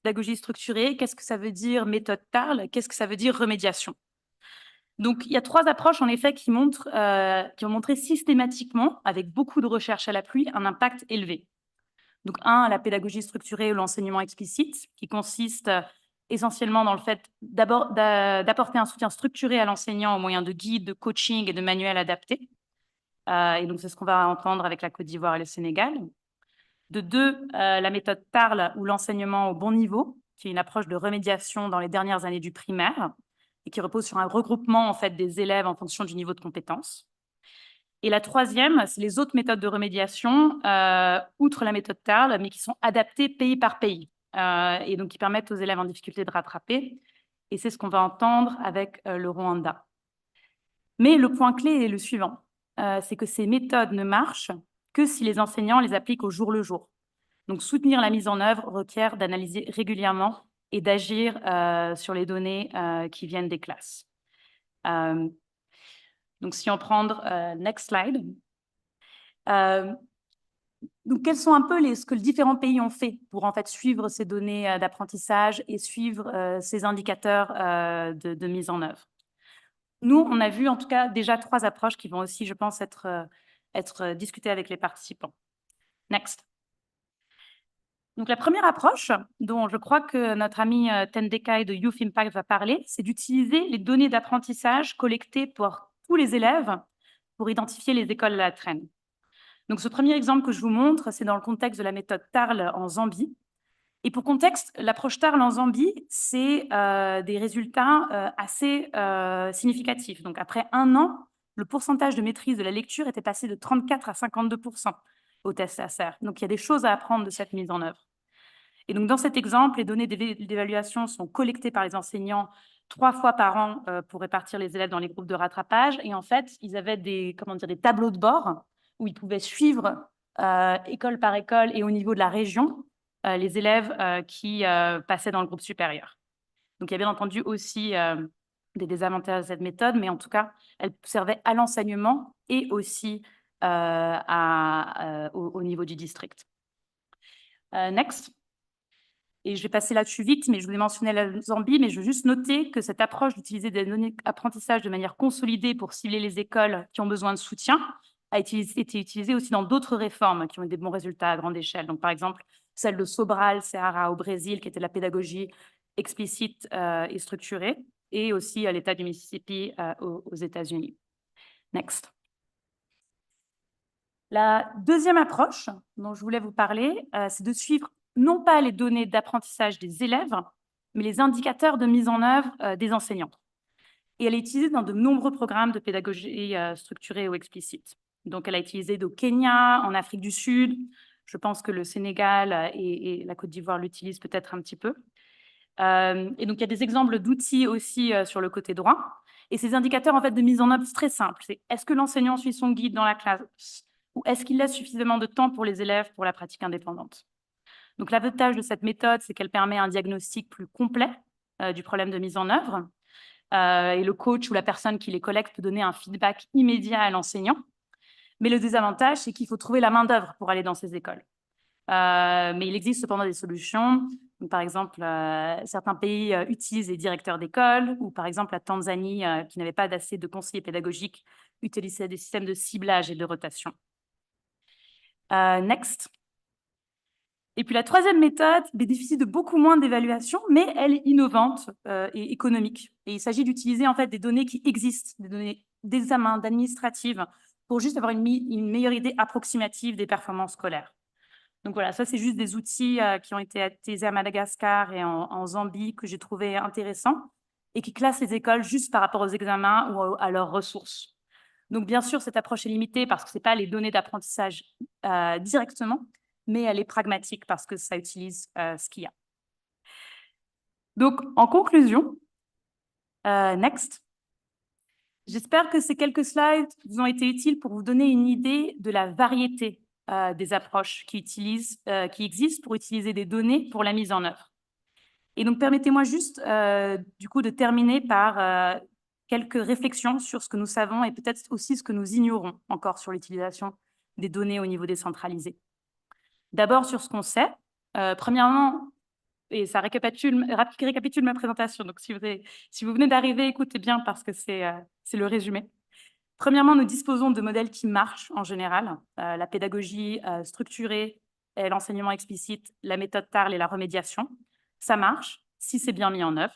pédagogie structurée, qu'est-ce que ça veut dire méthode TARL, qu'est-ce que ça veut dire remédiation. Donc, il y a 3 approches, en effet, qui ont montré systématiquement, avec beaucoup de recherches à l'appui, un impact élevé. Donc, la pédagogie structurée ou l'enseignement explicite, qui consiste essentiellement dans le fait d'abord d'apporter un soutien structuré à l'enseignant au moyen de guides, de coaching et de manuels adaptés. Et donc, c'est ce qu'on va entendre avec la Côte d'Ivoire et le Sénégal. De 2, la méthode TARL ou l'enseignement au bon niveau, qui est une approche de remédiation dans les dernières années du primaire et qui repose sur un regroupement en fait des élèves en fonction du niveau de compétence. Et la 3e, c'est les autres méthodes de remédiation, outre la méthode TARL, mais qui sont adaptées pays par pays et donc qui permettent aux élèves en difficulté de rattraper. Et c'est ce qu'on va entendre avec le Rwanda. Mais le point clé est le suivant, c'est que ces méthodes ne marchent que si les enseignants les appliquent au jour le jour. Donc, soutenir la mise en œuvre requiert d'analyser régulièrement et d'agir sur les données qui viennent des classes. Donc, si on prend next slide. Donc, quels sont un peu ce que les différents pays ont fait pour en fait suivre ces données d'apprentissage et suivre ces indicateurs de mise en œuvre? Nous, on a vu en tout cas déjà 3 approches qui vont aussi, je pense, être discutées avec les participants. Next. Donc, la première approche, dont je crois que notre ami Tendekai de Youth Impact va parler, c'est d'utiliser les données d'apprentissage collectées par tous les élèves pour identifier les écoles à la traîne. Donc, ce premier exemple que je vous montre, c'est dans le contexte de la méthode TARL en Zambie. Et pour contexte, l'approche TARL en Zambie, c'est des résultats assez significatifs. Donc, après 1 an, le pourcentage de maîtrise de la lecture était passé de 34 à 52% au test ASER. Donc, il y a des choses à apprendre de cette mise en œuvre. Et donc, dans cet exemple, les données d'évaluation sont collectées par les enseignants 3 fois par an pour répartir les élèves dans les groupes de rattrapage. Et en fait, ils avaient des tableaux de bord où ils pouvaient suivre école par école et au niveau de la région les élèves qui passaient dans le groupe supérieur. Donc, il y a bien entendu aussi des désavantages de cette méthode, mais en tout cas, elle servait à l'enseignement et aussi au niveau du district. Next. Et je vais passer là-dessus vite, mais je voulais mentionner la Zambie, mais je veux juste noter que cette approche d'utiliser des données d'apprentissage de manière consolidée pour cibler les écoles qui ont besoin de soutien a été utilisée aussi dans d'autres réformes qui ont eu des bons résultats à grande échelle. Donc, par exemple, celle de Sobral, Ceará au Brésil, qui était la pédagogie explicite et structurée, et aussi à l'État du Mississippi aux États-Unis. Next. La deuxième approche dont je voulais vous parler, c'est de suivre non pas les données d'apprentissage des élèves, mais les indicateurs de mise en œuvre des enseignants. Et elle est utilisée dans de nombreux programmes de pédagogie structurée ou explicite. Donc, elle a été utilisée au Kenya, en Afrique du Sud. Je pense que le Sénégal et la Côte d'Ivoire l'utilisent peut-être un petit peu. Et donc, il y a des exemples d'outils aussi sur le côté droit. Et ces indicateurs en fait, de mise en œuvre, c'est très simple. C'est est-ce que l'enseignant suit son guide dans la classe ou est-ce qu'il laisse suffisamment de temps pour les élèves pour la pratique indépendante? Donc, l'avantage de cette méthode, c'est qu'elle permet un diagnostic plus complet du problème de mise en œuvre. Et le coach ou la personne qui les collecte peut donner un feedback immédiat à l'enseignant. Mais le désavantage, c'est qu'il faut trouver la main-d'œuvre pour aller dans ces écoles. Mais il existe cependant des solutions. Donc, par exemple, certains pays utilisent les directeurs d'école, ou par exemple la Tanzanie, qui n'avait pas d'assez de conseillers pédagogiques, utilisait des systèmes de ciblage et de rotation. Next. Et puis la troisième méthode bénéficie de beaucoup moins d'évaluation, mais elle est innovante et économique. Et il s'agit d'utiliser en fait des données qui existent, des données d'examen, d'administrative, pour juste avoir une meilleure idée approximative des performances scolaires. Donc voilà, ça c'est juste des outils qui ont été utilisés à Madagascar et en Zambie que j'ai trouvé intéressants et qui classent les écoles juste par rapport aux examens ou à leurs ressources. Donc bien sûr, cette approche est limitée parce que ce n'est pas les données d'apprentissage directement, mais elle est pragmatique parce que ça utilise ce qu'il y a. Donc en conclusion, next. J'espère que ces quelques slides vous ont été utiles pour vous donner une idée de la variété des approches qui existent pour utiliser des données pour la mise en œuvre. Et donc, permettez-moi juste, du coup, de terminer par quelques réflexions sur ce que nous savons et peut-être aussi ce que nous ignorons encore sur l'utilisation des données au niveau décentralisé. D'abord, sur ce qu'on sait. Premièrement, et ça récapitule ma présentation. Donc, si vous venez d'arriver, écoutez bien parce que c'est le résumé. Premièrement, nous disposons de modèles qui marchent en général. La pédagogie structurée et l'enseignement explicite, la méthode TARL et la remédiation. Ça marche si c'est bien mis en œuvre.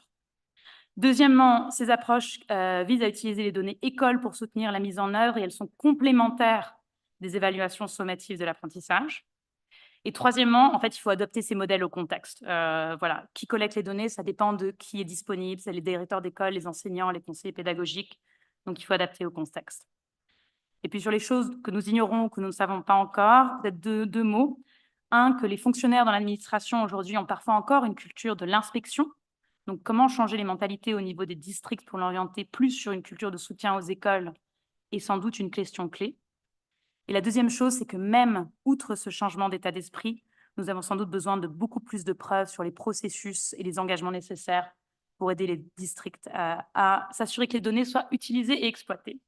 Deuxièmement, ces approches visent à utiliser les données écoles pour soutenir la mise en œuvre et elles sont complémentaires des évaluations sommatives de l'apprentissage. Et troisièmement, en fait, il faut adapter ces modèles au contexte. Voilà, qui collecte les données, ça dépend de qui est disponible, c'est les directeurs d'école, les enseignants, les conseillers pédagogiques. Donc, il faut adapter au contexte. Et puis, sur les choses que nous ignorons ou que nous ne savons pas encore, peut-être deux mots. Un, que les fonctionnaires dans l'administration aujourd'hui ont parfois encore une culture de l'inspection. Donc, comment changer les mentalités au niveau des districts pour l'orienter plus sur une culture de soutien aux écoles est sans doute une question clé. Et la deuxième chose, c'est que même outre ce changement d'état d'esprit, nous avons sans doute besoin de beaucoup plus de preuves sur les processus et les engagements nécessaires pour aider les districts à s'assurer que les données soient utilisées et exploitées.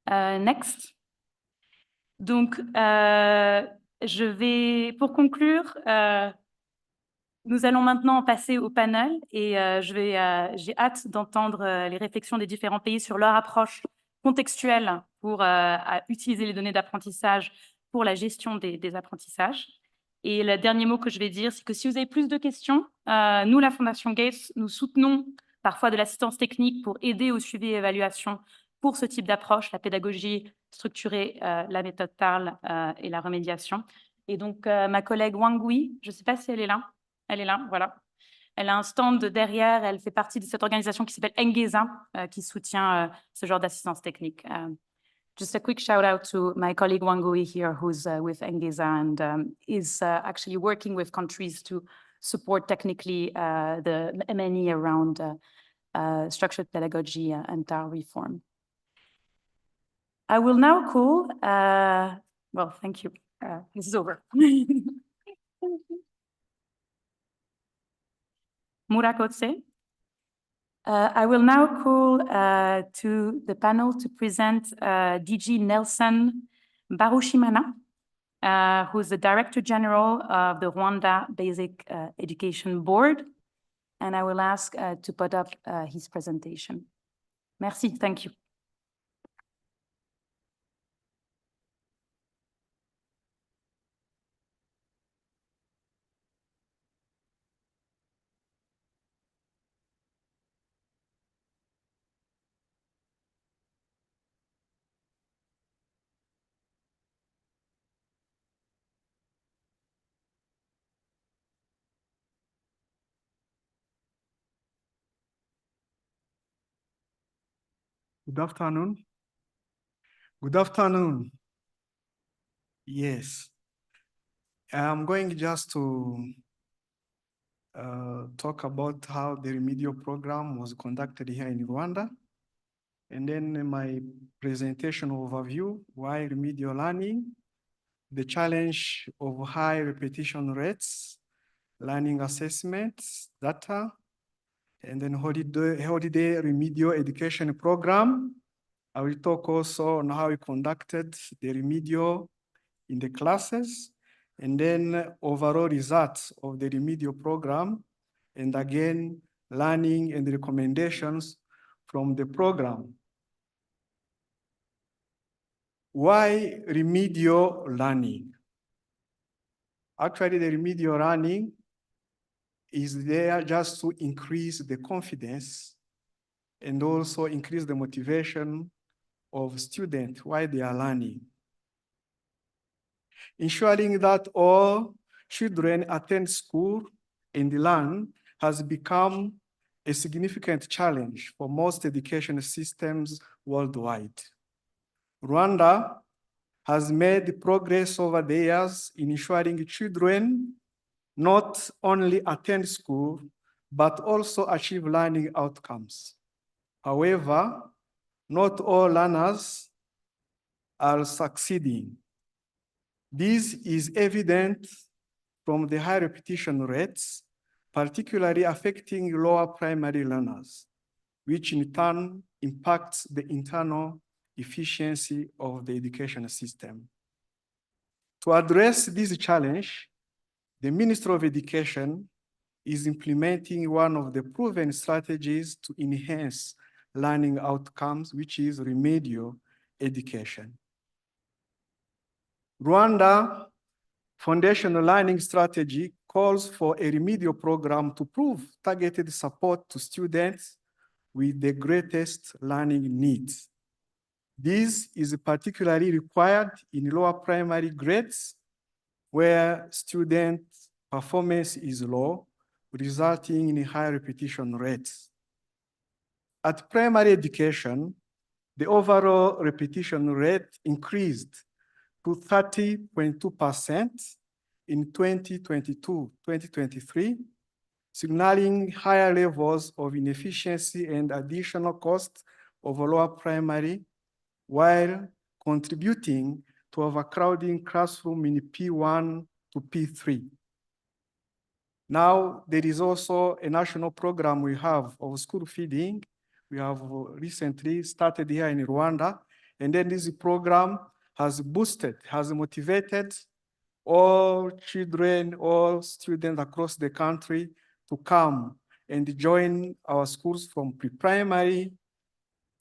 Next. Donc, pour conclure, nous allons maintenant passer au panel et j'ai hâte d'entendre les réflexions des différents pays sur leur approche contextuelle pour utiliser les données d'apprentissage pour la gestion des apprentissages. Et le dernier mot que je vais dire, c'est que si vous avez plus de questions, nous, la Fondation Gates, nous soutenons parfois de l'assistance technique pour aider au suivi et évaluation pour ce type d'approche, la pédagogie structurée, la méthode TARL et la remédiation. Et donc, ma collègue Wang Gui, je ne sais pas si elle est là. Elle est là, voilà. Elle a un stand derrière, elle fait partie de cette organisation qui s'appelle NGESA, qui soutient ce genre d'assistance technique. Just a quick shout out to my colleague Wang Gui here, who's with NGESA and is actually working with countries to support technically the MNE around structured pedagogy and TAR reform. I will now call, well, thank you. This is over. Murakotse. I will now call to the panel to present DG Nelson Barushimana, who's the Director General of the Rwanda Basic Education Board. And I will ask to put up his presentation. Merci, thank you. Good afternoon. Good afternoon. Yes. I'm going just to talk about how the remedial program was conducted here in Rwanda. And then my presentation overview, why remedial learning, the challenge of high repetition rates, learning assessments, data, and then holiday remedial education program. I will talk also on how we conducted the remedial in the classes, and then overall results of the remedial program, and again, learning and recommendations from the program. Why remedial learning? Actually, the remedial learning is there just to increase the confidence and also increase the motivation of students while they are learning. Ensuring that all children attend school and learn has become a significant challenge for most education systems worldwide. Rwanda has made progress over the years in ensuring children not only attend school, but also achieve learning outcomes. However, not all learners are succeeding. This is evident from the high repetition rates, particularly affecting lower primary learners, which in turn impacts the internal efficiency of the education system. To address this challenge, the Ministry of Education is implementing one of the proven strategies to enhance learning outcomes, which is remedial education. Rwanda Foundational Learning Strategy calls for a remedial program to prove targeted support to students with the greatest learning needs. This is particularly required in lower primary grades where student performance is low, resulting in high repetition rates. At primary education, the overall repetition rate increased to 30.2% in 2022-2023, signaling higher levels of inefficiency and additional costs of lower primary, while contributing to overcrowding classroom in P1 to P3. Now, there is also a national program we have of school feeding. We have recently started here in Rwanda, and then this program has boosted, has motivated all children, all students across the country to come and join our schools from pre-primary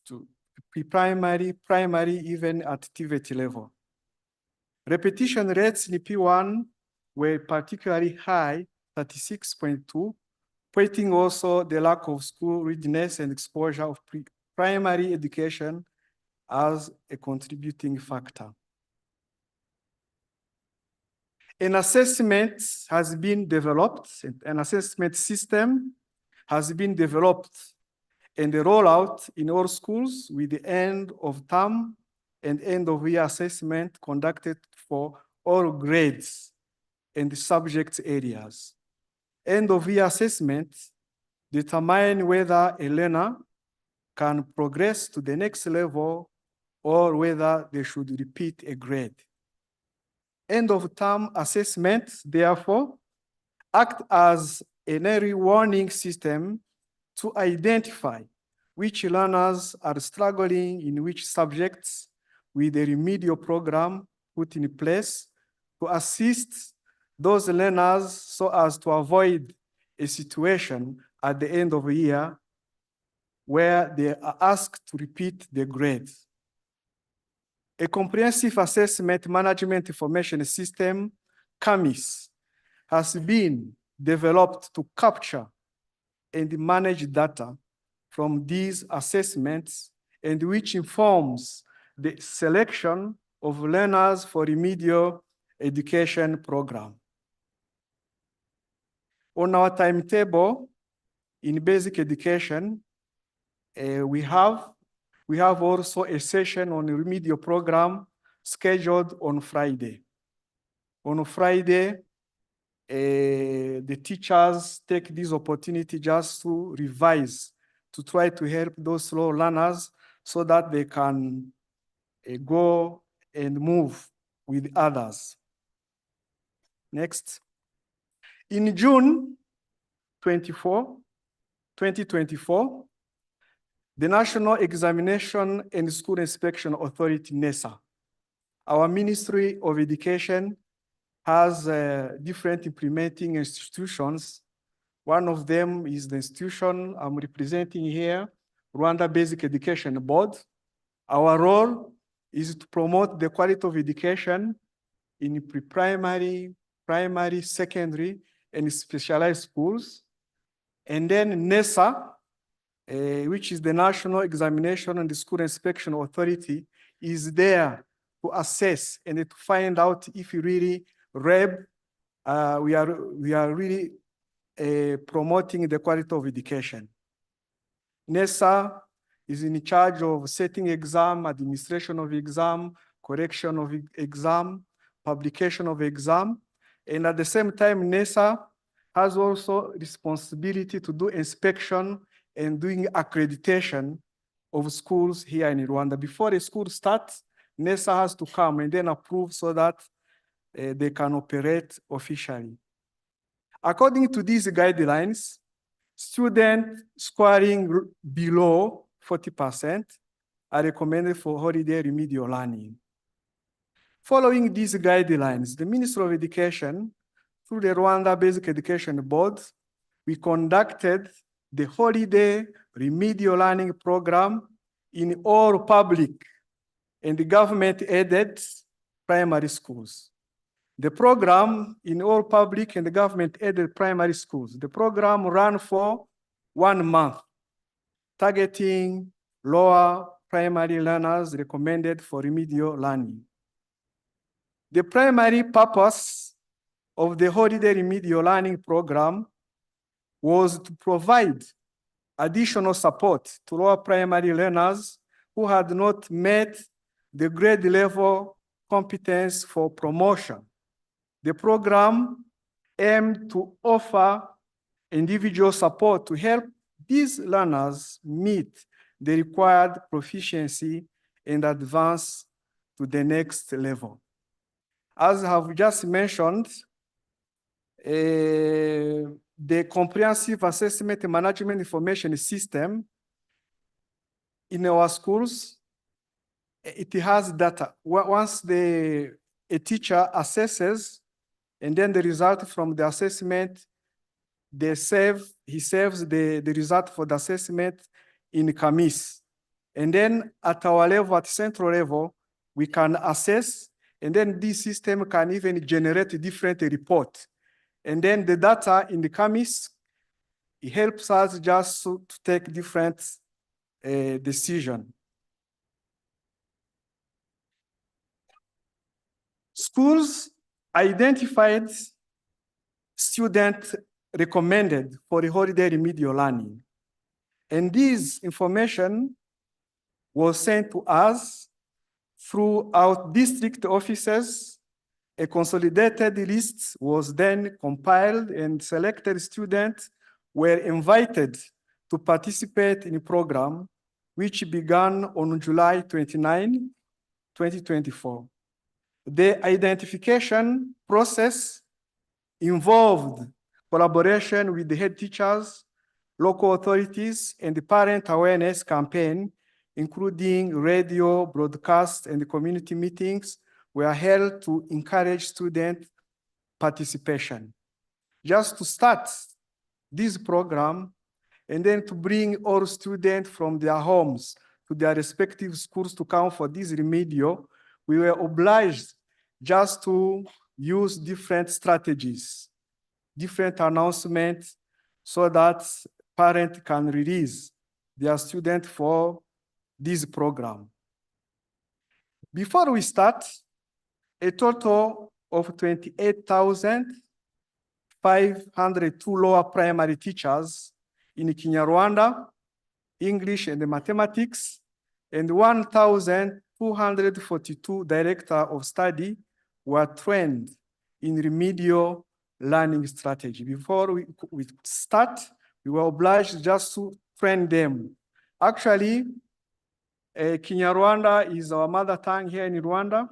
to pre-primary, primary, even at TVET level. Repetition rates in P1 were particularly high, 36.2, pointing also the lack of school readiness and exposure of primary education as a contributing factor. An assessment has been developed, an assessment system has been developed and the rollout in all schools with the end of term and end of year assessment conducted for all grades and subject areas. End of year assessment determine whether a learner can progress to the next level or whether they should repeat a grade. End of term assessments, therefore, act as an early warning system to identify which learners are struggling in which subjects with a remedial program put in place to assist those learners so as to avoid a situation at the end of the year where they are asked to repeat the grades. A comprehensive assessment management information system, CAMIS, has been developed to capture and manage data from these assessments and which informs the selection of learners for remedial education program. On our timetable in basic education, we have also a session on the remedial program scheduled on Friday. On Friday, the teachers take this opportunity just to revise, to try to help those slow learners so that they can go and move with others. Next. In June 2024, the National Examination and School Inspection Authority, NESA, our Ministry of Education, has different implementing institutions. One of them is the institution I'm representing here, Rwanda Basic Education Board. Our role is to promote the quality of education in pre-primary, primary, secondary, and specialized schools. And then NESA, which is the National Examination and School Inspection Authority, is there to assess and to find out if we really we are really promoting the quality of education. NESA is in charge of setting exam, administration of exam, correction of exam, publication of exam, and at the same time, NESA has also responsibility to do inspection and doing accreditation of schools here in Rwanda. Before a school starts, NESA has to come and then approve so that they can operate officially. According to these guidelines, students scoring below 40% are recommended for holiday remedial learning. Following these guidelines, the Ministry of Education, through the Rwanda Basic Education Board, we conducted the holiday remedial learning program in all public and government-aided primary schools. The program in all public and government-aided primary schools, the program ran for 1 month, targeting lower primary learners recommended for remedial learning. The primary purpose of the holiday remedial learning program was to provide additional support to lower primary learners who had not met the grade level competence for promotion. The program aimed to offer individual support to help these learners meet the required proficiency and advance to the next level. As I have just mentioned, the comprehensive assessment and management information system in our schools, it has data. Once a teacher assesses, and then the result from the assessment, he saves the result for the assessment in CAMIS. And then at our level, at central level, we can assess, and then this system can even generate different reports. And then the data in the CAMIS, it helps us just to take different decisions. Schools identified students recommended for the holiday remedial learning. And this information was sent to us through our district offices. A consolidated list was then compiled, and selected students were invited to participate in a program which began on July 29, 2024. The identification process involved collaboration with the head teachers, local authorities, and the parent awareness campaign, including radio, broadcast, and community meetings, were held to encourage student participation. Just to start this program, and then to bring all students from their homes to their respective schools to come for this remedial, we were obliged just to use different strategies, different announcements, so that parents can release their students for this program. Before we start, a total of 28,502 lower primary teachers in Kinyarwanda, English, and mathematics, and 1,242 directors of study were trained in remedial learning strategy. Before we start, we were obliged just to train them. Actually, Kinyarwanda is our mother tongue here in Rwanda,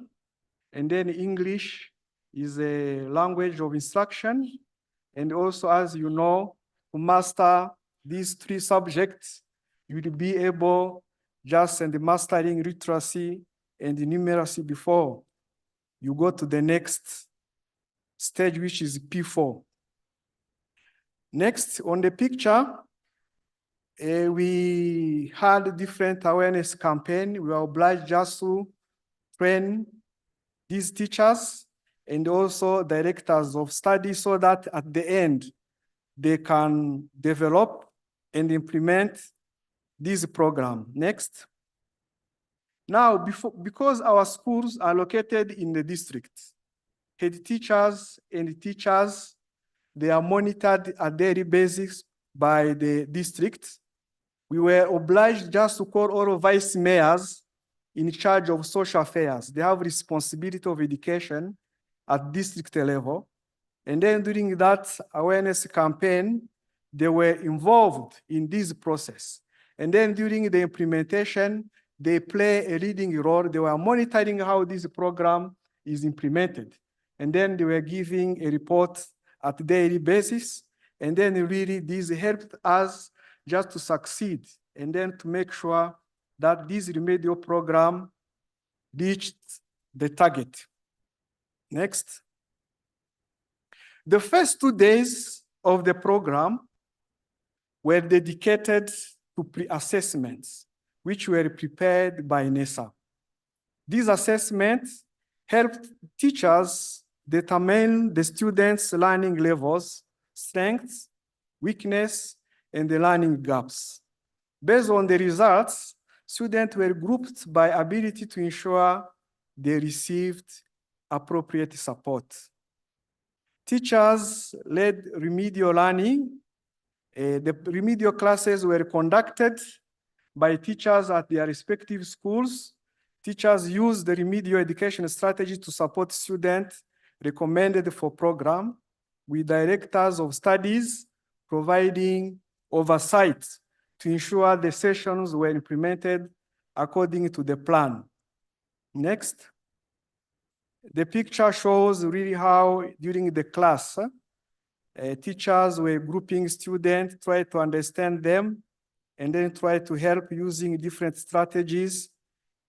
and then English is a language of instruction. And also, as you know, to master these 3 subjects, you will be able just in the mastering literacy and the numeracy before you go to the next stage, which is P4. Next, on the picture, we had different awareness campaign. We were obliged just to train these teachers and also directors of study, so that at the end, they can develop and implement this program. Next. Now, because our schools are located in the district, head teachers and teachers, they are monitored at daily basis by the district. We were obliged just to call all vice mayors in charge of social affairs. They have responsibility of education at district level. And then during that awareness campaign, they were involved in this process. And then during the implementation, they play a leading role. They were monitoring how this program is implemented. And then they were giving a report at daily basis. And then really this helped us just to succeed, and then to make sure that this remedial program reached the target. Next. The first 2 days of the program, were dedicated to pre-assessments, which were prepared by NESA. These assessments helped teachers determine the students' learning levels, strengths, weakness, and the learning gaps. Based on the results, students were grouped by ability to ensure they received appropriate support. Teachers led remedial learning. The remedial classes were conducted by teachers at their respective schools. Teachers used the remedial education strategy to support students recommended for program, with directors of studies providing oversight to ensure the sessions were implemented according to the plan. Next. The picture shows really how during the class, teachers were grouping students, try to understand them, and then try to help using different strategies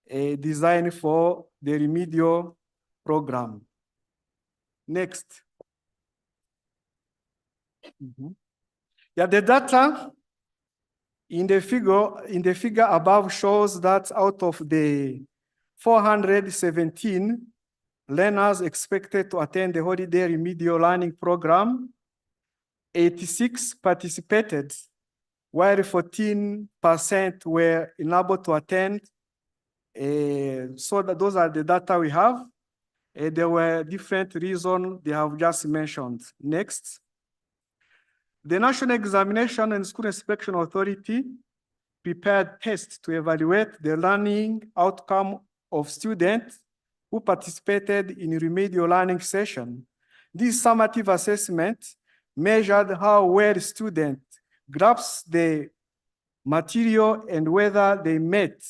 designed for the remedial program. Next. Yeah, the data in the figure above shows that out of the 417 learners expected to attend the holiday remedial learning program, 86 participated, while 14% were unable to attend. So those are the data we have. There were different reasons they have just mentioned. Next. The National Examination and School Inspection Authority prepared tests to evaluate the learning outcome of students who participated in remedial learning session. This summative assessment measured how well students grasped the material and whether they met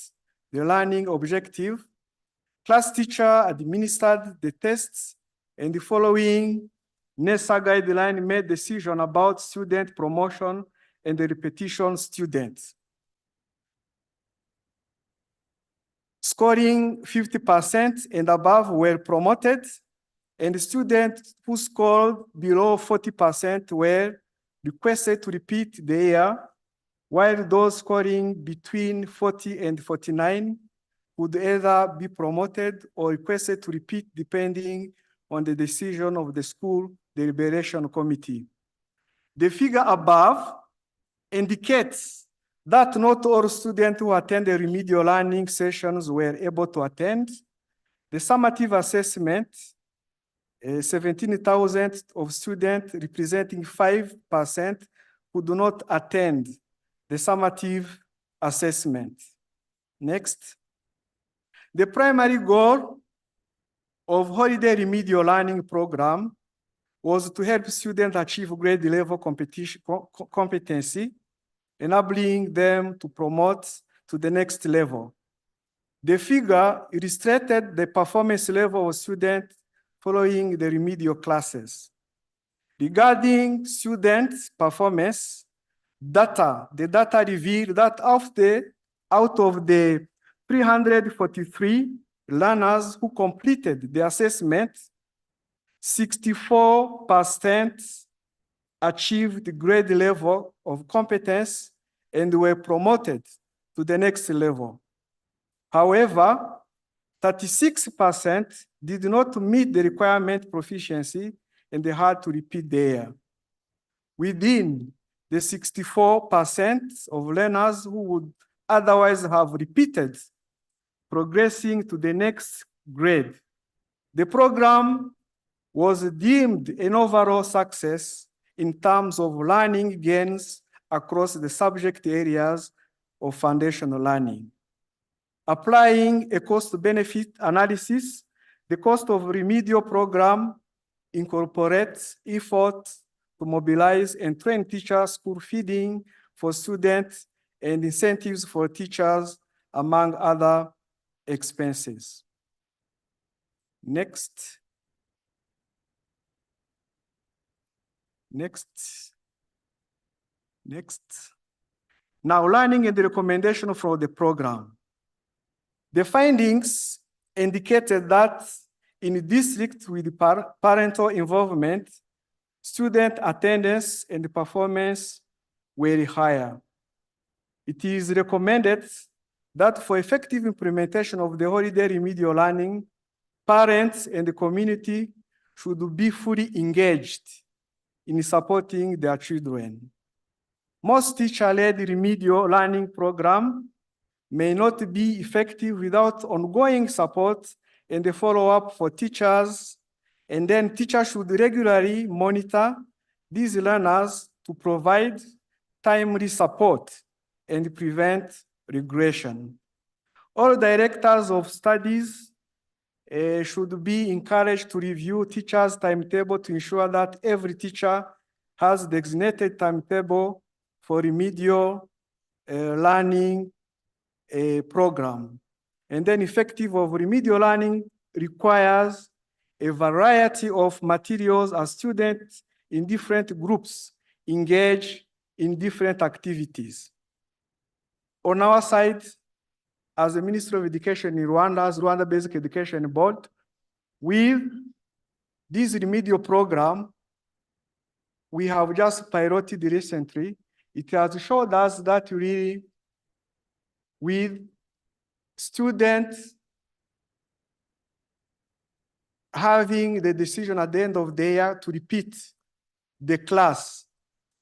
the learning objective. Class teacher administered the tests, and the following NESA guideline made decision about student promotion and the repetition students. Scoring 50% and above were promoted, and the students who scored below 40% were requested to repeat the year, while those scoring between 40 and 49 would either be promoted or requested to repeat depending on the decision of the school deliberation committee. The figure above indicates that not all students who attend the remedial learning sessions were able to attend. The summative assessment, 17,000 of students representing 5% who do not attend the summative assessment. Next. The primary goal of holiday remedial learning program was to help students achieve grade level competency, enabling them to promote to the next level. The figure illustrated the performance level of students following the remedial classes. Regarding students' performance, the data revealed that out of the 343 learners who completed the assessment, 64% achieved the grade level of competence and were promoted to the next level. However, 36% did not meet the requirement proficiency and they had to repeat the year. Within the 64% of learners who would otherwise have repeated, progressing to the next grade, the program was deemed an overall success in terms of learning gains across the subject areas of foundational learning. Applying a cost-benefit analysis, the cost of remedial program incorporates effort to mobilize and train teachers, school feeding for students, and incentives for teachers, among other expenses. Next. Now, learning and the recommendation for the program. The findings indicated that in districts with parental involvement, student attendance and performance were higher. It is recommended that for effective implementation of the holiday remedial learning, parents and the community should be fully engaged in supporting their children. Most teacher-led remedial learning programs may not be effective without ongoing support and the follow-up for teachers, and then teachers should regularly monitor these learners to provide timely support and prevent regression. All directors of studies should be encouraged to review teachers' timetable to ensure that every teacher has designated timetable for remedial learning program. And then effective of remedial learning requires a variety of materials as students in different groups engage in different activities. On our side, as the Ministry of Education in Rwanda's Rwanda Basic Education Board, with this remedial program, we have just piloted recently. It has showed us that really, with students having the decision at the end of the year to repeat the class,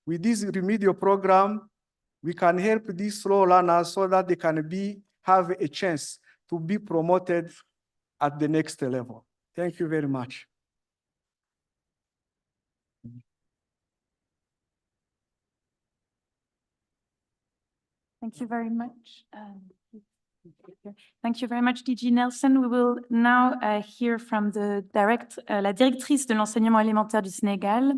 with this remedial program, we can help these slow learners so that they can have a chance to be promoted at the next level. Thank you very much. Thank you very much. Thank you very much, DG Nelson. We will now hear from la directrice de l'enseignement élémentaire du Sénégal,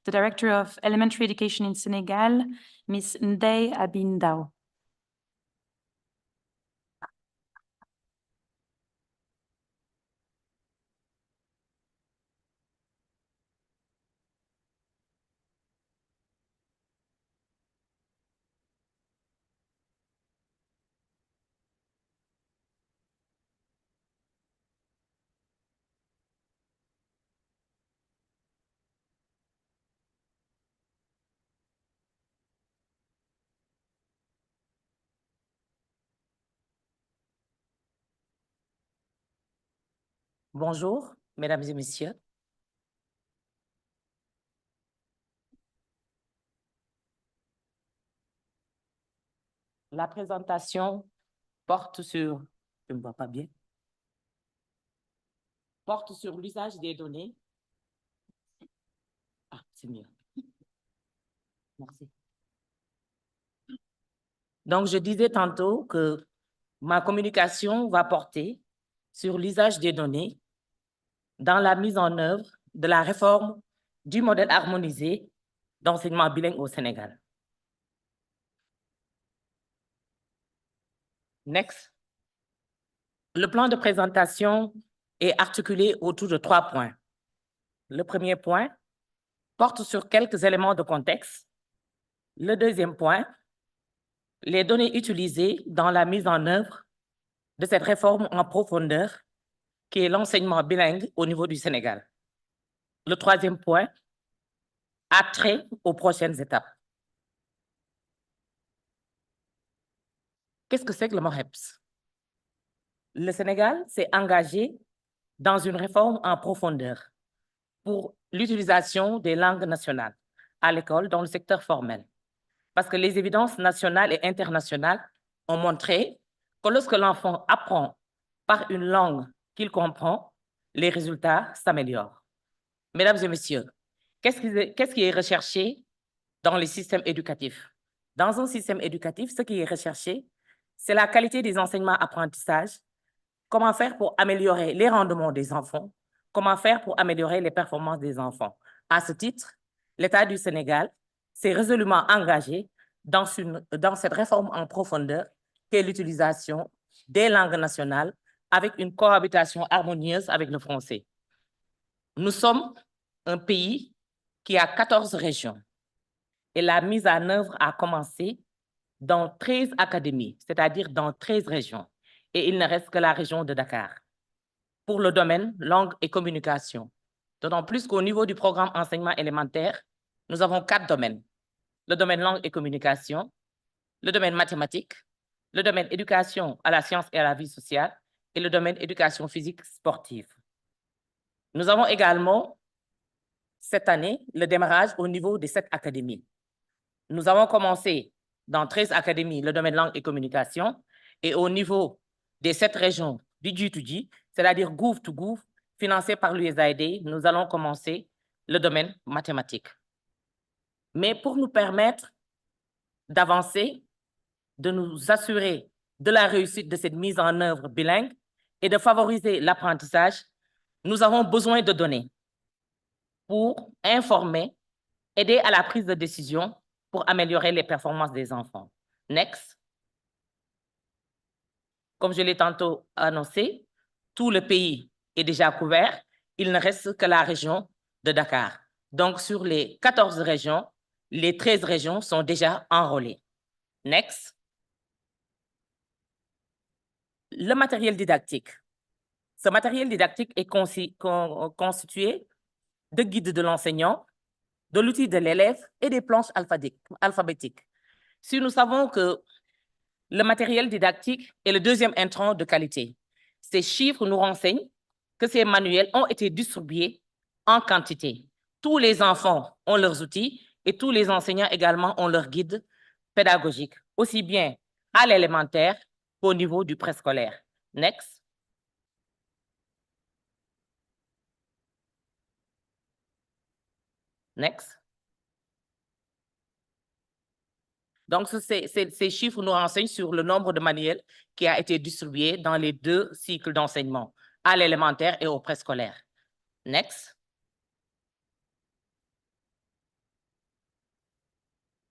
the Director of Elementary Education in Senegal, Ms. Ndeye Abindao. Bonjour, mesdames et messieurs. La présentation porte sur, je ne vois pas bien, porte sur l'usage des données. Ah, c'est mieux. Merci. Donc, je disais tantôt que ma communication va porter sur l'usage des données dans la mise en œuvre de la réforme du modèle harmonisé d'enseignement bilingue au Sénégal. Next. Le plan de présentation est articulé autour de 3 points. Le premier point porte sur quelques éléments de contexte. Le deuxième point, les données utilisées dans la mise en œuvre de cette réforme en profondeur qui est l'enseignement bilingue au niveau du Sénégal. Le troisième point a trait aux prochaines étapes. Qu'est-ce que c'est que le MOREPS? Le Sénégal s'est engagé dans une réforme en profondeur pour l'utilisation des langues nationales à l'école dans le secteur formel. Parce que les évidences nationales et internationales ont montré que lorsque l'enfant apprend par une langue qu'il comprend, les résultats s'améliorent. Mesdames et messieurs, qu'est-ce qui est recherché dans les systèmes éducatifs? Dans un système éducatif, ce qui est recherché, c'est la qualité des enseignements-apprentissages, comment faire pour améliorer les rendements des enfants, comment faire pour améliorer les performances des enfants. À ce titre, l'État du Sénégal s'est résolument engagé dans cette réforme en profondeur qui est l'utilisation des langues nationales avec une cohabitation harmonieuse avec le français. Nous sommes un pays qui a 14 régions et la mise en œuvre a commencé dans 13 académies, c'est-à-dire dans 13 régions, et il ne reste que la région de Dakar. Pour le domaine langue et communication, d'autant plus qu'au niveau du programme enseignement élémentaire, nous avons 4 domaines. le domaine langue et communication, le domaine mathématique, le domaine éducation à la science et à la vie sociale et le domaine éducation physique sportive. Nous avons également, cette année, le démarrage au niveau des 7 académies. Nous avons commencé dans 13 académies le domaine langue et communication et au niveau des 7 régions du G2G, c'est-à-dire Gouv to Gouv, financé par l'USAID, nous allons commencer le domaine mathématique. Mais pour nous permettre d'avancer, de nous assurer de la réussite de cette mise en œuvre bilingue et de favoriser l'apprentissage, nous avons besoin de données pour informer, aider à la prise de décision pour améliorer les performances des enfants. Next. Comme je l'ai tantôt annoncé, tout le pays est déjà couvert. Il ne reste que la région de Dakar. Donc, sur les 14 régions, les 13 régions sont déjà enrôlées. Next. Le matériel didactique. Ce matériel didactique est constitué de guides de l'enseignant, de l'outil de l'élève et des planches alphabétiques. Si nous savons que le matériel didactique est le deuxième intrant de qualité, ces chiffres nous renseignent que ces manuels ont été distribués en quantité. Tous les enfants ont leurs outils et tous les enseignants également ont leurs guides pédagogiques, aussi bien à l'élémentaire qu'au niveau du préscolaire. Next. Next. Donc, ces chiffres nous renseignent sur le nombre de manuels qui a été distribué dans les 2 cycles d'enseignement, à l'élémentaire et au préscolaire. Next.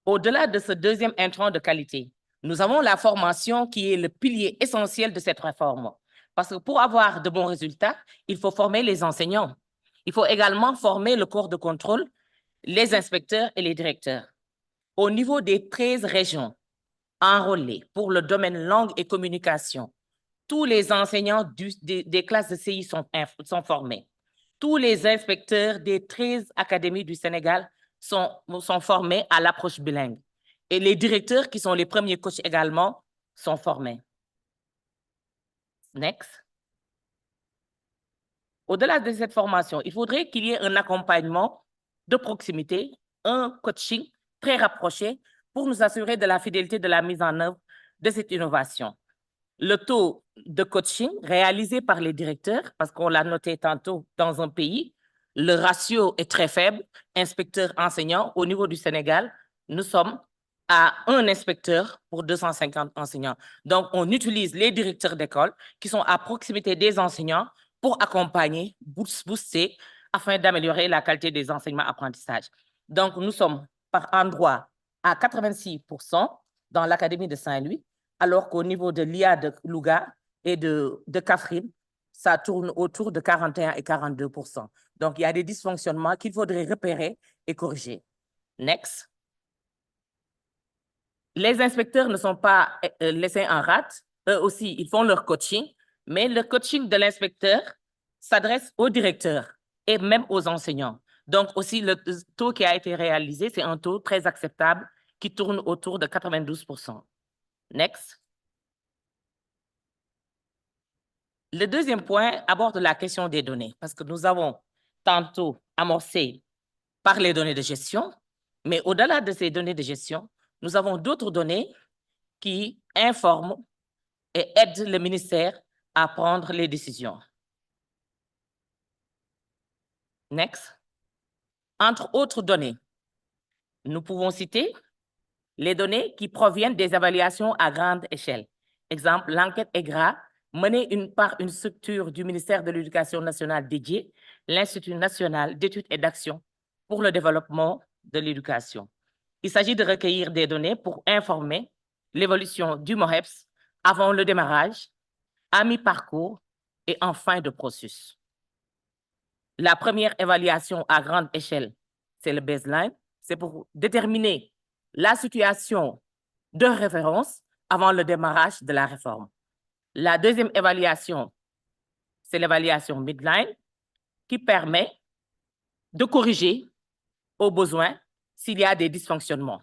Au-delà de ce deuxième intrant de qualité, nous avons la formation qui est le pilier essentiel de cette réforme. Parce que pour avoir de bons résultats, il faut former les enseignants. Il faut également former le corps de contrôle, les inspecteurs et les directeurs. Au niveau des 13 régions enrôlées pour le domaine langue et communication, tous les enseignants des classes de CI sont formés. Tous les inspecteurs des 13 académies du Sénégal sont formés à l'approche bilingue. Et les directeurs, qui sont les premiers coachs également, sont formés. Next. Au-delà de cette formation, il faudrait qu'il y ait un accompagnement de proximité, un coaching très rapproché pour nous assurer de la fidélité de la mise en œuvre de cette innovation. Le taux de coaching réalisé par les directeurs, parce qu'on l'a noté tantôt dans un pays, le ratio est très faible, inspecteur-enseignant. Au niveau du Sénégal, nous sommes à 1 inspecteur pour 250 enseignants. Donc, on utilise les directeurs d'école qui sont à proximité des enseignants pour accompagner, booster, afin d'améliorer la qualité des enseignements-apprentissages. Donc, nous sommes par endroit à 86% dans l'Académie de Saint-Louis, alors qu'au niveau de l'IA de Louga et de Kaffrine, ça tourne autour de 41 et 42%. Donc, il y a des dysfonctionnements qu'il faudrait repérer et corriger. Next. Les inspecteurs ne sont pas laissés en rate. Eux aussi, ils font leur coaching, mais le coaching de l'inspecteur s'adresse au directeur et même aux enseignants. Donc, aussi, le taux qui a été réalisé, c'est un taux très acceptable qui tourne autour de 92%. Next. Le deuxième point aborde la question des données, parce que nous avons tantôt amorcé par les données de gestion, mais au-delà de ces données de gestion, nous avons d'autres données qui informent et aident le ministère à prendre les décisions. Next. Entre autres données, nous pouvons citer les données qui proviennent des évaluations à grande échelle. Exemple, l'enquête EGRA, menée par une structure du ministère de l'Éducation nationale dédiée, l'Institut national d'études et d'action pour le développement de l'éducation. Il s'agit de recueillir des données pour informer l'évolution du MOREPS avant le démarrage, à mi-parcours et en fin de processus. La première évaluation à grande échelle, c'est le baseline, c'est pour déterminer la situation de référence avant le démarrage de la réforme. La deuxième évaluation, c'est l'évaluation midline qui permet de corriger au besoin s'il y a des dysfonctionnements.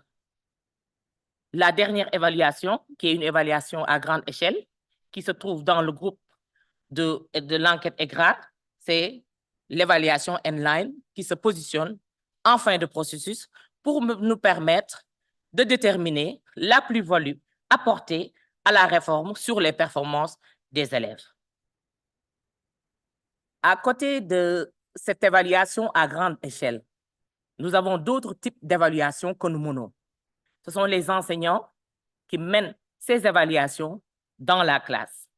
la dernière évaluation, qui est une évaluation à grande échelle, qui se trouve dans le groupe de l'enquête EGRA, c'est l'évaluation N-line qui se positionne en fin de processus pour nous permettre de déterminer la plus-value apportée à la réforme sur les performances des élèves. À côté de cette évaluation à grande échelle, nous avons d'autres types d'évaluations que nous menons. Ce sont les enseignants qui mènent ces évaluations dans la classe.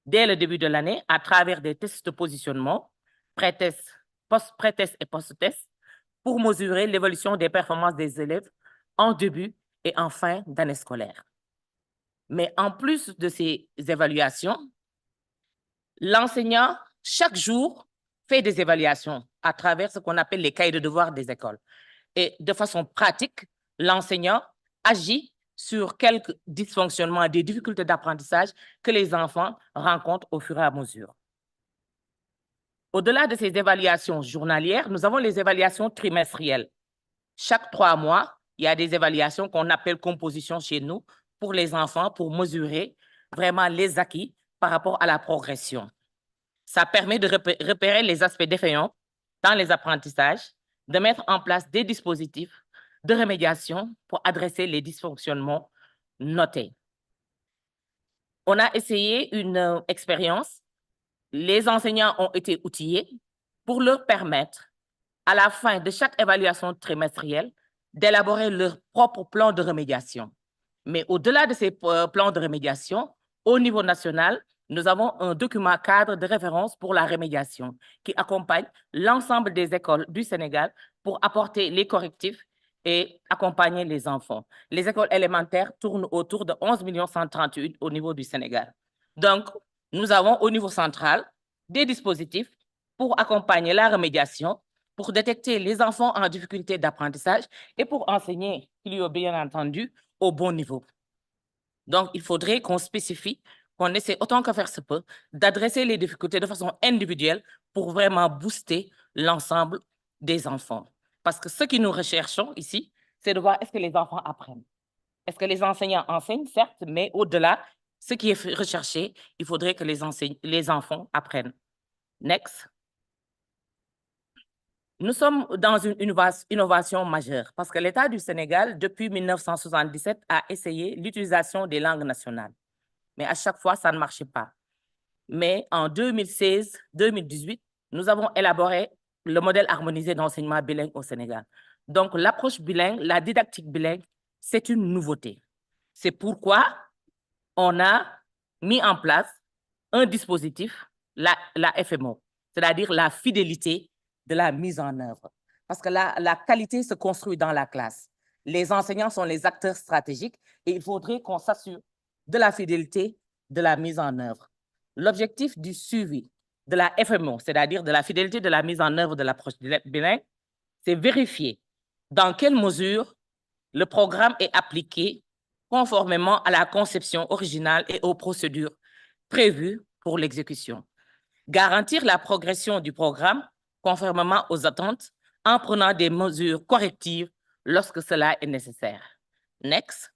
Dès le début de l'année, à travers des tests de positionnement, pré-tests et post-tests, pour mesurer l'évolution des performances des élèves en début et en fin d'année scolaire. Mais en plus de ces évaluations, l'enseignant, chaque jour, fait des évaluations à travers ce qu'on appelle les cahiers de devoirs des écoles. Et de façon pratique, l'enseignant agit sur quelques dysfonctionnements, des difficultés d'apprentissage que les enfants rencontrent au fur et à mesure. Au-delà de ces évaluations journalières, nous avons les évaluations trimestrielles. Chaque 3 mois, il y a des évaluations qu'on appelle composition chez nous pour les enfants, pour mesurer vraiment les acquis par rapport à la progression. Ça permet de repérer les aspects défaillants dans les apprentissages, de mettre en place des dispositifs de remédiation pour adresser les dysfonctionnements notés. On a essayé une expérience. Les enseignants ont été outillés pour leur permettre, à la fin de chaque évaluation trimestrielle, d'élaborer leur propre plan de remédiation. Mais au-delà de ces plans de remédiation, au niveau national, nous avons un document cadre de référence pour la remédiation qui accompagne l'ensemble des écoles du Sénégal pour apporter les correctifs et accompagner les enfants. Les écoles élémentaires tournent autour de 11 138 au niveau du Sénégal. Donc, nous avons au niveau central des dispositifs pour accompagner la remédiation, pour détecter les enfants en difficulté d'apprentissage et pour enseigner, bien entendu, au bon niveau. Donc, il faudrait qu'on spécifie, qu'on essaie autant que faire se peut, d'adresser les difficultés de façon individuelle pour vraiment booster l'ensemble des enfants. Parce que ce que nous recherchons ici, c'est de voir est-ce que les enfants apprennent. Est-ce que les enseignants enseignent, certes, mais au-delà, ce qui est recherché, il faudrait que les enfants apprennent. Next. Nous sommes dans une innovation majeure parce que l'État du Sénégal, depuis 1977, a essayé l'utilisation des langues nationales. Mais à chaque fois, ça ne marchait pas. Mais en 2016-2018, nous avons élaboré le modèle harmonisé d'enseignement bilingue au Sénégal. Donc, l'approche bilingue, la didactique bilingue, c'est une nouveauté. C'est pourquoi on a mis en place un dispositif, la FMO, c'est-à-dire la fidélité de la mise en œuvre. Parce que la qualité se construit dans la classe. Les enseignants sont les acteurs stratégiques et il faudrait qu'on s'assure de la fidélité de la mise en œuvre. L'objectif du suivi de la FMO, c'est-à-dire de la fidélité de la mise en œuvre de l'approche bilingue, c'est vérifier dans quelle mesure le programme est appliqué conformément à la conception originale et aux procédures prévues pour l'exécution. Garantir la progression du programme conformément aux attentes en prenant des mesures correctives lorsque cela est nécessaire. Next.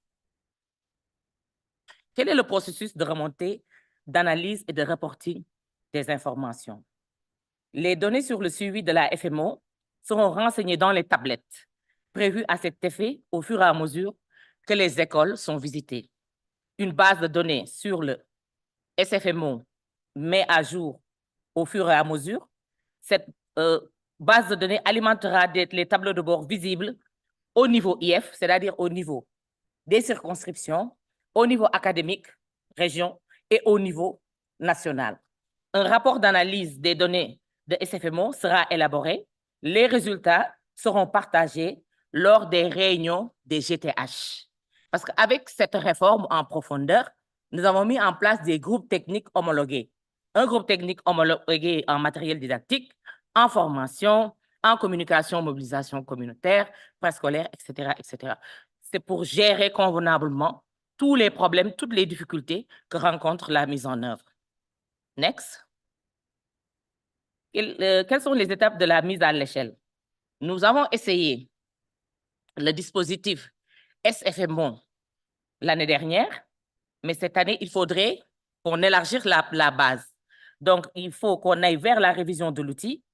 Quel est le processus de remontée, d'analyse et de reporting des informations? Les données sur le suivi de la FMO seront renseignées dans les tablettes prévues à cet effet au fur et à mesure que les écoles sont visitées. Une base de données sur le SFMO met à jour au fur et à mesure. Cette base de données alimentera les tableaux de bord visibles au niveau IF, c'est-à-dire au niveau des circonscriptions, au niveau académique, région et au niveau national. Un rapport d'analyse des données de SFMO sera élaboré. Les résultats seront partagés lors des réunions des GTH. Parce qu'avec cette réforme en profondeur, nous avons mis en place des groupes techniques homologués. Un groupe technique homologué en matériel didactique, en formation, en communication, mobilisation communautaire, préscolaire, etc., etc. C'est pour gérer convenablement tous les problèmes, toutes les difficultés que rencontre la mise en œuvre. Next. Quelles sont les étapes de la mise à l'échelle? Nous avons essayé le dispositif SFMO l'année dernière, mais cette année, il faudrait qu'on élargisse la base. Donc, il faut qu'on aille vers la révision de l'outil,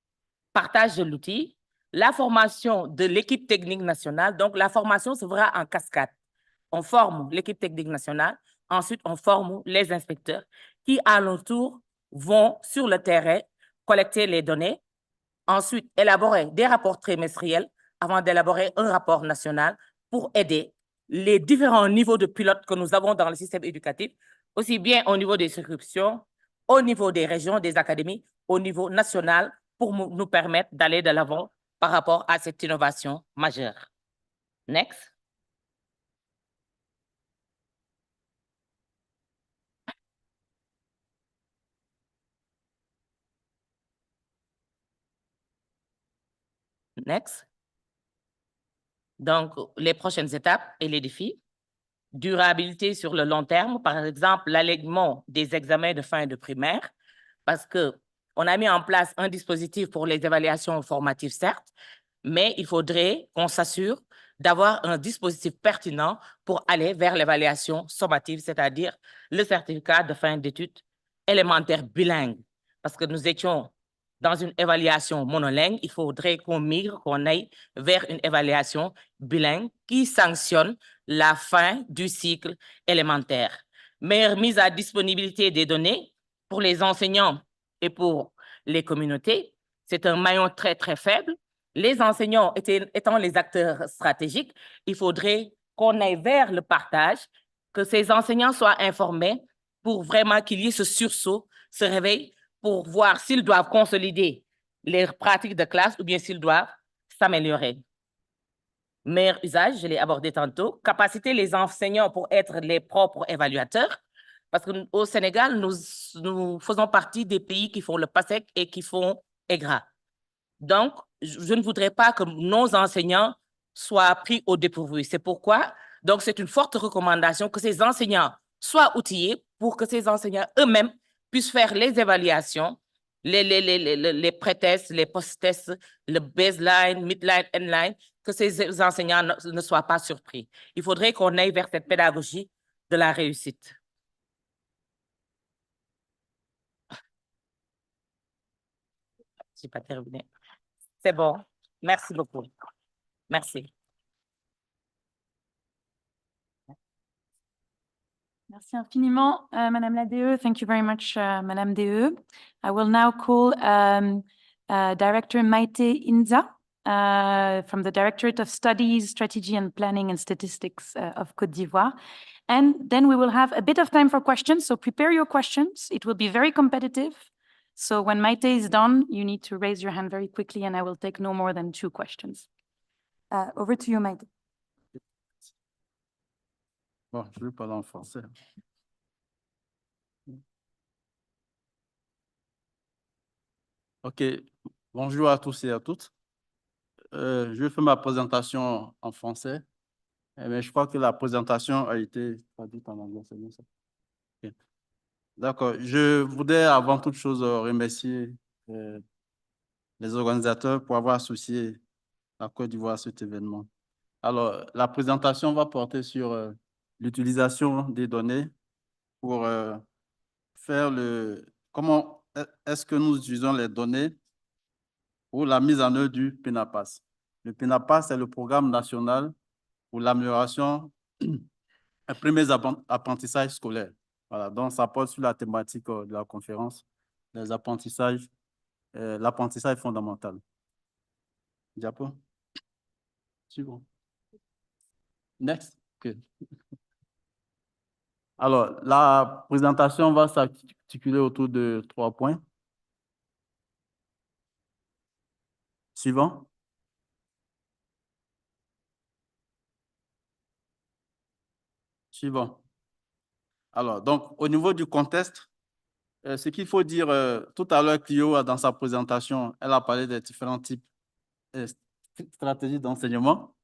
partage de l'outil, la formation de l'équipe technique nationale. Donc, la formation se fera en cascade. On forme l'équipe technique nationale, ensuite on forme les inspecteurs qui, à leur tour, vont sur le terrain collecter les données, ensuite élaborer des rapports trimestriels avant d'élaborer un rapport national pour aider les différents niveaux de pilote que nous avons dans le système éducatif, aussi bien au niveau des circonscriptions, au niveau des régions, des académies, au niveau national, pour nous permettre d'aller de l'avant par rapport à cette innovation majeure. Next. Next. Donc, les prochaines étapes et les défis. Durabilité sur le long terme, par exemple, l'allègement des examens de fin de primaire, parce qu'on a mis en place un dispositif pour les évaluations formatives, certes, mais il faudrait qu'on s'assure d'avoir un dispositif pertinent pour aller vers l'évaluation sommative, c'est-à-dire le certificat de fin d'études élémentaires bilingue, parce que nous étions dans une évaluation monolingue, il faudrait qu'on migre, qu'on aille vers une évaluation bilingue qui sanctionne la fin du cycle élémentaire. Meilleure mise à disponibilité des données pour les enseignants et pour les communautés, c'est un maillon très, très faible. Les enseignants étant les acteurs stratégiques, il faudrait qu'on aille vers le partage, que ces enseignants soient informés pour vraiment qu'il y ait ce sursaut, ce réveil, pour voir s'ils doivent consolider les pratiques de classe ou bien s'ils doivent s'améliorer. Meilleur usage, je l'ai abordé tantôt. Capaciter les enseignants pour être les propres évaluateurs. Parce qu'au Sénégal, nous faisons partie des pays qui font le PASEC et qui font EGRA. Donc, je ne voudrais pas que nos enseignants soient pris au dépourvu. C'est pourquoi, donc, c'est une forte recommandation que ces enseignants soient outillés pour que ces enseignants eux-mêmes puissent faire les évaluations, les pré-tests, les post-tests, le baseline, midline, endline, que ces enseignants ne soient pas surpris. Il faudrait qu'on aille vers cette pédagogie de la réussite. Je n'ai pas terminé. C'est bon. Merci beaucoup. Merci. Merci infiniment, Madame la DE. Thank you very much, Madame DE. I will now call Director Maite Inza from the Directorate of Studies, Strategy and Planning and Statistics of Côte d'Ivoire. And then we will have a bit of time for questions, so prepare your questions. It will be very competitive. So when Maite is done, you need to raise your hand very quickly and I will take no more than 2 questions. Over to you, Maite. Bon, je vais parler en français. OK. Bonjour à tous et à toutes. Je vais faire ma présentation en français. Mais je crois que la présentation a été traduite en anglais, c'est bien ça? Okay. D'accord. Je voudrais avant toute chose remercier les organisateurs pour avoir associé la Côte d'Ivoire à cet événement. Alors, la présentation va porter sur l'utilisation des données pour faire comment est-ce que nous utilisons les données pour la mise en œuvre du PNAPAS. Le PNAPAS, c'est le programme national pour l'amélioration des premiers apprentissages scolaires. Voilà, donc ça porte sur la thématique de la conférence, les apprentissages, l'apprentissage fondamental. Diapo. Suivant. Next. Okay. Alors, la présentation va s'articuler autour de 3 points. Suivant. Suivant. Alors, donc, au niveau du contexte, ce qu'il faut dire, tout à l'heure, Clio, dans sa présentation, elle a parlé des différents types de stratégies d'enseignement.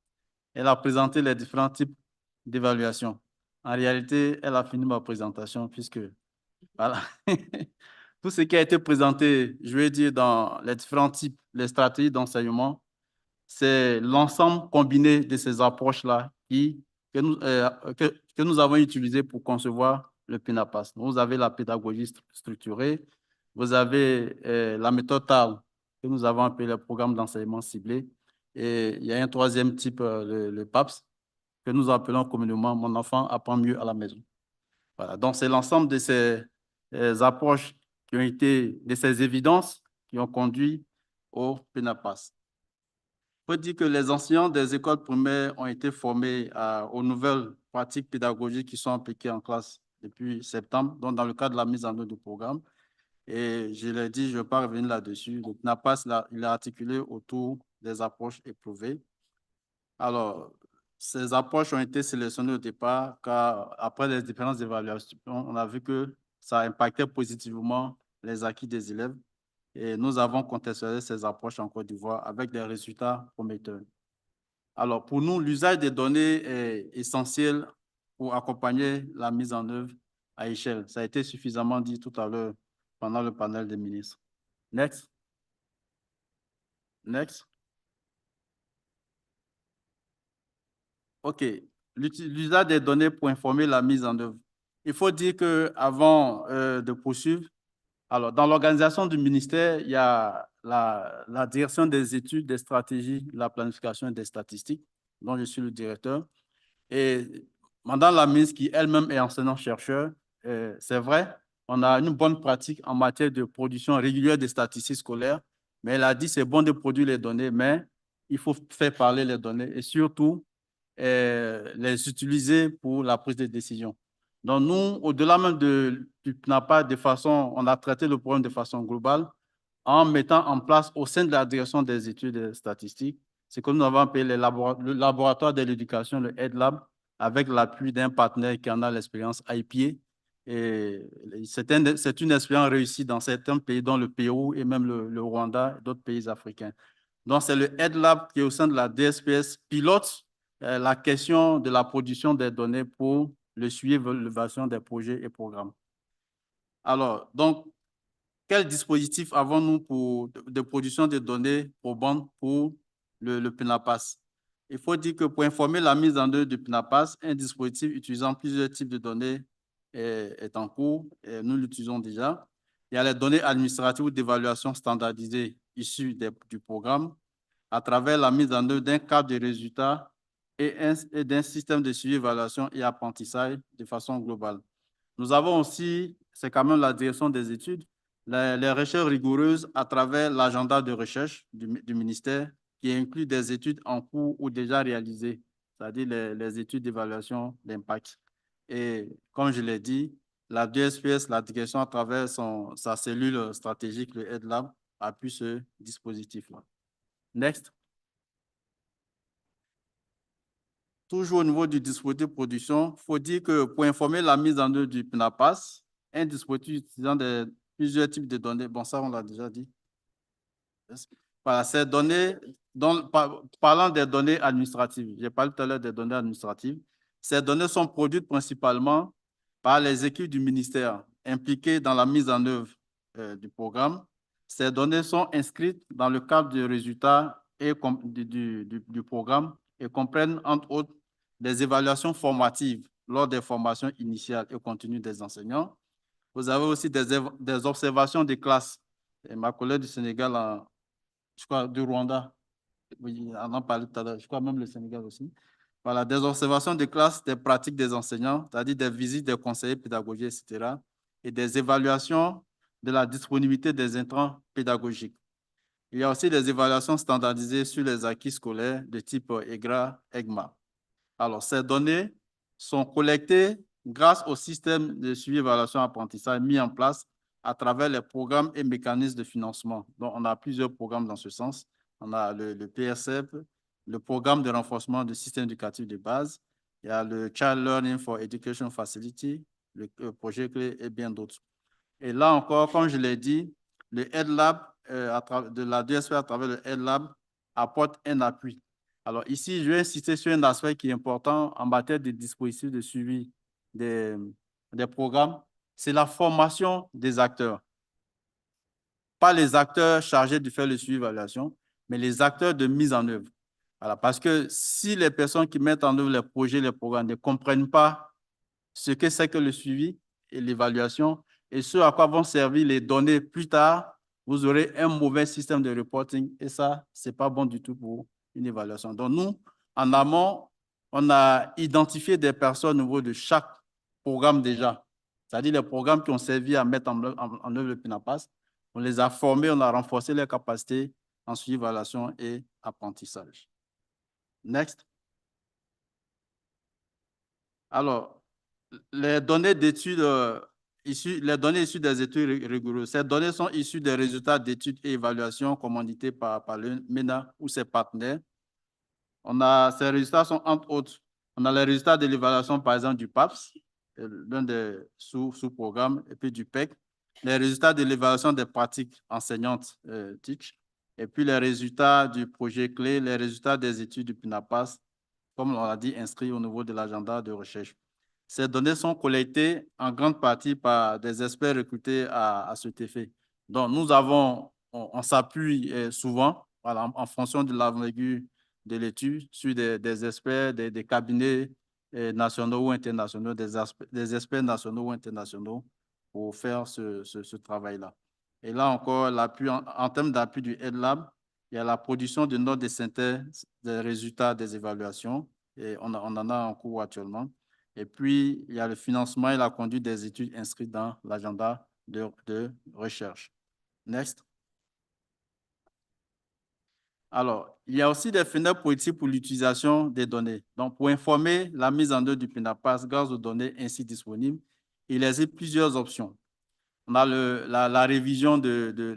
Elle a présenté les différents types d'évaluation. En réalité, elle a fini ma présentation puisque, voilà, tout ce qui a été présenté, je vais dire, dans les différents types, les stratégies d'enseignement, c'est l'ensemble combiné de ces approches-là que que nous avons utilisées pour concevoir le PNAPAS. Vous avez la pédagogie structurée, vous avez la méthode TAL, que nous avons appelé le programme d'enseignement ciblé, et il y a un troisième type, le PAPS, que nous appelons communément « Mon enfant apprend mieux à la maison ». Voilà, donc c'est l'ensemble de ces approches qui ont été, de ces évidences qui ont conduit au PNAPAS. Il faut dire que les enseignants des écoles primaires ont été formés aux nouvelles pratiques pédagogiques qui sont appliquées en classe depuis septembre, donc dans le cadre de la mise en œuvre du programme. Et je l'ai dit, je ne vais pas revenir là-dessus. Le PNAPAS, il est articulé autour des approches éprouvées. Alors, ces approches ont été sélectionnées au départ car après les différentes évaluations, on a vu que ça impactait positivement les acquis des élèves. Et nous avons contextualisé ces approches en Côte d'Ivoire avec des résultats prometteurs. Alors, pour nous, l'usage des données est essentiel pour accompagner la mise en œuvre à échelle. Ça a été suffisamment dit tout à l'heure pendant le panel des ministres. Next. Next. OK. L'usage des données pour informer la mise en œuvre. Il faut dire qu'avant de poursuivre, alors, dans l'organisation du ministère, il y a la direction des études, des stratégies, de la planification et des statistiques, dont je suis le directeur. Et Madame la ministre, qui elle-même est enseignant-chercheur, c'est vrai, on a une bonne pratique en matière de production régulière des statistiques scolaires, mais elle a dit c'est bon de produire les données, mais il faut faire parler les données et surtout les utiliser pour la prise de décision. Donc, nous, au-delà même du PNAPA, on a traité le problème de façon globale en mettant en place au sein de la direction des études et statistiques ce que nous avons appelé le laboratoire de l'éducation, le EdLab, avec l'appui d'un partenaire qui en a l'expérience IPA. Et c'est une expérience réussie dans certains pays, dont le Pérou et même le Rwanda et d'autres pays africains. Donc, c'est le EdLab qui est au sein de la DSPS pilote la question de la production des données pour le suivi et l'évaluation des projets et programmes. Alors, donc, quel dispositif avons-nous de production de données probantes pour le PNAPAS? Il faut dire que pour informer la mise en œuvre du PNAPAS, un dispositif utilisant plusieurs types de données est en cours et nous l'utilisons déjà. Il y a les données administratives ou d'évaluation standardisées issues du programme à travers la mise en œuvre d'un cadre de résultats et d'un système de suivi, évaluation et apprentissage de façon globale. Nous avons aussi, c'est quand même la direction des études, les recherches rigoureuses à travers l'agenda de recherche du ministère qui inclut des études en cours ou déjà réalisées, c'est-à-dire les études d'évaluation d'impact. Et comme je l'ai dit, la DSPS, la direction à travers sa cellule stratégique, le EdLab, appuie ce dispositif-là. Next. Toujours au niveau du dispositif de production, il faut dire que pour informer la mise en œuvre du PNAPAS, un dispositif utilisant plusieurs types de données, bon ça on l'a déjà dit. Voilà, ces données, parlant des données administratives, j'ai parlé tout à l'heure des données administratives, ces données sont produites principalement par les équipes du ministère impliquées dans la mise en œuvre du programme. Ces données sont inscrites dans le cadre des résultats du programme et comprennent entre autres des évaluations formatives lors des formations initiales et continues des enseignants. Vous avez aussi des observations de classe. Et ma collègue du Sénégal, je crois du Rwanda, oui, on en parlait tout à l'heure, je crois même le Sénégal aussi. Voilà, des observations de classe, des pratiques des enseignants, c'est-à-dire des visites des conseillers pédagogiques, etc. Et des évaluations de la disponibilité des intrants pédagogiques. Il y a aussi des évaluations standardisées sur les acquis scolaires de type EGRA, EGMA. Alors, ces données sont collectées grâce au système de suivi, évaluation, apprentissage mis en place à travers les programmes et mécanismes de financement. Donc, on a plusieurs programmes dans ce sens. On a le PSF, le programme de renforcement du système éducatif de base, il y a le Child Learning for Education Facility, le projet clé et bien d'autres. Et là encore, comme je l'ai dit, le EdLab, de la DSP à travers le EdLab, apporte un appui. Alors ici, je vais insister sur un aspect qui est important en matière de dispositifs de suivi des programmes, c'est la formation des acteurs. Pas les acteurs chargés de faire le suivi évaluation, mais les acteurs de mise en œuvre. Voilà, parce que si les personnes qui mettent en œuvre les projets, les programmes ne comprennent pas ce que c'est que le suivi et l'évaluation, et ce à quoi vont servir les données plus tard, vous aurez un mauvais système de reporting, et ça, ce n'est pas bon du tout pour une évaluation. Donc nous, en amont, on a identifié des personnes au niveau de chaque programme déjà, c'est-à-dire les programmes qui ont servi à mettre en œuvre le PNAPAS. On les a formés, on a renforcé leurs capacités en suivi, évaluation et apprentissage. Next. Alors, les données d'études les données issues des études rigoureuses, ces données sont issues des résultats d'études et évaluations commandités par le MENA ou ses partenaires. Ces résultats sont entre autres, on a les résultats de l'évaluation, par exemple, du PAPS, l'un des sous-programmes, et puis du PEC, les résultats de l'évaluation des pratiques enseignantes, TEACH, et puis les résultats du projet clé, les résultats des études du PNAPAS, comme on l'a dit, inscrits au niveau de l'agenda de recherche. Ces données sont collectées en grande partie par des experts recrutés à cet effet. Donc, on s'appuie souvent, voilà, en fonction de l'envergure de l'étude, sur des experts, des cabinets nationaux ou internationaux, des experts nationaux ou internationaux pour faire ce travail-là. Et là encore, l'appui en termes d'appui du EdLab, il y a la production de notes de synthèse des résultats des évaluations, et on en a en cours actuellement. Et puis, il y a le financement et la conduite des études inscrites dans l'agenda de recherche. Next. Alors, il y a aussi des fenêtres politiques pour l'utilisation des données. Donc, pour informer la mise en œuvre du PNAPAS grâce aux données ainsi disponibles, il existe plusieurs options. On a la révision de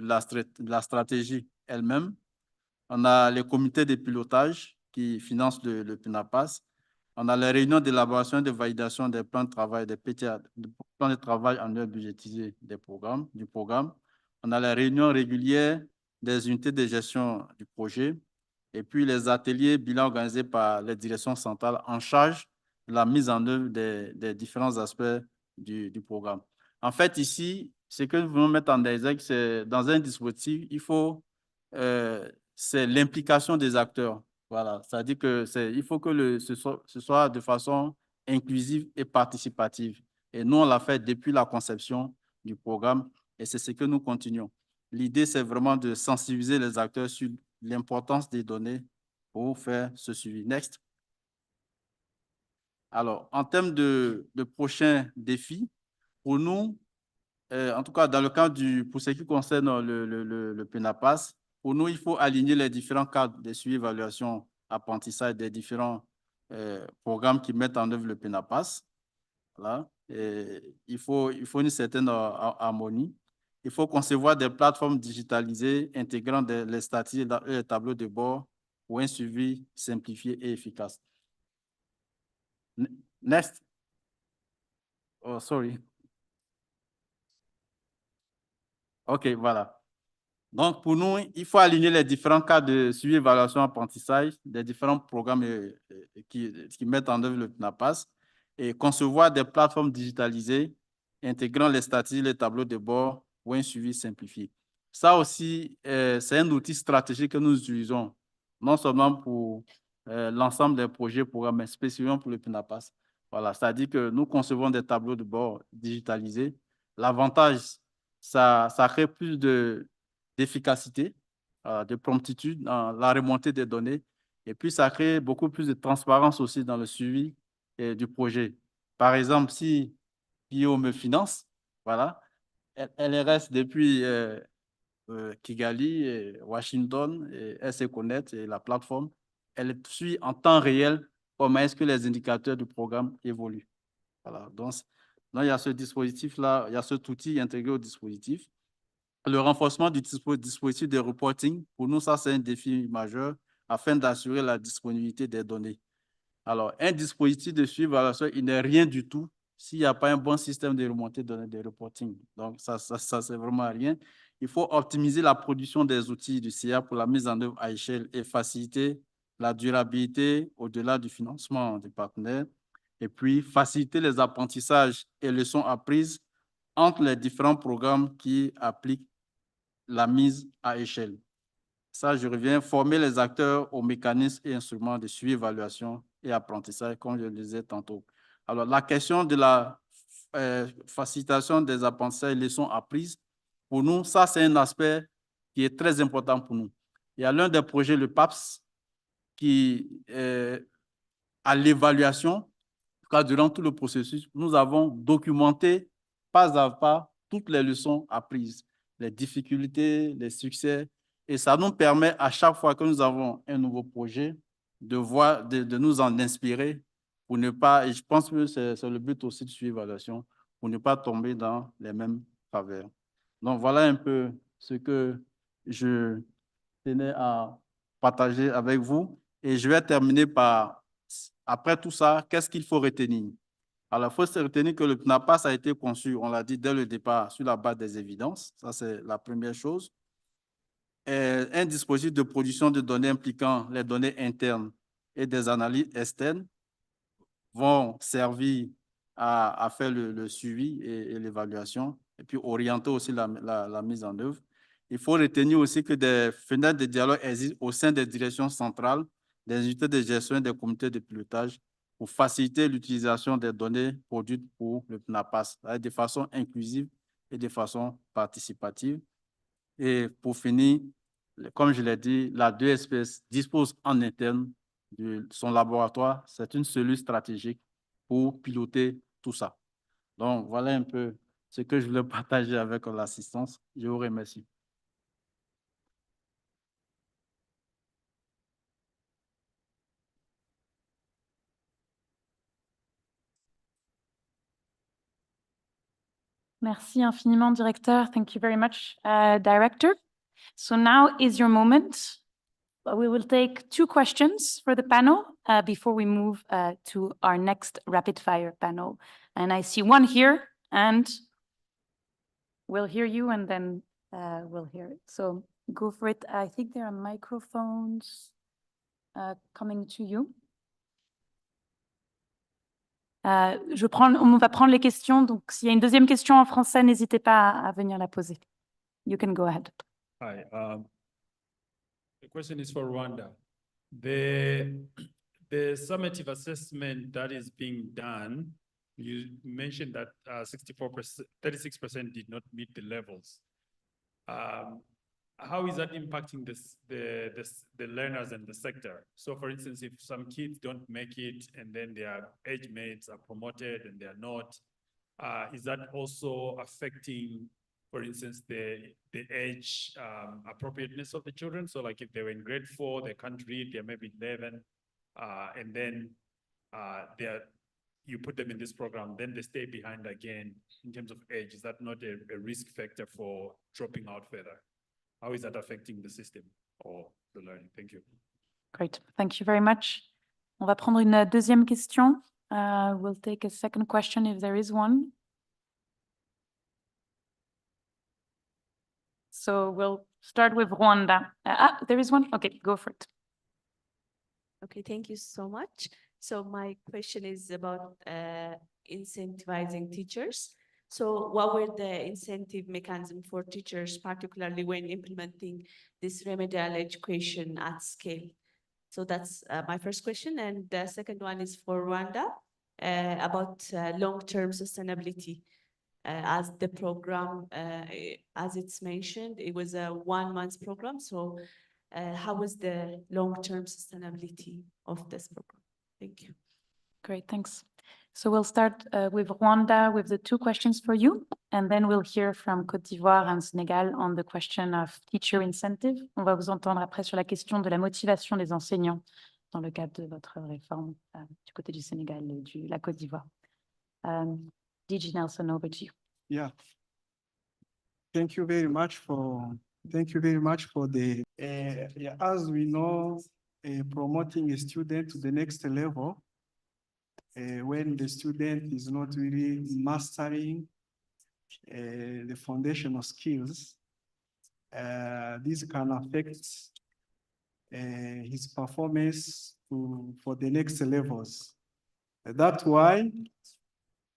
la stratégie elle-même. On a les comités de pilotage qui financent le PNAPAS. On a les réunions d'élaboration et de validation des plans de travail, des PTA, des plans de travail annuels budgétisés du programme. On a les réunions régulières des unités de gestion du projet, et puis les ateliers bilan organisés par les directions centrales en charge de la mise en œuvre des différents aspects du programme. En fait, ici, ce que nous voulons mettre en exergue, c'est dans un dispositif, c'est l'implication des acteurs. Voilà, c'est-à-dire il faut que ce soit de façon inclusive et participative. Et nous, on l'a fait depuis la conception du programme, et c'est ce que nous continuons. L'idée, c'est vraiment de sensibiliser les acteurs sur l'importance des données pour faire ce suivi. Next. Alors, en termes de prochains défis, pour nous, en tout cas, dans le cadre pour ce qui concerne le PNAPAS, pour nous, il faut aligner les différents cadres de suivi, évaluation, apprentissage des différents programmes qui mettent en œuvre le PNAPAS. Voilà. Et il faut une certaine harmonie. Il faut concevoir des plateformes digitalisées intégrant les statistiques et les tableaux de bord pour un suivi simplifié et efficace. Next. Oh, sorry. OK, voilà. Donc, pour nous, il faut aligner les différents cas de suivi, évaluation, apprentissage des différents programmes qui mettent en œuvre le PNAPAS et concevoir des plateformes digitalisées intégrant les statistiques, les tableaux de bord ou un suivi simplifié. Ça aussi, c'est un outil stratégique que nous utilisons, non seulement pour l'ensemble des projets, programmes, mais spécifiquement pour le PNAPAS. Voilà, c'est-à-dire que nous concevons des tableaux de bord digitalisés. L'avantage, ça crée plus d'efficacité, de promptitude dans la remontée des données. Et puis, ça crée beaucoup plus de transparence aussi dans le suivi du projet. Par exemple, si Pio me finance, voilà, elle reste depuis Kigali, et Washington, et elle se connecte et la plateforme, elle suit en temps réel comment est-ce que les indicateurs du programme évoluent. Voilà, donc il y a ce dispositif-là, il y a cet outil intégré au dispositif. Le renforcement du dispositif de reporting, pour nous, ça, c'est un défi majeur afin d'assurer la disponibilité des données. Alors, un dispositif de suivi, il n'est rien du tout s'il n'y a pas un bon système de remontée de données de reporting. Donc, ça c'est vraiment rien. Il faut optimiser la production des outils du CA pour la mise en œuvre à échelle et faciliter la durabilité au-delà du financement des partenaires. Et puis, faciliter les apprentissages et leçons apprises entre les différents programmes qui appliquent la mise à échelle. Ça, je reviens, former les acteurs aux mécanismes et instruments de suivi, évaluation et apprentissage, comme je le disais tantôt. Alors, la question de la facilitation des apprentissages et leçons apprises, pour nous, ça, c'est un aspect qui est très important pour nous. Il y a l'un des projets, le PAPS, qui est à l'évaluation. Durant tout le processus, nous avons documenté pas à pas toutes les leçons apprises, les difficultés, les succès, et ça nous permet à chaque fois que nous avons un nouveau projet de nous en inspirer pour ne pas, et je pense que c'est le but aussi de suivre l'évaluation, pour ne pas tomber dans les mêmes travers. Donc voilà un peu ce que je tenais à partager avec vous, et je vais terminer par, après tout ça, qu'est-ce qu'il faut retenir? Alors, il faut se retenir que le PNAPAS a été conçu, on l'a dit dès le départ, sur la base des évidences. Ça, c'est la première chose. Et un dispositif de production de données impliquant les données internes et des analyses externes vont servir à faire le suivi et l'évaluation, et puis orienter aussi la mise en œuvre. Il faut retenir aussi que des fenêtres de dialogue existent au sein des directions centrales, des unités de gestion et des comités de pilotage pour faciliter l'utilisation des données produites pour le PNAPAS, de façon inclusive et de façon participative. Et pour finir, comme je l'ai dit, la 2SPS dispose en interne de son laboratoire. C'est une cellule stratégique pour piloter tout ça. Donc, voilà un peu ce que je voulais partager avec l'assistance. Je vous remercie. Merci infiniment, directeur. Thank you very much, director. So now is your moment. We will take 2 questions for the panel before we move to our next rapid fire panel. And I see one here, and we'll hear you, and then we'll hear it. So go for it. I think there are microphones coming to you. On va prendre les questions. Donc, s'il y a une deuxième question en français, n'hésitez pas à venir la poser. You can go ahead. Hi, the question is for Rwanda. The summative assessment that is being done, you mentioned that 36% did not meet the levels. How is that impacting the learners and the sector? So for instance, if some kids don't make it and then their age mates are promoted and they are not, is that also affecting, for instance, the age appropriateness of the children? So like if they were in grade 4, they can't read, they're maybe 11, and then you put them in this program, then they stay behind again in terms of age. Is that not a risk factor for dropping out further? How is that affecting the system or the learning? Thank you. Great. Thank you very much. On va prendre une deuxième question. We'll take a second question if there is one. So we'll start with Rwanda. There is one? Okay, go for it. Okay, thank you so much. So my question is about incentivizing teachers. So what were the incentive mechanism for teachers, particularly when implementing this remedial education at scale? So that's my first question. And the second one is for Rwanda about long-term sustainability. As the program, as it's mentioned, it was a 1-month program. So how was the long-term sustainability of this program? Thank you. Great, thanks. So we'll start with Rwanda with the 2 questions for you, and then we'll hear from Côte d'Ivoire and Sénégal on the question of teacher incentive. On va vous entendre après sur la question de la motivation des enseignants dans le cadre de votre réforme du côté du Sénégal et de la Côte d'Ivoire. DG Nelson, over to you. Yeah. Thank you very much for the, as we know, promoting a student to the next level, when the student is not really mastering the foundational skills, this can affect his performance for the next levels. That's why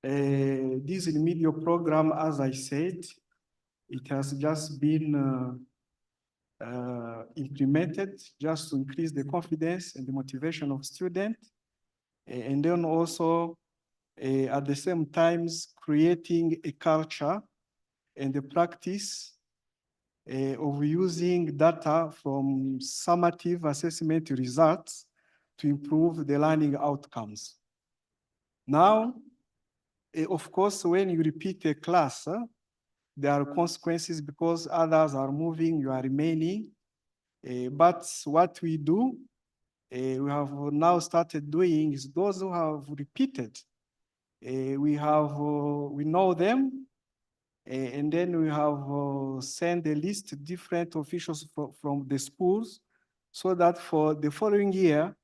this remedial program, as I said, it has just been implemented just to increase the confidence and the motivation of students. And then also at the same time creating a culture and the practice of using data from summative assessment results to improve the learning outcomes. Now, of course, when you repeat a class, there are consequences because others are moving, you are remaining. But what we do, we have now started doing is those who have repeated, we know them, and then we have sent a list to different officials from the schools so that for the following year,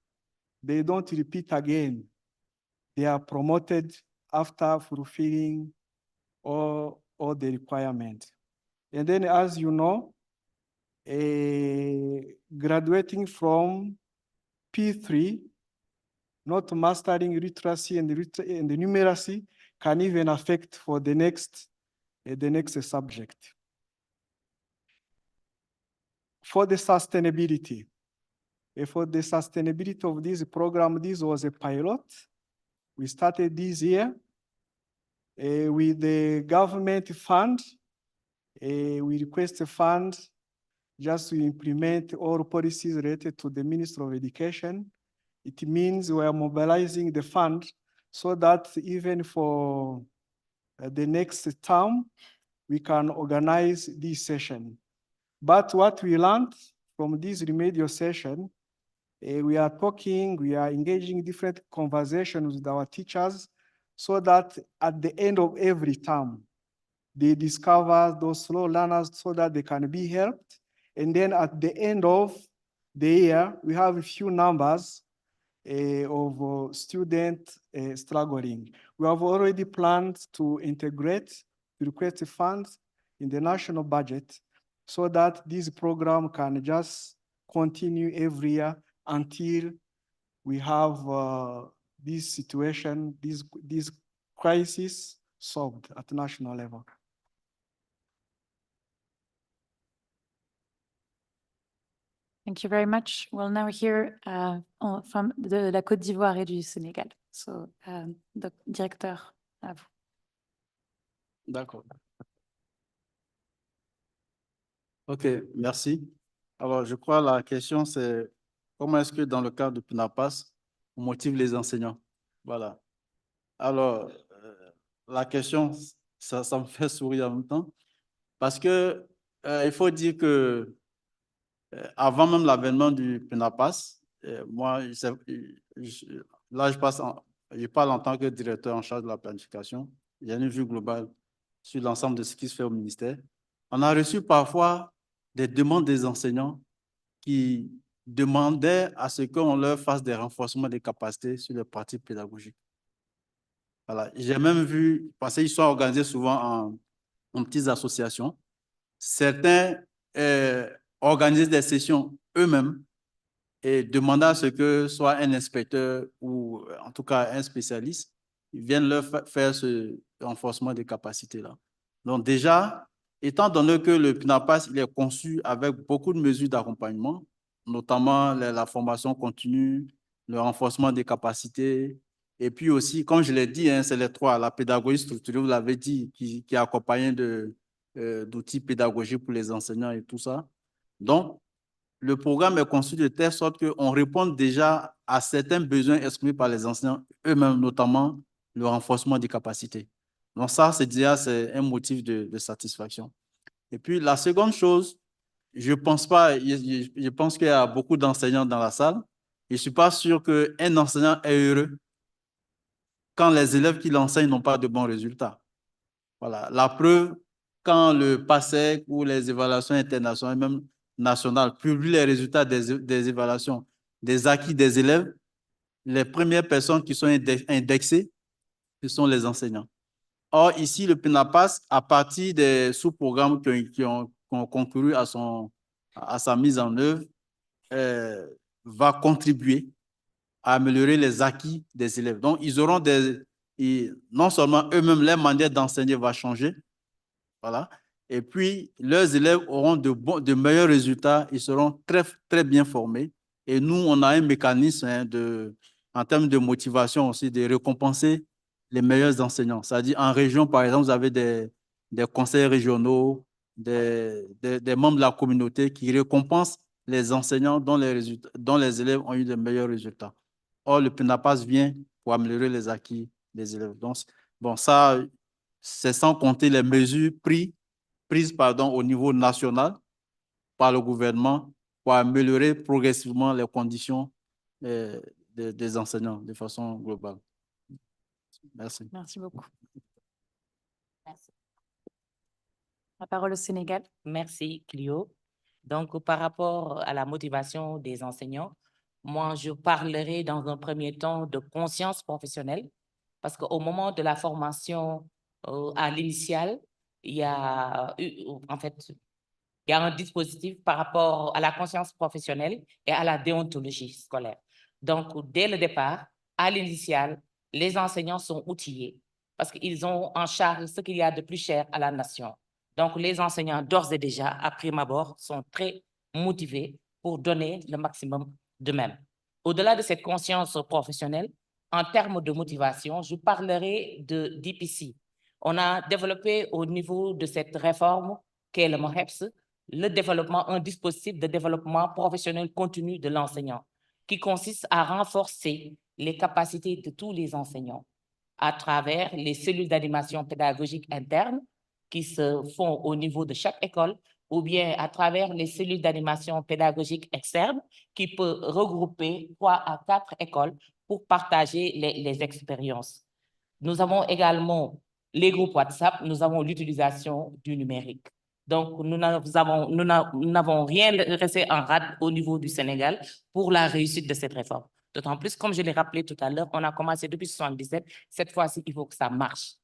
they don't repeat again. They are promoted after fulfilling all the requirements. And then, as you know, graduating from P3, not mastering literacy and the numeracy can even affect for the next subject. For the sustainability, of this program, this was a pilot. We started this year with the government fund. We request a fund just to implement all policies related to the Ministry of Education. It means we are mobilizing the fund so that even for the next term, we can organize this session. But what we learned from this remedial session, we are engaging different conversations with our teachers so that at the end of every term, they discover those slow learners so that they can be helped. And then at the end of the year, we have a few numbers of students struggling. We have already planned to integrate the requested funds in the national budget so that this program can just continue every year until we have this situation, this crisis solved at the national level. Thank you very much. We'll now hear from de la Côte d'Ivoire et du Sénégal. So, directeur, à vous. D'accord. OK, merci. Alors, je crois que la question, c'est comment est-ce que dans le cadre du PNAPAS, on motive les enseignants? Voilà. Alors, la question, ça me fait sourire en même temps, parce que il faut dire que avant même l'avènement du PNAPAS, moi, là, je parle en tant que directeur en charge de la planification. J'ai une vue globale sur l'ensemble de ce qui se fait au ministère. On a reçu parfois des demandes des enseignants qui demandaient à ce qu'on leur fasse des renforcements des capacités sur les pratiques pédagogiques. Voilà. J'ai même vu, parce qu'ils sont organisés souvent en petites associations, certains organiser des sessions eux-mêmes et demander à ce que soit un inspecteur ou en tout cas un spécialiste vienne leur faire ce renforcement des capacités-là. Donc déjà, étant donné que le PNAPAS il est conçu avec beaucoup de mesures d'accompagnement, notamment la formation continue, le renforcement des capacités, et puis aussi, comme je l'ai dit, hein, c'est les trois, la pédagogie structurée, vous l'avez dit, qui est accompagnée d'outils pédagogiques pour les enseignants et tout ça. Donc, le programme est conçu de telle sorte qu'on réponde déjà à certains besoins exprimés par les enseignants eux-mêmes, notamment le renforcement des capacités. Donc ça, c'est déjà un motif de satisfaction. Et puis, la seconde chose, je pense qu'il y a beaucoup d'enseignants dans la salle. Je ne suis pas sûr qu'un enseignant est heureux quand les élèves qui l'enseignent n'ont pas de bons résultats. Voilà. La preuve, quand le PASEC ou les évaluations internationales, même nationales, publient les résultats des évaluations, des acquis des élèves, les premières personnes qui sont indexées, ce sont les enseignants. Or, ici, le PNAPAS, à partir des sous-programmes qui ont concouru à sa mise en œuvre, va contribuer à améliorer les acquis des élèves. Donc, ils auront non seulement eux-mêmes, leur manière d'enseigner va changer, voilà, et puis leurs élèves auront de meilleurs résultats, ils seront très, très bien formés. Et nous, on a un mécanisme en termes de motivation aussi, de récompenser les meilleurs enseignants. C'est-à-dire, en région, par exemple, vous avez des conseils régionaux, des membres de la communauté qui récompensent les enseignants dont les élèves ont eu de meilleurs résultats. Or, le PNAPAS vient pour améliorer les acquis des élèves. Donc, bon, ça, c'est sans compter les mesures prises au niveau national par le gouvernement pour améliorer progressivement les conditions des enseignants de façon globale. Merci. Merci beaucoup. Merci. La parole au Sénégal. Merci, Clio. Donc, par rapport à la motivation des enseignants, moi, je parlerai dans un premier temps de conscience professionnelle, parce qu'au moment de la formation à l'initiale, il y a un dispositif par rapport à la conscience professionnelle et à la déontologie scolaire. Donc, dès le départ, à l'initiale, les enseignants sont outillés parce qu'ils ont en charge ce qu'il y a de plus cher à la nation. Donc, les enseignants, d'ores et déjà, à prime abord, sont très motivés pour donner le maximum d'eux-mêmes. Au-delà de cette conscience professionnelle, en termes de motivation, je parlerai de DPC. On a développé au niveau de cette réforme qu'est le MOHEPS, un dispositif de développement professionnel continu de l'enseignant, qui consiste à renforcer les capacités de tous les enseignants à travers les cellules d'animation pédagogique interne qui se font au niveau de chaque école, ou bien à travers les cellules d'animation pédagogique externe qui peut regrouper 3 à 4 écoles pour partager les expériences. Nous avons également les groupes WhatsApp, nous avons l'utilisation du numérique. Donc, nous n'avons rien resté en rade au niveau du Sénégal pour la réussite de cette réforme. D'autant plus, comme je l'ai rappelé tout à l'heure, on a commencé depuis 1977. Cette fois-ci, il faut que ça marche.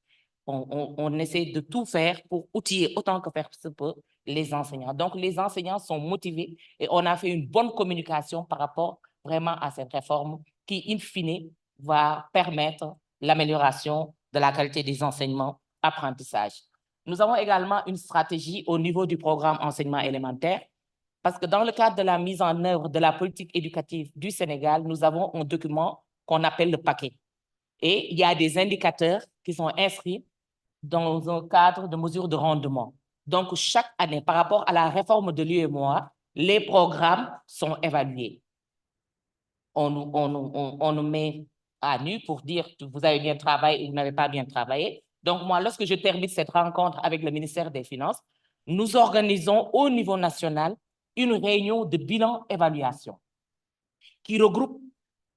On essaie de tout faire pour outiller autant que faire se peut les enseignants. Donc, les enseignants sont motivés et on a fait une bonne communication par rapport vraiment à cette réforme qui, in fine, va permettre l'amélioration de la qualité des enseignements apprentissage. Nous avons également une stratégie au niveau du programme enseignement élémentaire parce que dans le cadre de la mise en œuvre de la politique éducative du Sénégal, nous avons un document qu'on appelle le paquet. Et il y a des indicateurs qui sont inscrits dans un cadre de mesure de rendement. Donc, chaque année, par rapport à la réforme de l'UEMOA, les programmes sont évalués. On nous met à nu pour dire que vous avez bien travaillé ou vous n'avez pas bien travaillé. Donc, moi, lorsque je termine cette rencontre avec le ministère des Finances, nous organisons au niveau national une réunion de bilan-évaluation qui regroupe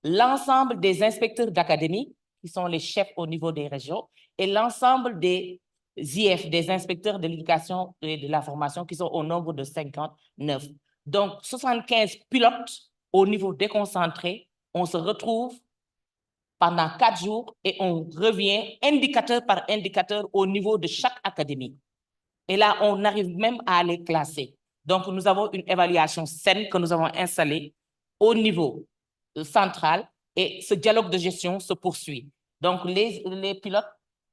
l'ensemble des inspecteurs d'académie, qui sont les chefs au niveau des régions, et l'ensemble des IF, des inspecteurs de l'éducation et de la formation, qui sont au nombre de 59. Donc, 75 pilotes au niveau déconcentré. On se retrouve pendant 4 jours et on revient indicateur par indicateur au niveau de chaque académie. Et là, on arrive même à les classer. Donc, nous avons une évaluation saine que nous avons installée au niveau central et ce dialogue de gestion se poursuit. Donc, les pilotes,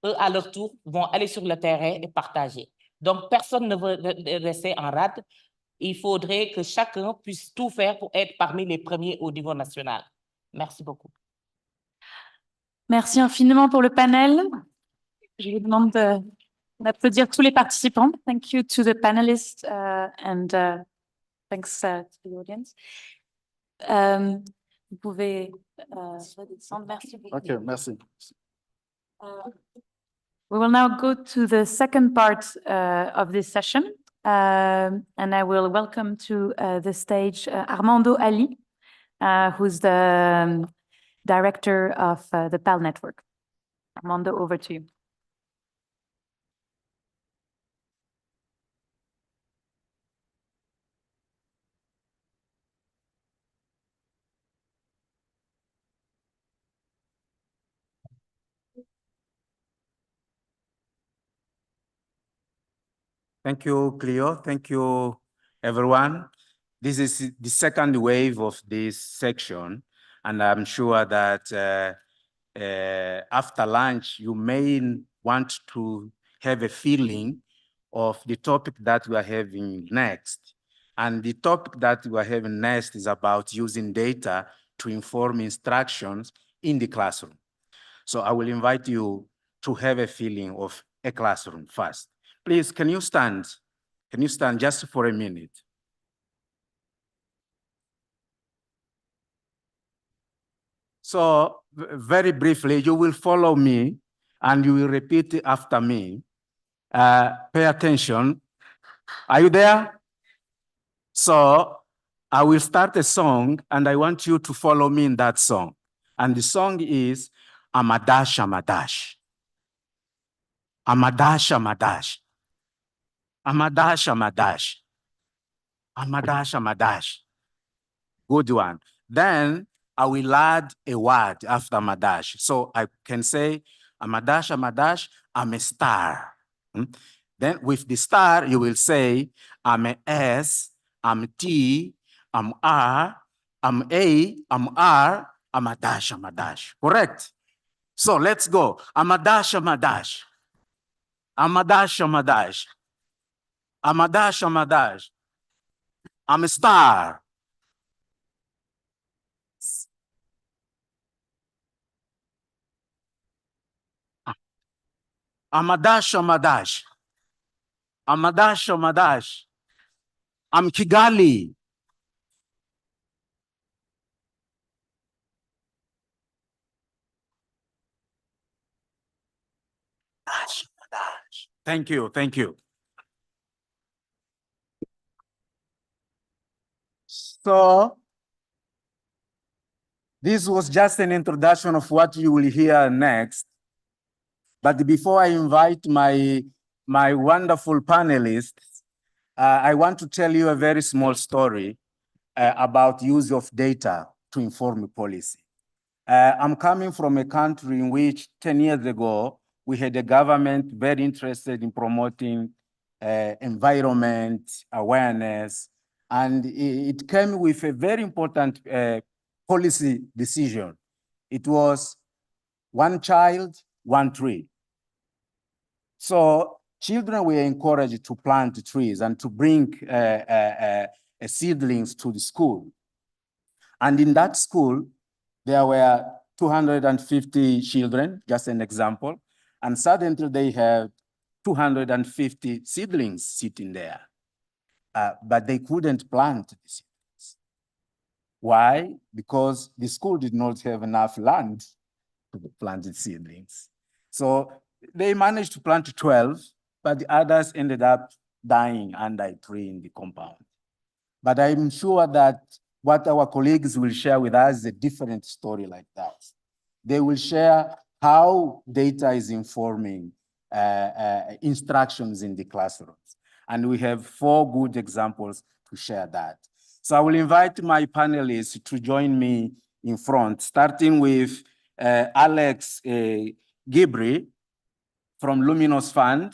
eux, à leur tour, vont aller sur le terrain et partager. Donc, personne ne veut rester en rade. Il faudrait que chacun puisse tout faire pour être parmi les premiers au niveau national. Merci beaucoup. Merci infiniment pour le panel. Je vous demande d'applaudir tous les participants. Thank you to the panelists and thanks to the audience. Vous pouvez redescendre. Merci beaucoup. OK, merci. We will now go to the second part of this session, and I will welcome to the stage Armando Ali, who's the director of the PAL network. Armando, over to you. Thank you, Cleo. Thank you, everyone. This is the second wave of this section, and I'm sure that after lunch, you may want to have a feeling of the topic that we are having next. And the topic that we are having next is about using data to inform instructions in the classroom. So I will invite you to have a feeling of a classroom first. Please, can you stand? Can you stand just for a minute? So very briefly, you will follow me and you will repeat after me. Pay attention. Are you there? So I will start a song and I want you to follow me in that song. And the song is Amadash, Amadash. Amadash, Amadash. Amadash, Amadash. Amadash, Amadash. Good one. Then I will add a word after Amadash. So I can say, Amadash, Amadash, I'm a star. Then with the star, you will say, I'm a S, I'm a T, I'm R, I'm A, I'm R, I'm a dash, I'm a dash. Correct? So let's go. I'm a dash, I'm a dash. I'm a dash, I'm a dash. I'm a dash, I'm a dash. I'm a star. I'm a dash, I'm a dash. I'm a dash, I'm a dash. I'm Kigali. Dash, dash. Thank you, thank you. So this was just an introduction of what you will hear next. But before I invite my wonderful panelists, I want to tell you a very small story about use of data to inform policy. I'm coming from a country in which 10 years ago, we had a government very interested in promoting environment awareness, and it came with a very important policy decision. It was one child, one tree. So children were encouraged to plant trees and to bring seedlings to the school. And in that school, there were 250 children, just an example, and suddenly they have 250 seedlings sitting there, but they couldn't plant the seedlings. Why? Because the school did not have enough land to plant the seedlings. So they managed to plant 12, but the others ended up dying under a tree in the compound. But I'm sure that what our colleagues will share with us is a different story like that. They will share how data is informing instructions in the classrooms. And we have 4 good examples to share that. So I will invite my panelists to join me in front, starting with Alex Gibri from Luminous Fund.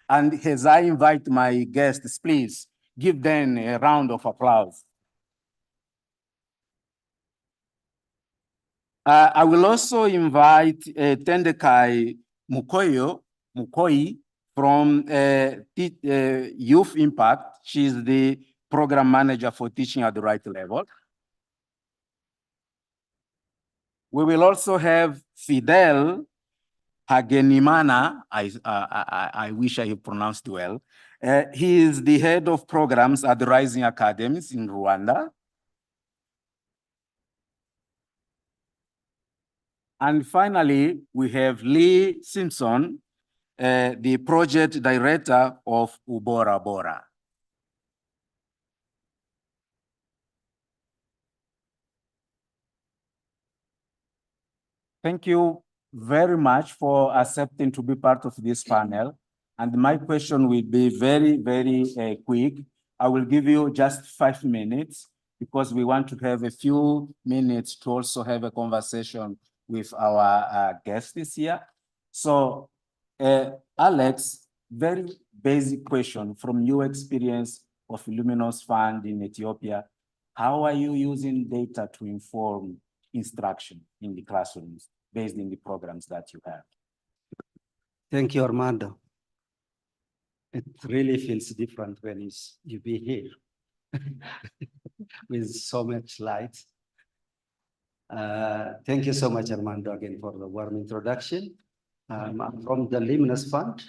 And as I invite my guests, please give them a round of applause. I will also invite Tendekai Mukoi from Youth Impact. She's the program manager for teaching at the right level. We will also have Fidel Hagenimana. I wish I pronounced well. He is the head of programs at the Rising Academies in Rwanda. And finally, we have Lee Simpson, the project director of Ubora Bora. Thank you very much for accepting to be part of this panel. And my question will be very, very quick. I will give you just 5 minutes because we want to have a few minutes to also have a conversation with our guests here. So, Alex, very basic question from your experience of Luminous Fund in Ethiopia. How are you using data to inform instruction in the classrooms based in the programs that you have? Thank you, Armando. It really feels different when you be here with so much light. Thank you so much, Armando, again for the warm introduction. I'm from the Luminous Fund.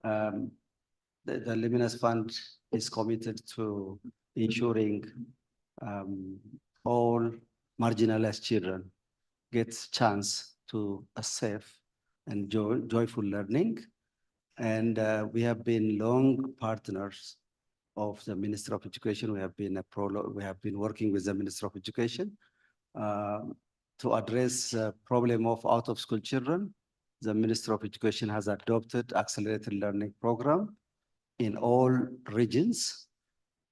The Luminous Fund is committed to ensuring all marginalized children get chance to a safe and joyful learning. And we have been long partners of the Minister of Education. We have been working with the Minister of Education to address the problem of out-of-school children. The Minister of Education has adopted accelerated learning program in all regions.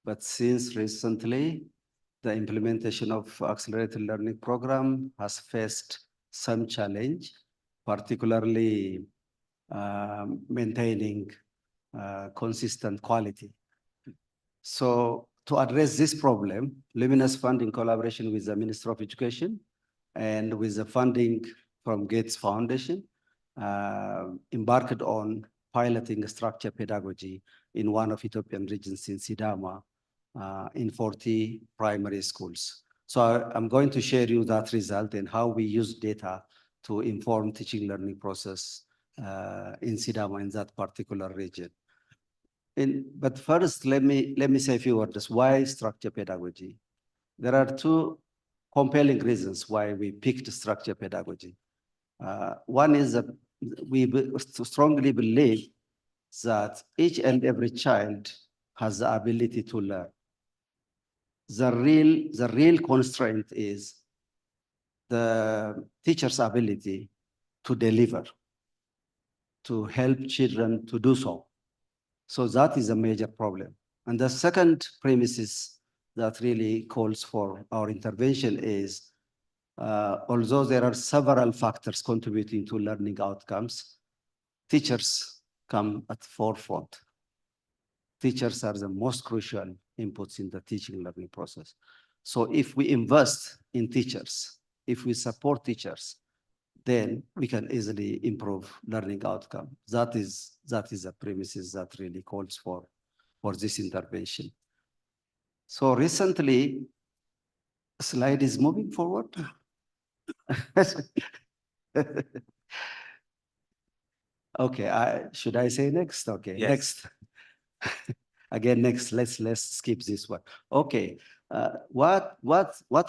But since recently, the implementation of accelerated learning program has faced some challenge, particularly maintaining consistent quality. So to address this problem, Luminous Fund, in collaboration with the Minister of Education and with the funding from Gates Foundation, embarked on piloting structured pedagogy in one of Ethiopian regions in Sidama, in 40 primary schools. So I'm going to share you that result and how we use data to inform teaching learning process in Sidama, in that particular region. But first, let me say a few words. Why structured pedagogy? There are two compelling reasons why we picked structured pedagogy. One is that we strongly believe that each and every child has the ability to learn. The real constraint is the teacher's ability to deliver, to help children to do so. So that is a major problem. And the second premises that really calls for our intervention is, although there are several factors contributing to learning outcomes, teachers come at forefront. Teachers are the most crucial inputs in the teaching learning process. So if we invest in teachers, if we support teachers, then we can easily improve learning outcome. That is the premises that really calls for this intervention. So recently, slide is moving forward. Okay, should I say next? Okay, Yes. next. Again, next, let's skip this one. Okay, what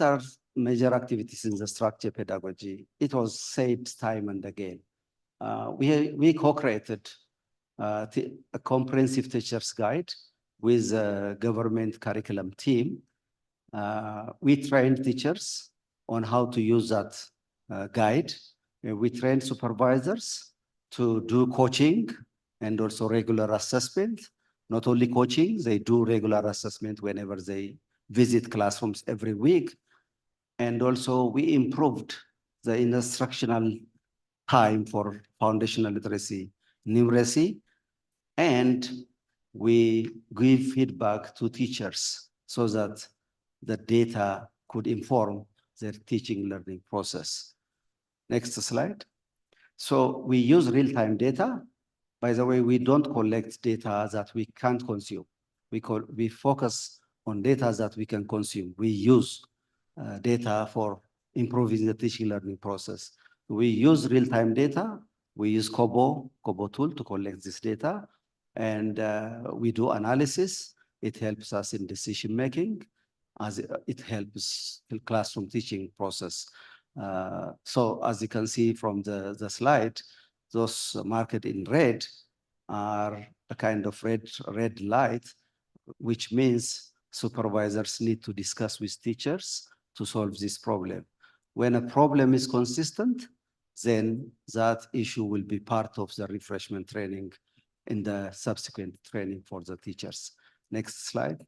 are major activities in the structured pedagogy? It was said time and again. We co-created a comprehensive teacher's guide with a government curriculum team. We trained teachers on how to use that guide. We trained supervisors to do coaching and also regular assessment. Not only coaching, they do regular assessment whenever they visit classrooms every week. And also we improved the instructional time for foundational literacy, numeracy, and we give feedback to teachers so that the data could inform their teaching learning process. Next slide. So we use real-time data. By the way, we don't collect data that we can't consume. We focus on data that we can consume. We use data for improving the teaching learning process. We use real-time data. We use Kobo tool to collect this data. And we do analysis. It helps us in decision-making, as it helps the classroom teaching process. So as you can see from the slide, those marked in red are a kind of red light, which means supervisors need to discuss with teachers to solve this problem. When a problem is consistent, then that issue will be part of the refreshment training in the subsequent training for the teachers. Next slide.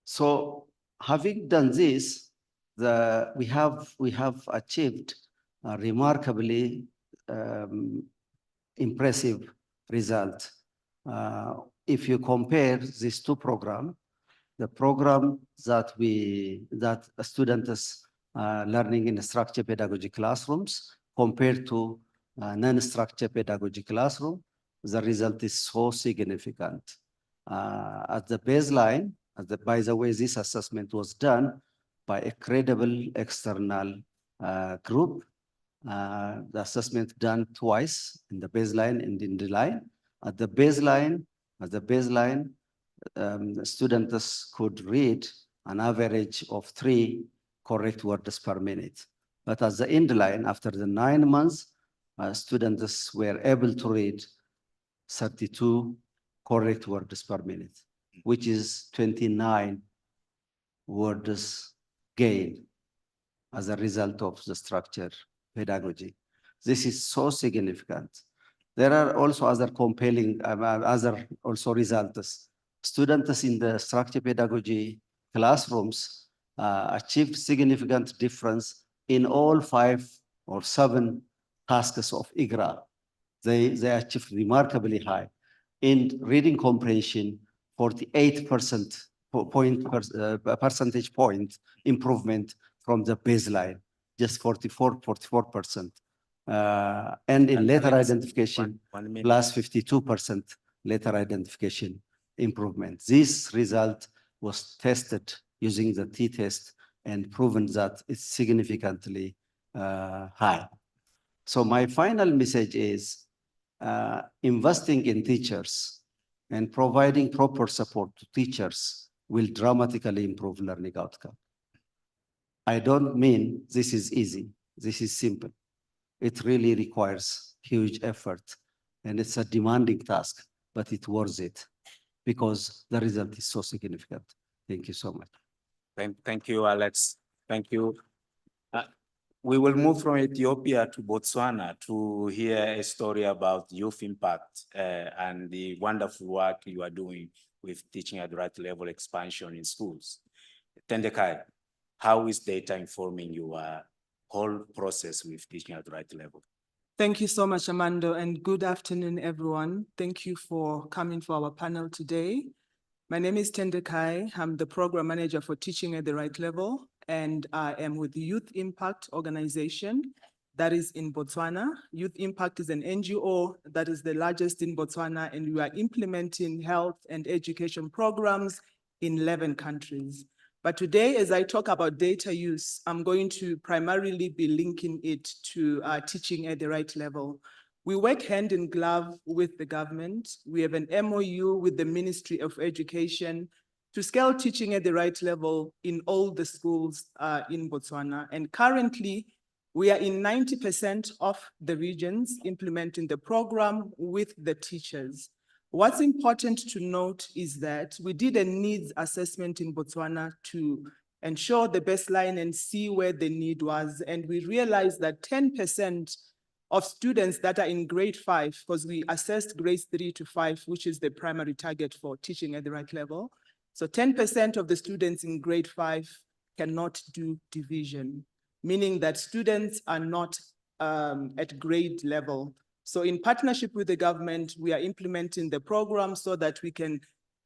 So having done this, we have achieved a remarkably impressive result. If you compare these two programs, the program that a student is learning in structured pedagogy classrooms compared to non-structured pedagogy classroom, the result is so significant. At the baseline, by the way, this assessment was done by a credible external group. The assessment done twice in the baseline and in the line. At the baseline, students could read an average of 3 correct words per minute. But at the end line, after the 9 months, students were able to read 32 correct words per minute, which is 29 words gained as a result of the structure pedagogy. This is so significant. There are also other compelling, other also results. Students in the structure pedagogy classrooms achieved significant difference in all 5 or 7 tasks of IGRA. They achieved remarkably high. In reading comprehension, 48% percentage point improvement from the baseline, just 44%. And in letter identification, plus 52% letter identification improvement. This result was tested using the t-test and proven that it's significantly high. So my final message is investing in teachers and providing proper support to teachers will dramatically improve learning outcome. I don't mean this is easy. This is simple. It really requires huge effort and it's a demanding task, but it's worth it because the result is so significant. Thank you so much. Thank you, Alex. Thank you. We will move from Ethiopia to Botswana to hear a story about youth impact and the wonderful work you are doing with teaching at the right level expansion in schools. Tendekai, how is data informing your whole process with teaching at the right level? Thank you so much, Amando, and good afternoon, everyone. Thank you for coming for our panel today. My name is Tendekai. I'm the program manager for teaching at the right level, and I am with the Youth Impact organization that is in Botswana. Youth Impact is an NGO that is the largest in Botswana, and we are implementing health and education programs in 11 countries. But today, as I talk about data use, I'm going to primarily be linking it to teaching at the right level. We work hand in glove with the government. We have an MOU with the Ministry of Education to scale teaching at the right level in all the schools in Botswana. And currently, we are in 90% of the regions implementing the program with the teachers. What's important to note is that we did a needs assessment in Botswana to ensure the baseline and see where the need was. And we realized that 10% of students that are in grade 5, because we assessed grades 3 to 5, which is the primary target for teaching at the right level. So 10% of the students in grade 5 cannot do division, meaning that students are not at grade level. So in partnership with the government, we are implementing the program so that we can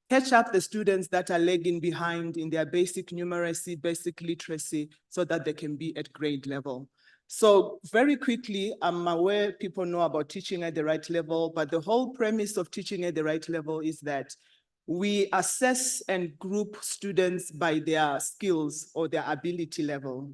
catch up the students that are lagging behind in their basic numeracy, basic literacy, so that they can be at grade level. So very quickly, I'm aware people know about teaching at the right level, but the whole premise of teaching at the right level is that we assess and group students by their skills or their ability level.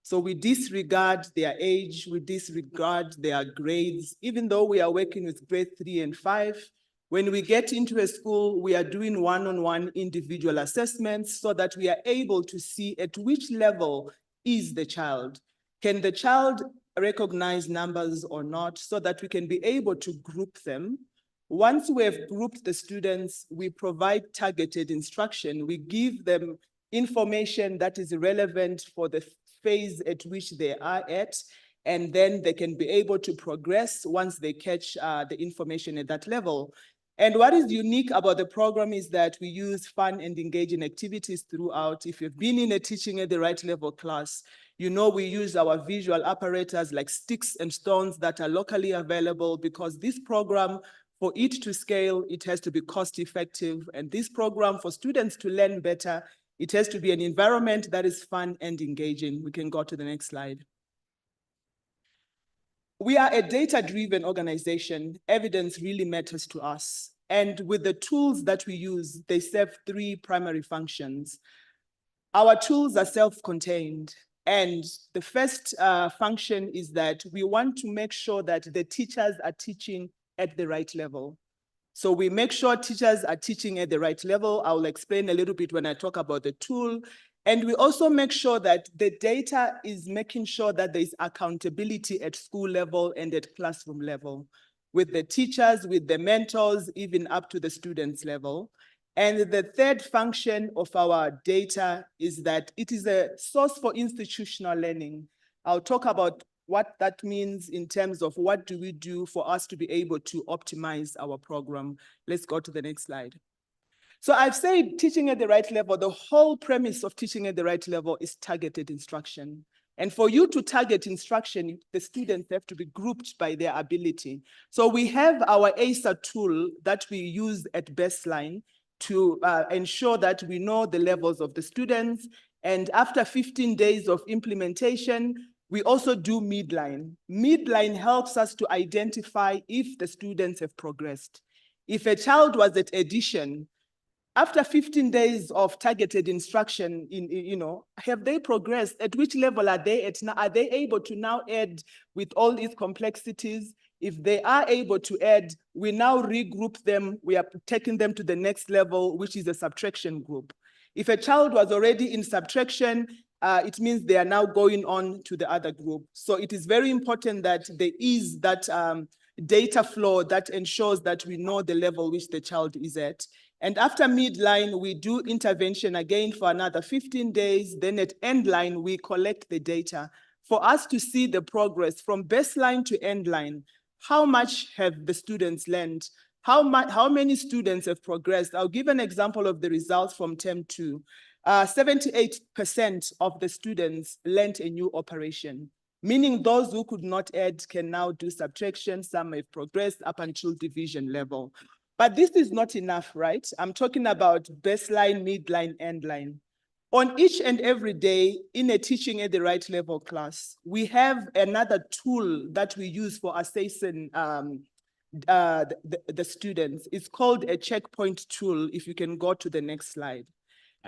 So we disregard their age, we disregard their grades, even though we are working with grade 3 and 5. When we get into a school, we are doing one-on-one individual assessments so that we are able to see at which level is the child. Can the child recognize numbers or not, so that we can be able to group them. Once we have grouped the students, we provide targeted instruction. We give them information that is relevant for the phase at which they are at, and then they can be able to progress once they catch the information at that level. And what is unique about the program is that we use fun and engaging activities throughout. If you've been in a teaching at the right level class, you know we use our visual apparatus like sticks and stones that are locally available, because this program, for it to scale, it has to be cost effective. And this program, for students to learn better, it has to be an environment that is fun and engaging. We can go to the next slide. We are a data-driven organization. Evidence really matters to us. And with the tools that we use, they serve 3 primary functions. Our tools are self-contained. And the first function is that we want to make sure that the teachers are teaching at the right level. So we make sure teachers are teaching at the right level. I will explain a little bit when I talk about the tool. And we also make sure that the data is making sure that there is accountability at school level and at classroom level, with the teachers, with the mentors, even up to the students level. And the third function of our data is that it is a source for institutional learning. I'll talk about what that means in terms of what do we do for us to be able to optimize our program. Let's go to the next slide. So I've said teaching at the right level. The whole premise of teaching at the right level is targeted instruction. And for you to target instruction, the students have to be grouped by their ability. So we have our ASA tool that we use at baseline to ensure that we know the levels of the students. And after 15 days of implementation, we also do midline. Midline helps us to identify if the students have progressed. If a child was at addition, after 15 days of targeted instruction, have they progressed? At which level are they at now? Are they able to now add with all these complexities? If they are able to add, we now regroup them. We are taking them to the next level, which is a subtraction group. If a child was already in subtraction, it means they are now going on to the other group. So it is very important that there is that data flow that ensures that we know the level which the child is at. And after midline, we do intervention again for another 15 days. Then at endline, we collect the data for us to see the progress from baseline to endline. How much have the students learned? How many students have progressed? I'll give an example of the results from term 2. 78% of the students learned a new operation, meaning those who could not add can now do subtraction. Some have progressed up until division level. But this is not enough, right? I'm talking about baseline, midline, endline. On each and every day in a teaching at the right level class, we have another tool that we use for assessing the students. It's called a checkpoint tool. If you can go to the next slide.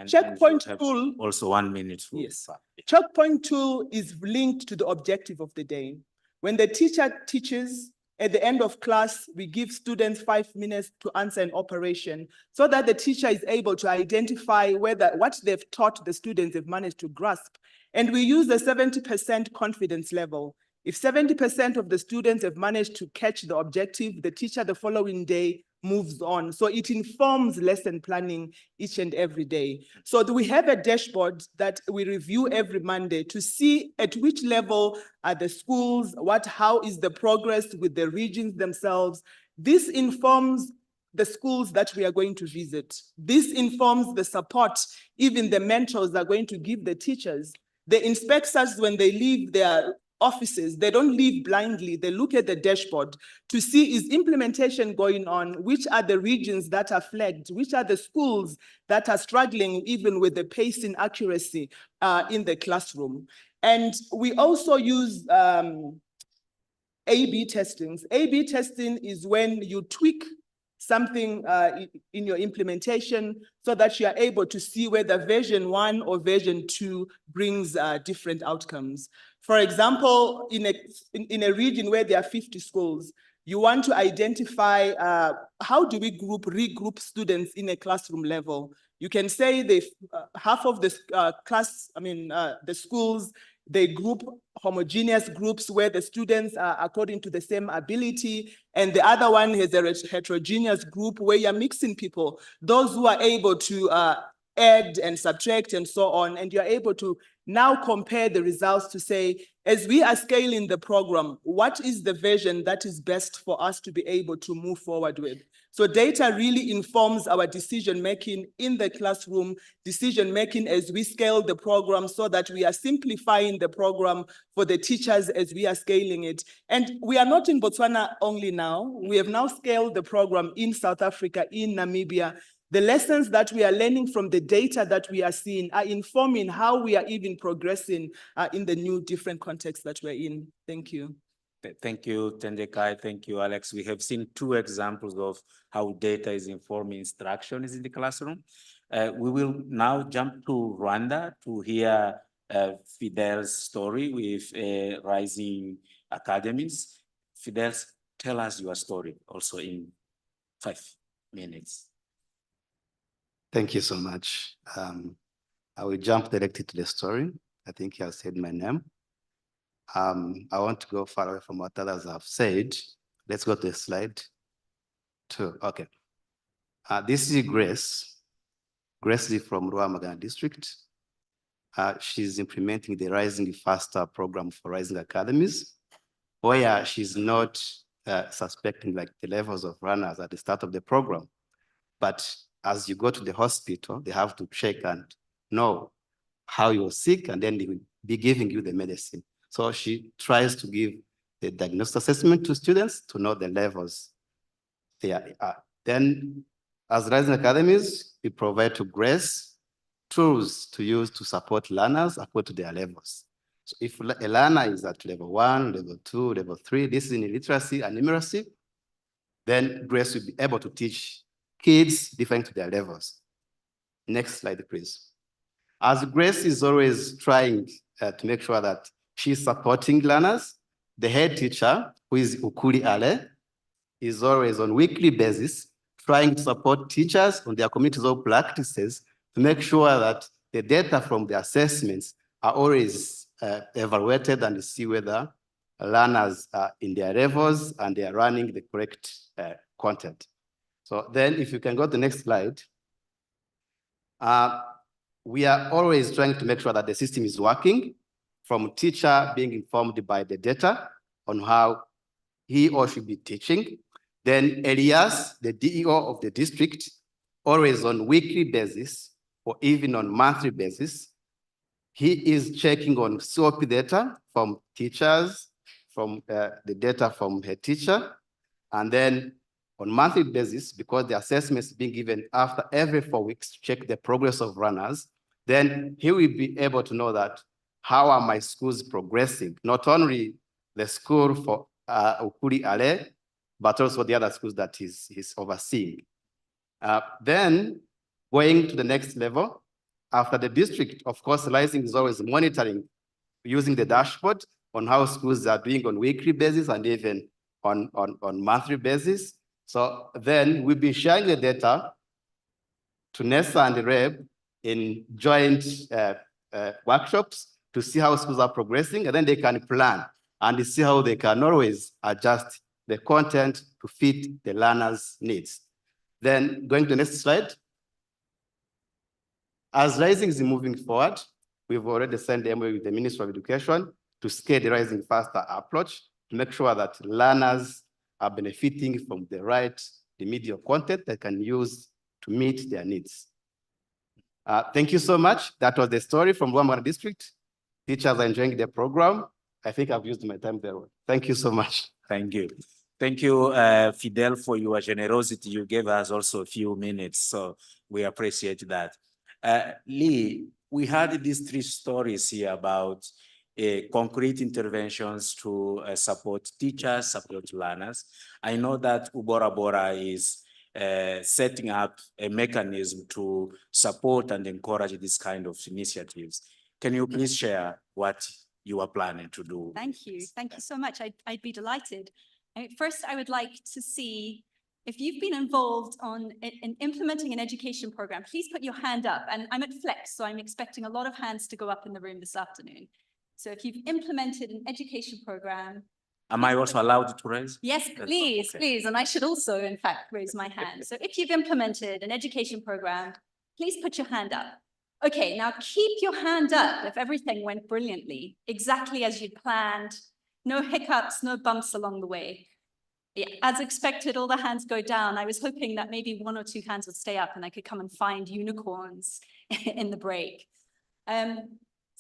Checkpoint tool. Also 1 minute. Yes. Checkpoint tool is linked to the objective of the day. When the teacher teaches, at the end of class, we give students 5 minutes to answer an operation so that the teacher is able to identify whether what they've taught the students have managed to grasp. And we use the 70% confidence level. If 70% of the students have managed to catch the objective, the teacher the following day moves on. So it informs lesson planning each and every day. So we have a dashboard that we review every Monday to see at which level are the schools, how is the progress with the regions themselves. This informs the schools that we are going to visit. This informs the support even the mentors are going to give the teachers. The inspectors, when they leave their offices, they don't leave blindly. They look at the dashboard to see, is implementation going on? Which are the regions that are flagged? Which are the schools that are struggling even with the pacing accuracy in the classroom? And we also use A/B testings. A/B testing is when you tweak something in your implementation so that you are able to see whether version 1 or version 2 brings different outcomes. For example, in a region where there are 50 schools, you want to identify how do we regroup students in a classroom level. You can say half of the the schools, they group homogeneous groups where the students are according to the same ability, and the other one has a heterogeneous group where you're mixing people, those who are able to add and subtract and so on, and you're able to now compare the results to say, as we are scaling the program, what is the version that is best for us to be able to move forward with? So data really informs our decision-making in the classroom, decision-making as we scale the program so that we are simplifying the program for the teachers as we are scaling it. And we are not in Botswana only now. We have now scaled the program in South Africa, in Namibia. The lessons that we are learning from the data that we are seeing are informing how we are even progressing in the new different contexts that we're in. Thank you. Thank you, Tendekai. Thank you, Alex. We have seen two examples of how data is informing instructions in the classroom. We will now jump to Rwanda to hear Fidel's story with rising academies. Fidel, tell us your story also in 5 minutes. Thank you so much. I will jump directly to the story. I think you have said my name. I want to go far away from what others have said. Let's go to the slide 2. Okay. This is Grace. Grace is from Rwamagana district. She's implementing the Rising Faster program for Rising Academies, where she's not suspecting like the levels of runners at the start of the program. But as you go to the hospital, they have to check and know how you're sick, and then they will be giving you the medicine. So she tries to give the diagnostic assessment to students to know the levels they are. Then as Rising Academies, we provide to Grace tools to use to support learners according to their levels. So if a learner is at level 1, level 2, level 3, this is in literacy and numeracy, then Grace will be able to teach kids different to their levels. Next slide, please. As Grace is always trying to make sure that she's supporting learners, the head teacher, who is Ukuli Ale, is always on weekly basis trying to support teachers on their communities of practices to make sure that the data from the assessments are always evaluated and see whether learners are in their levels and they are running the correct content. So then if you can go to the next slide. We are always trying to make sure that the system is working, from teacher being informed by the data on how he or she be teaching. Then Elias, the DEO of the district, always on weekly basis or even on monthly basis, he is checking on COP data from teachers, from the data from her teacher, and then on monthly basis, because the assessment is being given after every 4 weeks to check the progress of runners, then he will be able to know that how are my schools progressing, not only the school for Ukuli Ale, but also the other schools that he's overseeing. Then going to the next level, after the district, of course, Rising is always monitoring using the dashboard on how schools are doing on weekly basis and even on monthly basis. So then we'll be sharing the data to NESA and the REB in joint workshops to see how schools are progressing, and then they can plan and see how they can always adjust the content to fit the learners' needs. Then going to the next slide. As Rising is moving forward, we've already sent the MOU with the Ministry of Education to scale the Rising Faster approach to make sure that learners are benefiting from the right remedial content they can use to meet their needs. Thank you so much. That was the story from Rwamagana district. Teachers are enjoying the program. I think I've used my time there. Thank you so much. Thank you. Thank you, Fidel, for your generosity. You gave us also a few minutes, so we appreciate that. Lee, we had these 3 stories here about concrete interventions to support teachers, support learners. I know that Ubora Bora is setting up a mechanism to support and encourage this kind of initiatives. Can you please share what you are planning to do? Thank you. Thank you so much. I'd be delighted. First, I would like to see if you've been involved in implementing an education program, please put your hand up. And I'm at Flex, so I'm expecting a lot of hands to go up in the room this afternoon. So if you've implemented an education program. Am I also allowed to raise? Yes, please, okay. Please. And I should also, in fact, raise my hand. So if you've implemented an education program, please put your hand up. Okay, now keep your hand up if everything went brilliantly, exactly as you'd planned. No hiccups, no bumps along the way. Yeah, as expected, all the hands go down. I was hoping that maybe 1 or 2 hands would stay up and I could come and find unicorns in the break.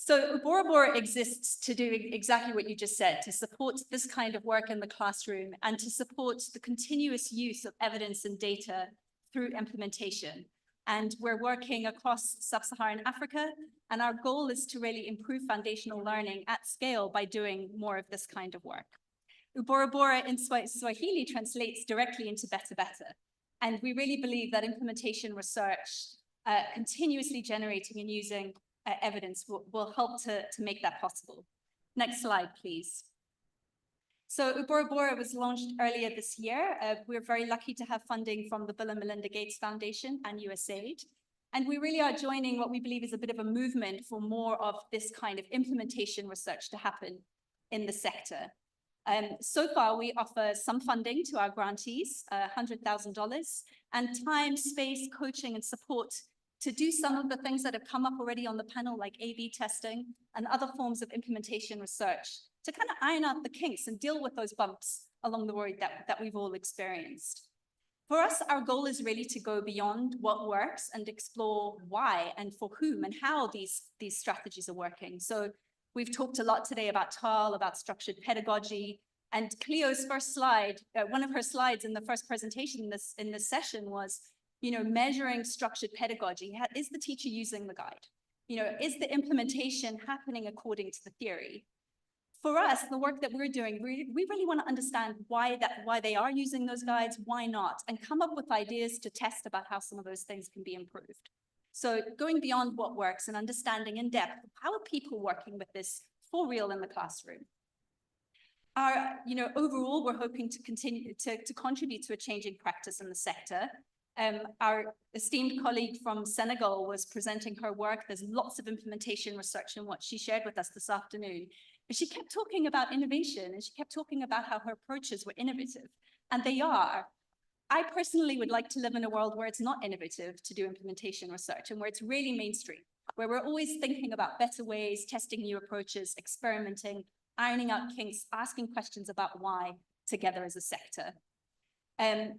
So Ubora Bora exists to do exactly what you just said, to support this kind of work in the classroom and to support the continuous use of evidence and data through implementation. And we're working across sub-Saharan Africa, and our goal is to really improve foundational learning at scale by doing more of this kind of work. Ubora Bora in Swahili translates directly into better, better. And we really believe that implementation research, continuously generating and using evidence will help to make that possible. Next slide, please. So Ubora Bora was launched earlier this year. We're very lucky to have funding from the Bill and Melinda Gates Foundation and USAID. And we really are joining what we believe is a bit of a movement for more of this kind of implementation research to happen in the sector. So far, we offer some funding to our grantees, $100,000, and time, space, coaching, and support to do some of the things that have come up already on the panel, like A/B testing and other forms of implementation research, to kind of iron out the kinks and deal with those bumps along the road that we've all experienced. For us, our goal is really to go beyond what works and explore why and for whom and how these strategies are working. So we've talked a lot today about TAL, about structured pedagogy, and Cleo's first slide, one of her slides in the first presentation in this session was, measuring structured pedagogy. Is the teacher using the guide? Is the implementation happening according to the theory? For us, the work that we're doing, we really want to understand why they are using those guides, why not, and come up with ideas to test about how some of those things can be improved. So going beyond what works and understanding in depth, how are people working with this for real in the classroom? Overall, we're hoping to continue to contribute to a changing practice in the sector. Our esteemed colleague from Senegal was presenting her work. There's lots of implementation research in what she shared with us this afternoon. But she kept talking about innovation, and she kept talking about how her approaches were innovative, and they are. I personally would like to live in a world where it's not innovative to do implementation research and where it's really mainstream, where we're always thinking about better ways, testing new approaches, experimenting, ironing out kinks, asking questions about why together as a sector.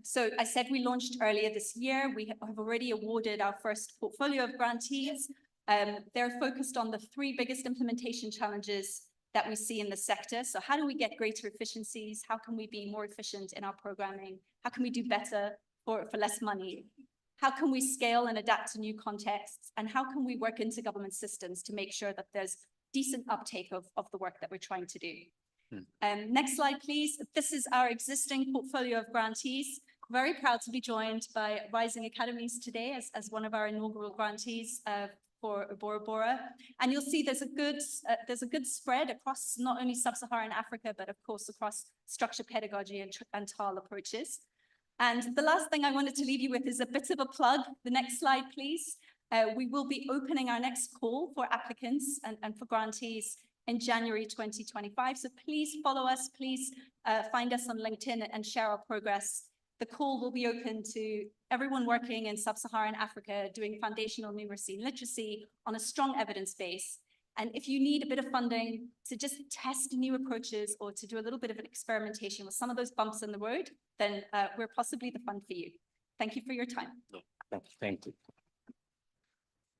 So I said we launched earlier this year. We have already awarded our first portfolio of grantees. They're focused on the 3 biggest implementation challenges that we see in the sector. So how do we get greater efficiencies? How can we be more efficient in our programming? How can we do better for less money? How can we scale and adapt to new contexts? And how can we work into government systems to make sure that there's decent uptake of the work that we're trying to do? Next slide, please. This is our existing portfolio of grantees. Very proud to be joined by Rising Academies today as one of our inaugural grantees for Ubora Bora. And you'll see there's a good spread across not only sub-Saharan Africa, but of course across structured pedagogy and TAL approaches. And the last thing I wanted to leave you with is a bit of a plug. The next slide, please. We will be opening our next call for applicants and for grantees in January 2025. So please follow us, please find us on LinkedIn and share our progress. The call will be open to everyone working in sub-Saharan Africa doing foundational numeracy and literacy on a strong evidence base. And if you need a bit of funding to just test new approaches or to do a little bit of an experimentation with some of those bumps in the road, then we're possibly the fund for you. Thank you for your time. Thank you.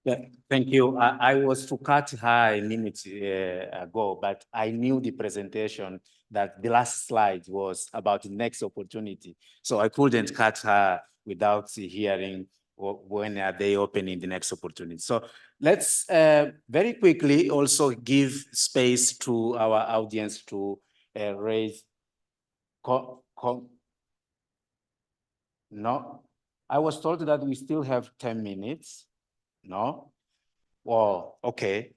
Yeah, thank you. I was to cut her a minute ago, but I knew the presentation that the last slide was about the next opportunity. So I couldn't cut her without hearing when are they opening the next opportunity. So let's very quickly also give space to our audience to raise. No, I was told that we still have 10 minutes. No? Well, okay.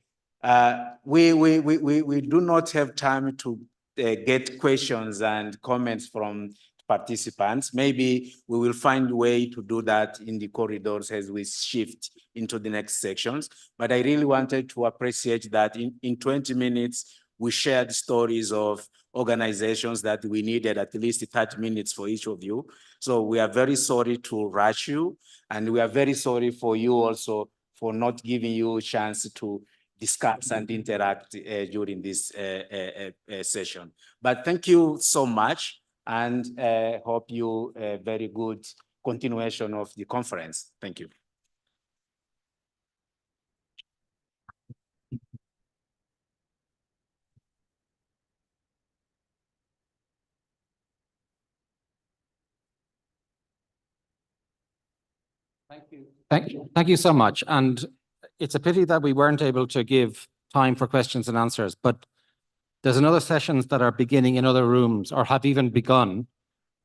We do not have time to get questions and comments from participants. Maybe we will find a way to do that in the corridors as we shift into the next sections. But I really wanted to appreciate that in 20 minutes, we shared stories of organizations that we needed at least 30 minutes for each of you. So we are very sorry to rush you, and we are very sorry for you also for not giving you a chance to discuss and interact during this session. But thank you so much, and hope you a very good continuation of the conference. Thank you. Thank you so much. And it's a pity that we weren't able to give time for questions and answers, but There's another sessions that are beginning in other rooms or have even begun,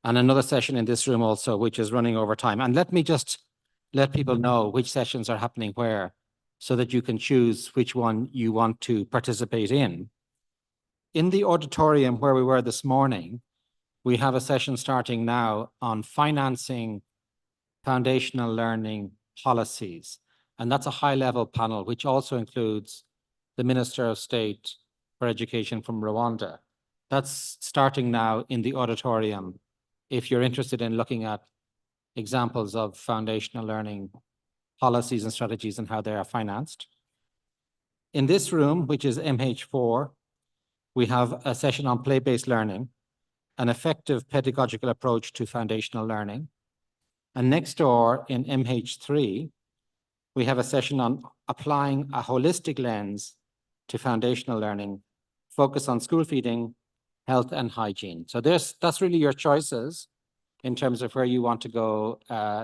and another session in this room also, which is running over time. And let me just let people know which sessions are happening where, so that you can choose which one you want to participate in. In the auditorium where we were this morning, we have a session starting now on financing foundational learning policies. And that's a high-level panel, which also includes the Minister of State for Education from Rwanda. That's starting now in the auditorium if you're interested in looking at examples of foundational learning policies and strategies and how they are financed. In this room, which is MH4, we have a session on play-based learning, an effective pedagogical approach to foundational learning. And next door in MH3, we have a session on applying a holistic lens to foundational learning, focus on school feeding, health and hygiene. So that's really your choices in terms of where you want to go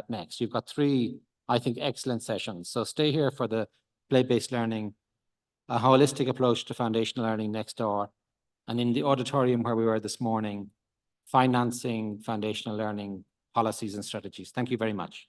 next. You've got three, I think, excellent sessions. So stay here for the play-based learning, a holistic approach to foundational learning next door, and in the auditorium where we were this morning, financing foundational learning policies and strategies. Thank you very much.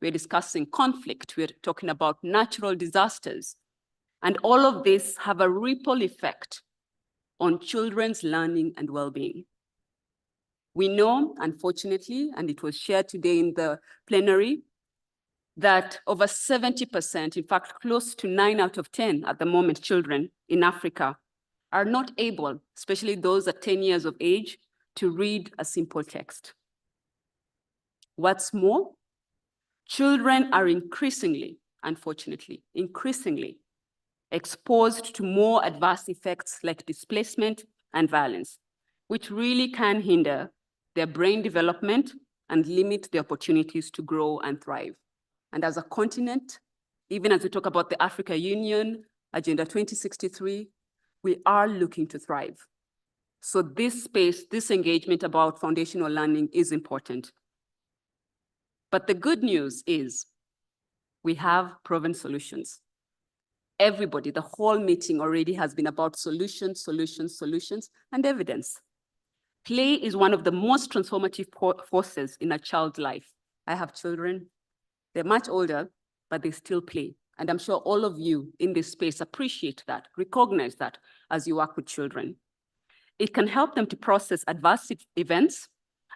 we're discussing conflict, we're talking about natural disasters. And all of this have a ripple effect on children's learning and well-being. We know, unfortunately, and it was shared today in the plenary, that over 70%, in fact, close to 9 out of 10 at the moment, children in Africa are not able, especially those at 10 years of age, to read a simple text. What's more, children are increasingly, unfortunately, increasingly exposed to more adverse effects like displacement and violence, which really can hinder their brain development and limit the opportunities to grow and thrive. And as a continent, even as we talk about the Africa Union, Agenda 2063, we are looking to thrive. So this space, this engagement about foundational learning is important. But the good news is we have proven solutions. Everybody, the whole meeting already has been about solutions, solutions, solutions, and evidence. Play is one of the most transformative forces in a child's life. I have children, they're much older, but they still play. And I'm sure all of you in this space appreciate that, recognize that as you work with children. It can help them to process adverse events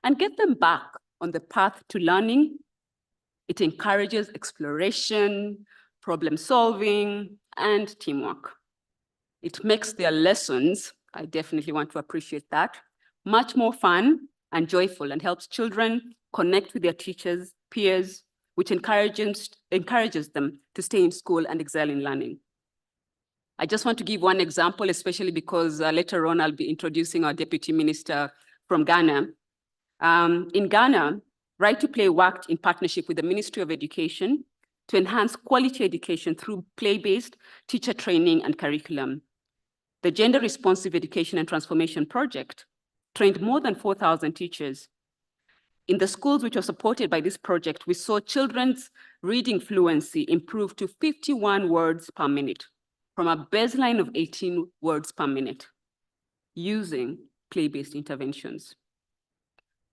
and get them back on the path to learning. It encourages exploration, problem solving, and teamwork. It makes their lessons, I definitely want to appreciate that, much more fun and joyful, and helps children connect with their teachers, peers, which encourages them to stay in school and excel in learning. I just want to give one example, especially because later on I'll be introducing our Deputy Minister from Ghana. In Ghana, Right to Play worked in partnership with the Ministry of Education to enhance quality education through play-based teacher training and curriculum. The Gender Responsive Education and Transformation Project trained more than 4,000 teachers. In the schools which were supported by this project, we saw children's reading fluency improve to 51 words per minute, from a baseline of 18 words per minute, using play-based interventions.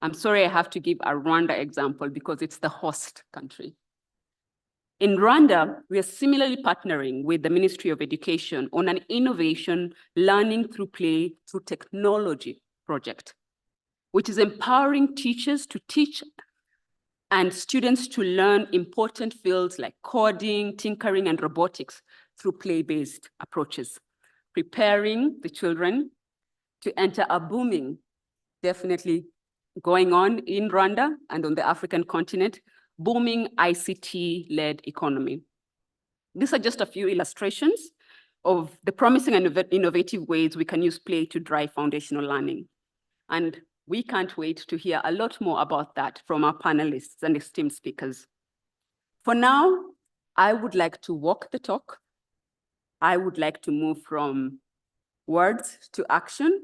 I'm sorry I have to give a Rwanda example because it's the host country. In Rwanda, we are similarly partnering with the Ministry of Education on an innovation learning through play through technology project, which is empowering teachers to teach and students to learn important fields like coding, tinkering, and robotics through play-based approaches, preparing the children to enter a booming, definitely going on in Rwanda and on the African continent, booming ICT-led economy. These are just a few illustrations of the promising and innovative ways we can use play to drive foundational learning. And we can't wait to hear a lot more about that from our panelists and esteemed speakers. For now, I would like to walk the talk. I would like to move from words to action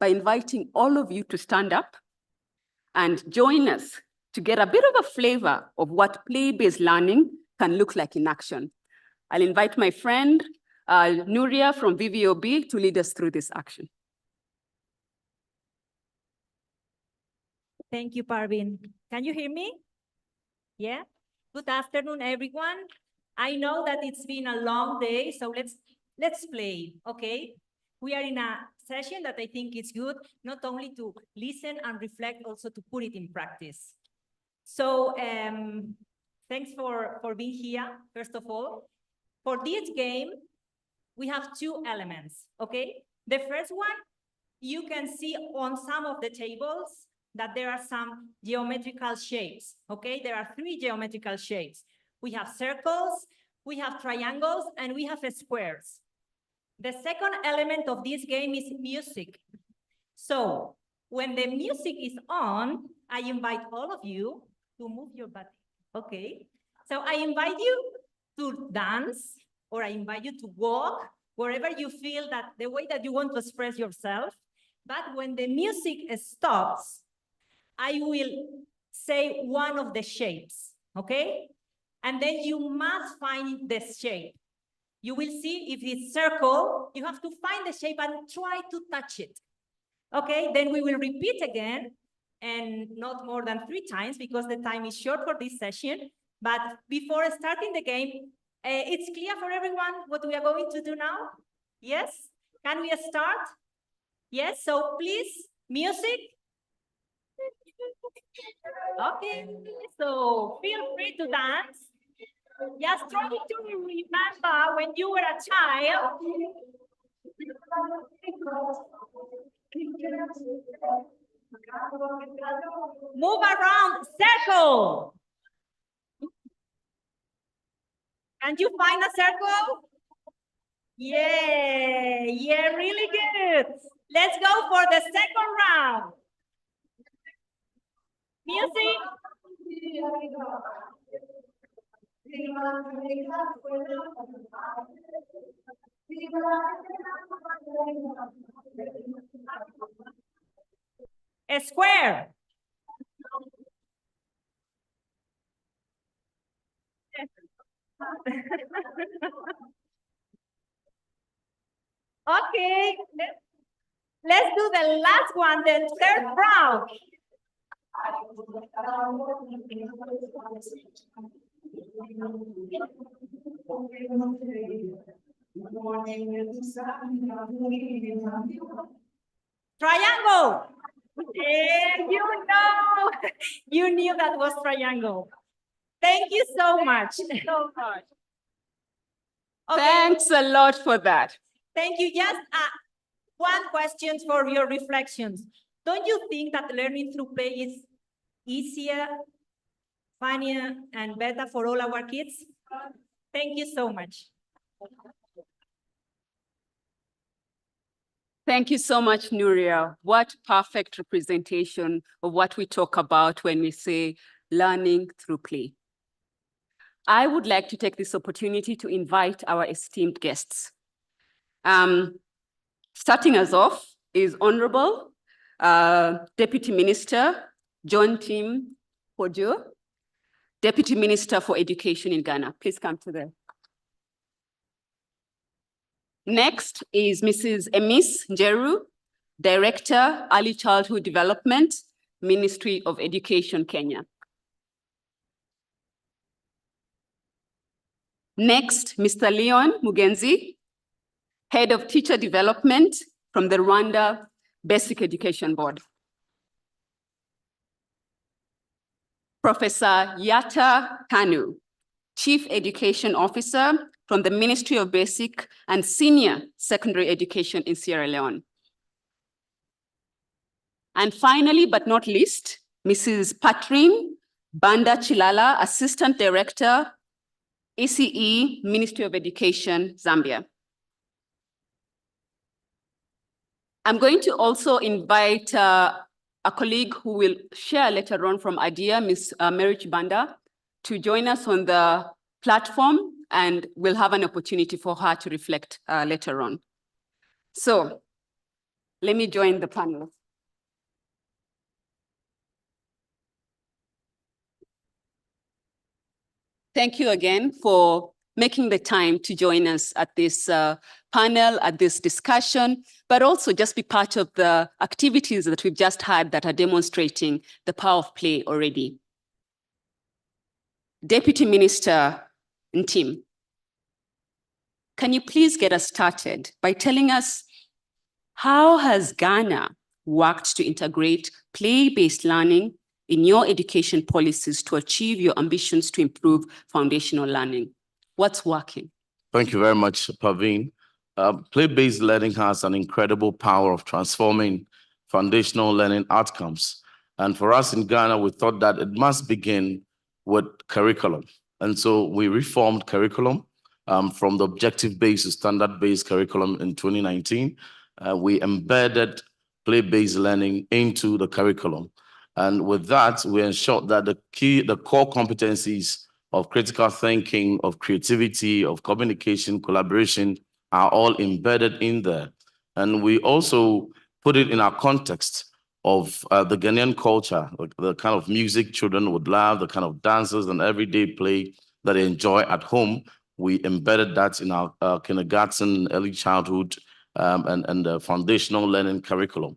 by inviting all of you to stand up and join us to get a bit of a flavor of what play-based learning can look like in action. I'll invite my friend, Nuria from VVOB, to lead us through this action. Thank you, Parvin. Can you hear me? Yeah? Good afternoon, everyone. I know that it's been a long day, so let's play, okay? We are in a session that I think is good, not only to listen and reflect, also to put it in practice. So thanks for being here, first of all. For this game, we have two elements, okay? The first one, you can see on some of the tables that there are some geometrical shapes, okay? There are 3 geometrical shapes. We have circles, we have triangles, and we have squares. The second element of this game is music. So when the music is on, I invite all of you to move your body, okay? So I invite you to dance, or I invite you to walk, wherever you feel that the way that you want to express yourself. But when the music stops, I will say one of the shapes, okay? And then you must find the shape. You will see if it's circle, you have to find the shape and try to touch it. Okay, then we will repeat again, and not more than 3 times because the time is short for this session. But before starting the game, it's clear for everyone what we are going to do now? Yes? Can we start? Yes, so please, music. Okay, so feel free to dance. Just try to remember when you were a child. Move around, circle. Can you find a circle? Yeah, really good. Let's go for the second round. Music. A square. Okay, let's do the last one, the third round. Triangle. Yeah, you knew that was triangle. Thank you so much. Okay. Thanks a lot for that. Thank you. Just one question for your reflections. Don't you think that learning through play is easier, funnier, and better for all our kids? Thank you so much. Thank you so much, Nuria. What perfect representation of what we talk about when we say learning through play. I would like to take this opportunity to invite our esteemed guests. Starting us off is Honorable Deputy Minister John Tim Pojo, Deputy Minister for Education in Ghana. Please come to the. Next is Mrs. Emis Njeru, Director, Early Childhood Development, Ministry of Education, Kenya. Next, Mr. Leon Mugenzi, Head of Teacher Development from the Rwanda Basic Education Board. Professor Yatta Kanu, Chief Education Officer from the Ministry of Basic and Senior Secondary Education in Sierra Leone. And finally, but not least, Mrs. Patrin Banda Chilala, Assistant Director, ECE, Ministry of Education, Zambia. I'm going to also invite a colleague who will share later on from ADEA, Ms. Merich Banda, to join us on the platform, and we'll have an opportunity for her to reflect later on. So let me join the panel. Thank you again for making the time to join us at this panel, at this discussion, but also just be part of the activities that we've just had that are demonstrating the power of play already. Deputy Minister Ntim, can you please get us started by telling us how has Ghana worked to integrate play-based learning in your education policies to achieve your ambitions to improve foundational learning? What's working? Thank you very much, Paveen. Play-based learning has an incredible power of transforming foundational learning outcomes. And for us in Ghana, we thought that it must begin with curriculum. And so we reformed curriculum from the objective-based to standard-based curriculum in 2019. We embedded play-based learning into the curriculum. And with that, we ensured that the core competencies of critical thinking, of creativity, of communication, collaboration are all embedded in there. And we also put it in our context of the Ghanaian culture, the kind of music children would love, the kind of dances and everyday play that they enjoy at home. We embedded that in our kindergarten, early childhood, and the foundational learning curriculum.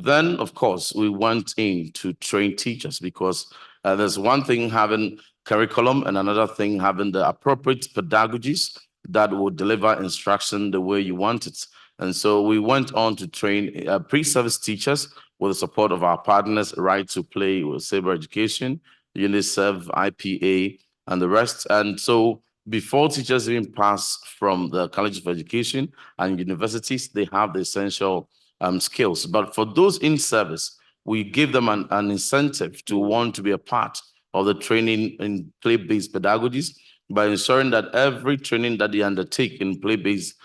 Then, of course, we went in to train teachers because there's one thing having curriculum and another thing having the appropriate pedagogies that will deliver instruction the way you want it. And so we went on to train pre-service teachers with the support of our partners, Right to Play with Sabre Education, UNICEF, IPA, and the rest. And so before teachers even pass from the College of Education and universities, they have the essential skills. But for those in service, we give them an incentive to want to be a part of the training in play-based pedagogies by ensuring that every training that they undertake in play-based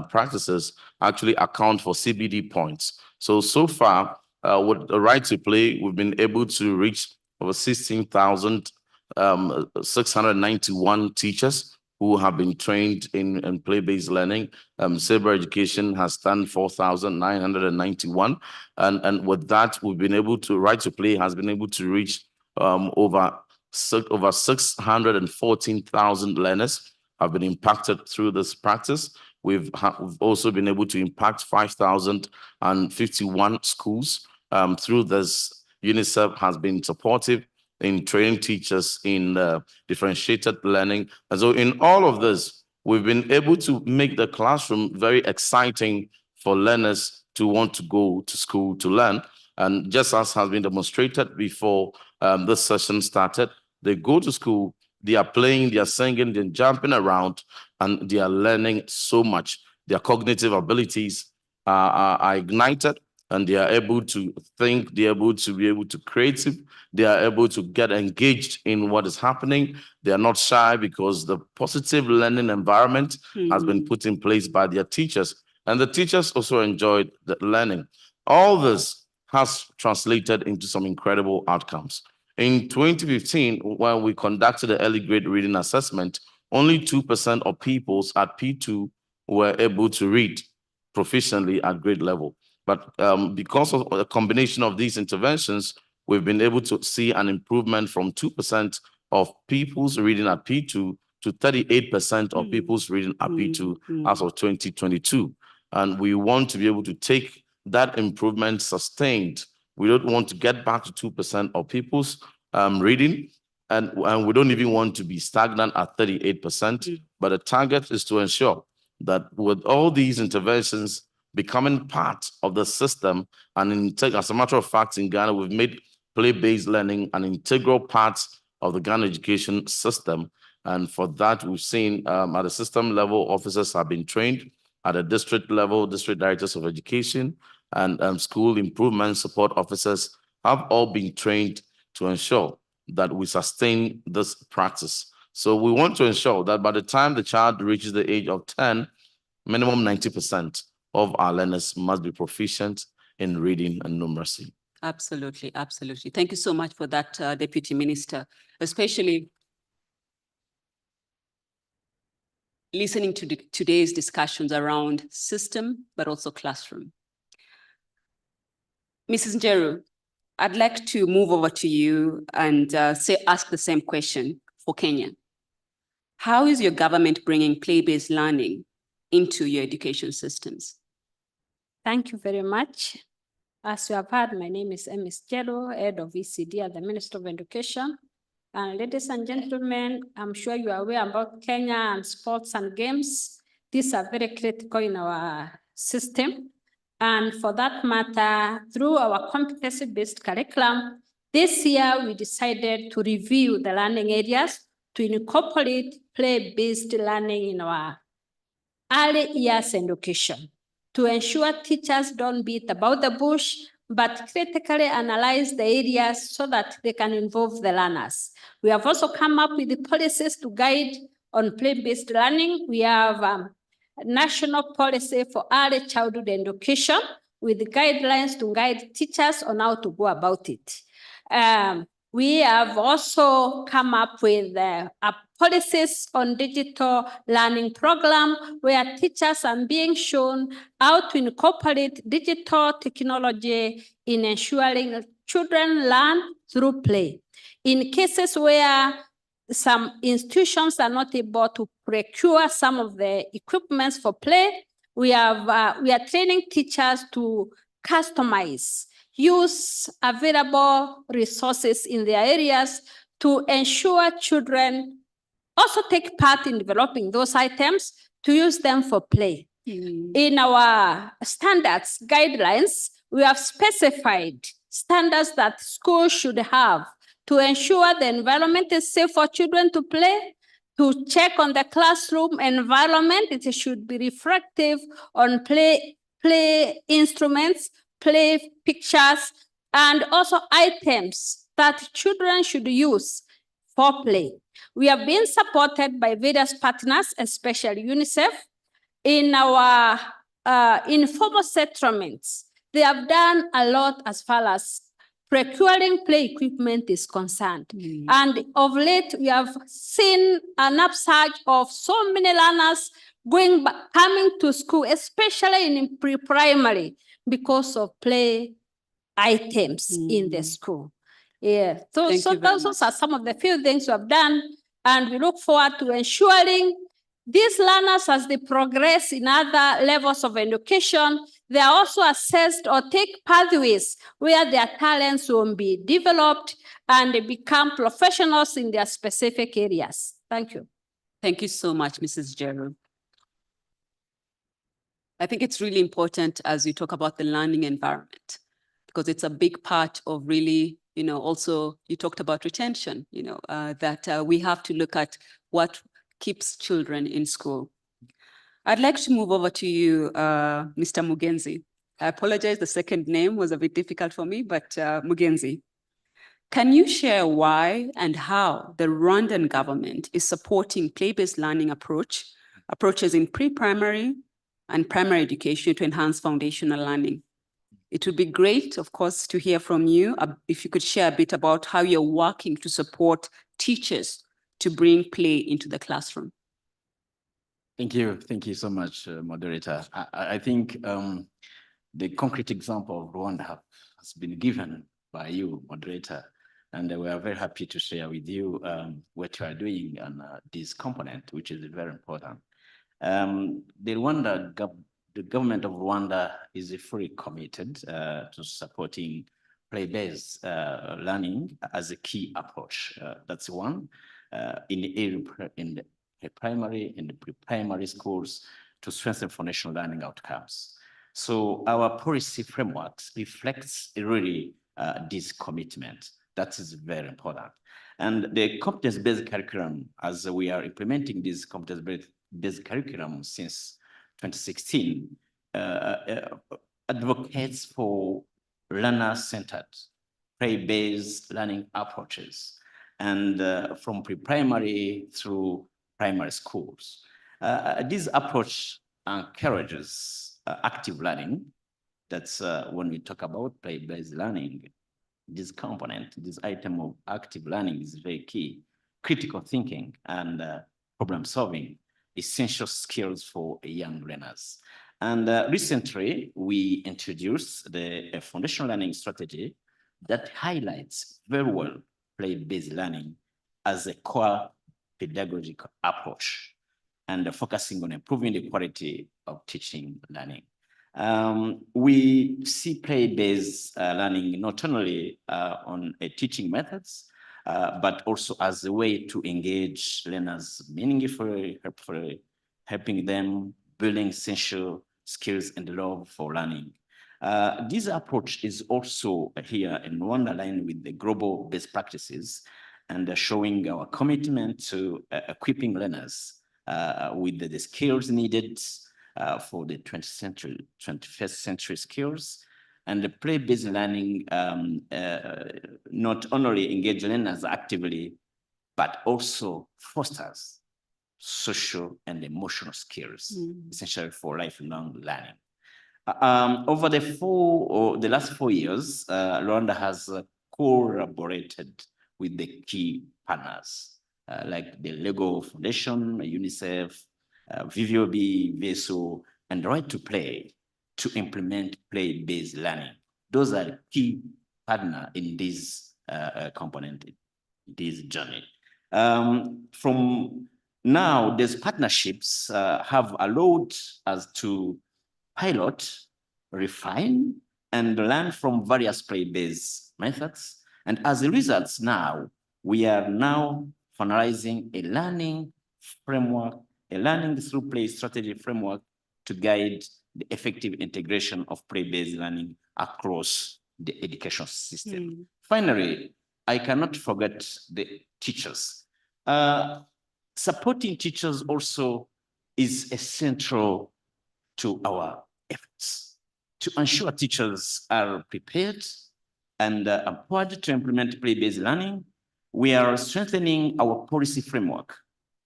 practices actually account for CBD points. So far, with the Right to Play, we've been able to reach over 16,691 teachers who have been trained in play-based learning. Sabre Education has done 4,991. And with that, we've been able to, Right to Play has been able to reach over 614,000 learners have been impacted through this practice. We've also been able to impact 5,051 schools through this. UNICEF has been supportive in training teachers in differentiated learning. And so in all of this, we've been able to make the classroom very exciting for learners to want to go to school to learn. And just as has been demonstrated before this session started, they go to school, they are playing, they are singing, they're jumping around, and they are learning so much. Their cognitive abilities are ignited, and they are able to think, they are able to be able to creative, they are able to get engaged in what is happening. They are not shy because the positive learning environment has been put in place by their teachers. And the teachers also enjoyed the learning. All this has translated into some incredible outcomes. In 2015, when we conducted the early grade reading assessment, only 2% of pupils at P2 were able to read proficiently at grade level. But because of a combination of these interventions, we've been able to see an improvement from 2% of pupils reading at P2 to 38% of pupils reading at P2 as of 2022. And we want to be able to take that improvement sustained. We don't want to get back to 2% of pupils reading, and we don't even want to be stagnant at 38%. But the target is to ensure that with all these interventions becoming part of the system, and as a matter of fact, in Ghana, we've made play-based learning an integral part of the Ghana education system. And for that, we've seen at the system level, officers have been trained. At a district level, district directors of education and school improvement support officers have all been trained to ensure that we sustain this practice. So we want to ensure that by the time the child reaches the age of 10, minimum 90% of our learners must be proficient in reading and numeracy. Absolutely, absolutely. Thank you so much for that, Deputy Minister, especially listening to today's discussions around system, but also classroom. Mrs. Njeru, I'd like to move over to you and ask the same question for Kenya. How is your government bringing play-based learning into your education systems? Thank you very much. As you have heard, my name is Ms. Njeru, Head of ECD at the Ministry of Education. And ladies and gentlemen, I'm sure you are aware about Kenya and sports and games. These are very critical in our system. And for that matter, through our competency-based curriculum, this year we decided to review the learning areas to incorporate play-based learning in our early years education to ensure teachers don't beat about the bush, but critically analyze the areas so that they can involve the learners. We have also come up with the policies to guide on play-based learning. We have a national policy for early childhood education with guidelines to guide teachers on how to go about it. We have also come up with policies on digital learning program where teachers are being shown how to incorporate digital technology in ensuring children learn through play. In cases where some institutions are not able to procure some of the equipments for play, we are training teachers to customize, use available resources in their areas to ensure children also take part in developing those items to use them for play. In our standards guidelines, we have specified standards that schools should have to ensure the environment is safe for children to play, to check on the classroom environment. It should be reflective on play instruments, play pictures, and also items that children should use for play. We have been supported by various partners, especially UNICEF, in our informal settlements. They have done a lot as far as procuring play equipment is concerned. And of late, we have seen an upsurge of so many learners coming to school, especially in pre-primary, because of play items in the school. Yeah, so those are some of the few things we have done, and we look forward to ensuring these learners, as they progress in other levels of education, they are also assessed or take pathways where their talents will be developed and they become professionals in their specific areas. Thank you. Thank you so much, Mrs. Gerald. I think it's really important as we talk about the learning environment, because it's a big part of really, also you talked about retention, that we have to look at what keeps children in school. I'd like to move over to you, Mr. Mugenzi. I apologize, the second name was a bit difficult for me, but Mugenzi. Can you share why and how the Rwandan government is supporting play-based learning approaches in pre-primary and primary education to enhance foundational learning? It would be great, of course, to hear from you, if you could share a bit about how you're working to support teachers to bring play into the classroom. Thank you so much, moderator. I think the concrete example of Rwanda has been given by you, moderator, and we are very happy to share with you what you are doing on this component, which is very important. The government of Rwanda is fully committed to supporting play-based learning as a key approach. That's one. In the primary and the pre-primary schools to strengthen foundational learning outcomes. So our policy framework reflects really this commitment. That is very important. And the competence-based curriculum, as we are implementing this competence-based curriculum since 2016, advocates for learner-centered, play-based learning approaches, and from pre-primary through primary schools. This approach encourages active learning. That's when we talk about play-based learning, this component, this item of active learning is very key. Critical thinking and problem solving, essential skills for young learners. And recently, we introduced the foundational learning strategy that highlights very well play-based learning as a core pedagogical approach and focusing on improving the quality of teaching learning. We see play-based learning not only on teaching methods, but also as a way to engage learners meaningfully, helping them building essential skills and love for learning. This approach is also here in Rwanda aligned with the global best practices and showing our commitment to equipping learners with the skills needed for the 21st century skills. And the play-based learning not only engage learners actively, but also fosters social and emotional skills, essentially for lifelong learning. Over the last 4 years, Rwanda has collaborated with the key partners like the Lego Foundation, UNICEF, VVOB, VESO, and Right to Play to implement play-based learning. Those are key partners in this component, this journey. From now, these partnerships have allowed us to pilot, refine, and learn from various play-based methods. And as a result, now, we are now finalizing a learning framework, a learning through play strategy framework to guide the effective integration of play-based learning across the education system. Finally, I cannot forget the teachers. Supporting teachers also is essential to our efforts to ensure teachers are prepared and empowered to implement play-based learning. We are strengthening our policy framework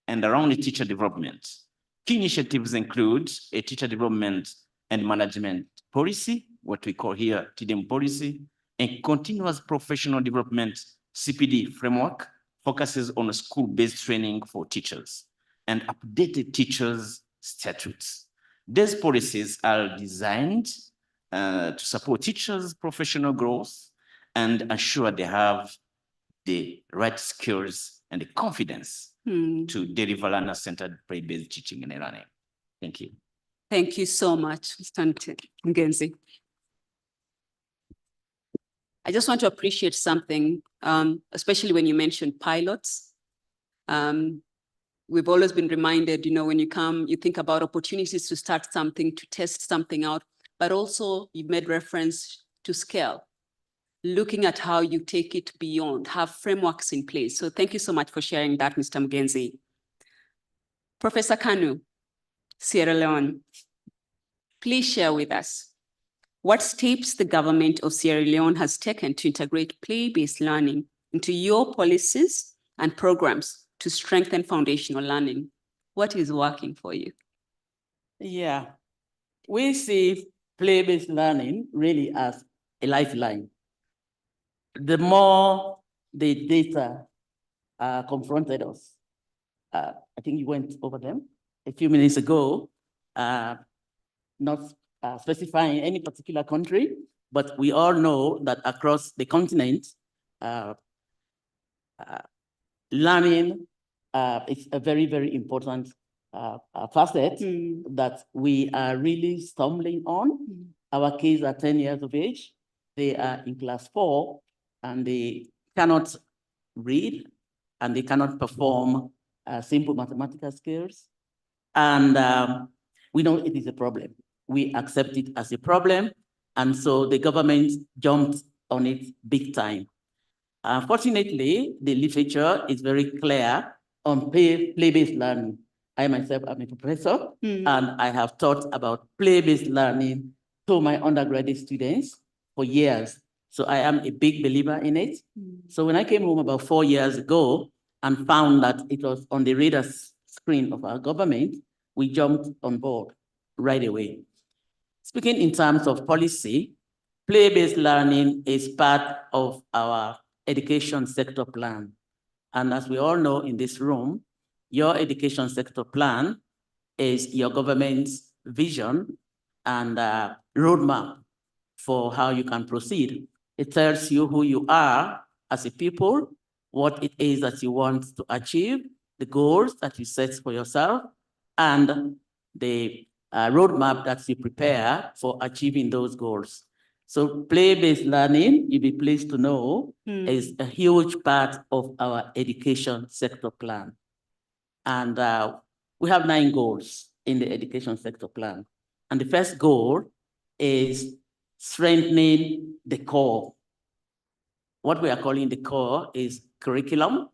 and around the teacher development. Key initiatives include a teacher development and management policy, what we call here TDM policy, and continuous professional development CPD framework focuses on school-based training for teachers and updated teachers' statutes. These policies are designed to support teachers' professional growth and ensure they have the right skills and the confidence to deliver learner-centered play-based teaching and learning. Thank you. Thank you so much, Mr. Ngenzi. I just want to appreciate something, especially when you mentioned pilots. We've always been reminded, when you come, you think about opportunities to start something, to test something out, but also you've made reference to scale, looking at how you take it beyond, have frameworks in place. So thank you so much for sharing that, Mr. Ngenzi. Professor Kanu, Sierra Leone, please share with us what steps the government of Sierra Leone has taken to integrate play-based learning into your policies and programs to strengthen foundational learning. What is working for you? Yeah, we see play-based learning really as a lifeline. The more the data confronted us, I think you went over them a few minutes ago, not specifying any particular country, but we all know that across the continent, learning is a very, very important facet that we are really stumbling on. Our kids are 10 years of age. They are in class 4 and they cannot read and they cannot perform simple mathematical skills. And we know it is a problem. We accept it as a problem. And so the government jumped on it big time. Unfortunately, the literature is very clear on play-based learning. I myself am a professor, and I have taught about play-based learning to my undergraduate students for years. So I am a big believer in it. So when I came home about 4 years ago and found that it was on the radar screen of our government, we jumped on board right away. Speaking in terms of policy, play-based learning is part of our education sector plan. And as we all know in this room, your education sector plan is your government's vision and roadmap for how you can proceed. It tells you who you are as a people, what it is that you want to achieve, the goals that you set for yourself, and the roadmap that you prepare for achieving those goals. So play-based learning, you'll be pleased to know, is a huge part of our education sector plan. And we have 9 goals in the education sector plan. And the first goal is strengthening the core. What we are calling the core is curriculum,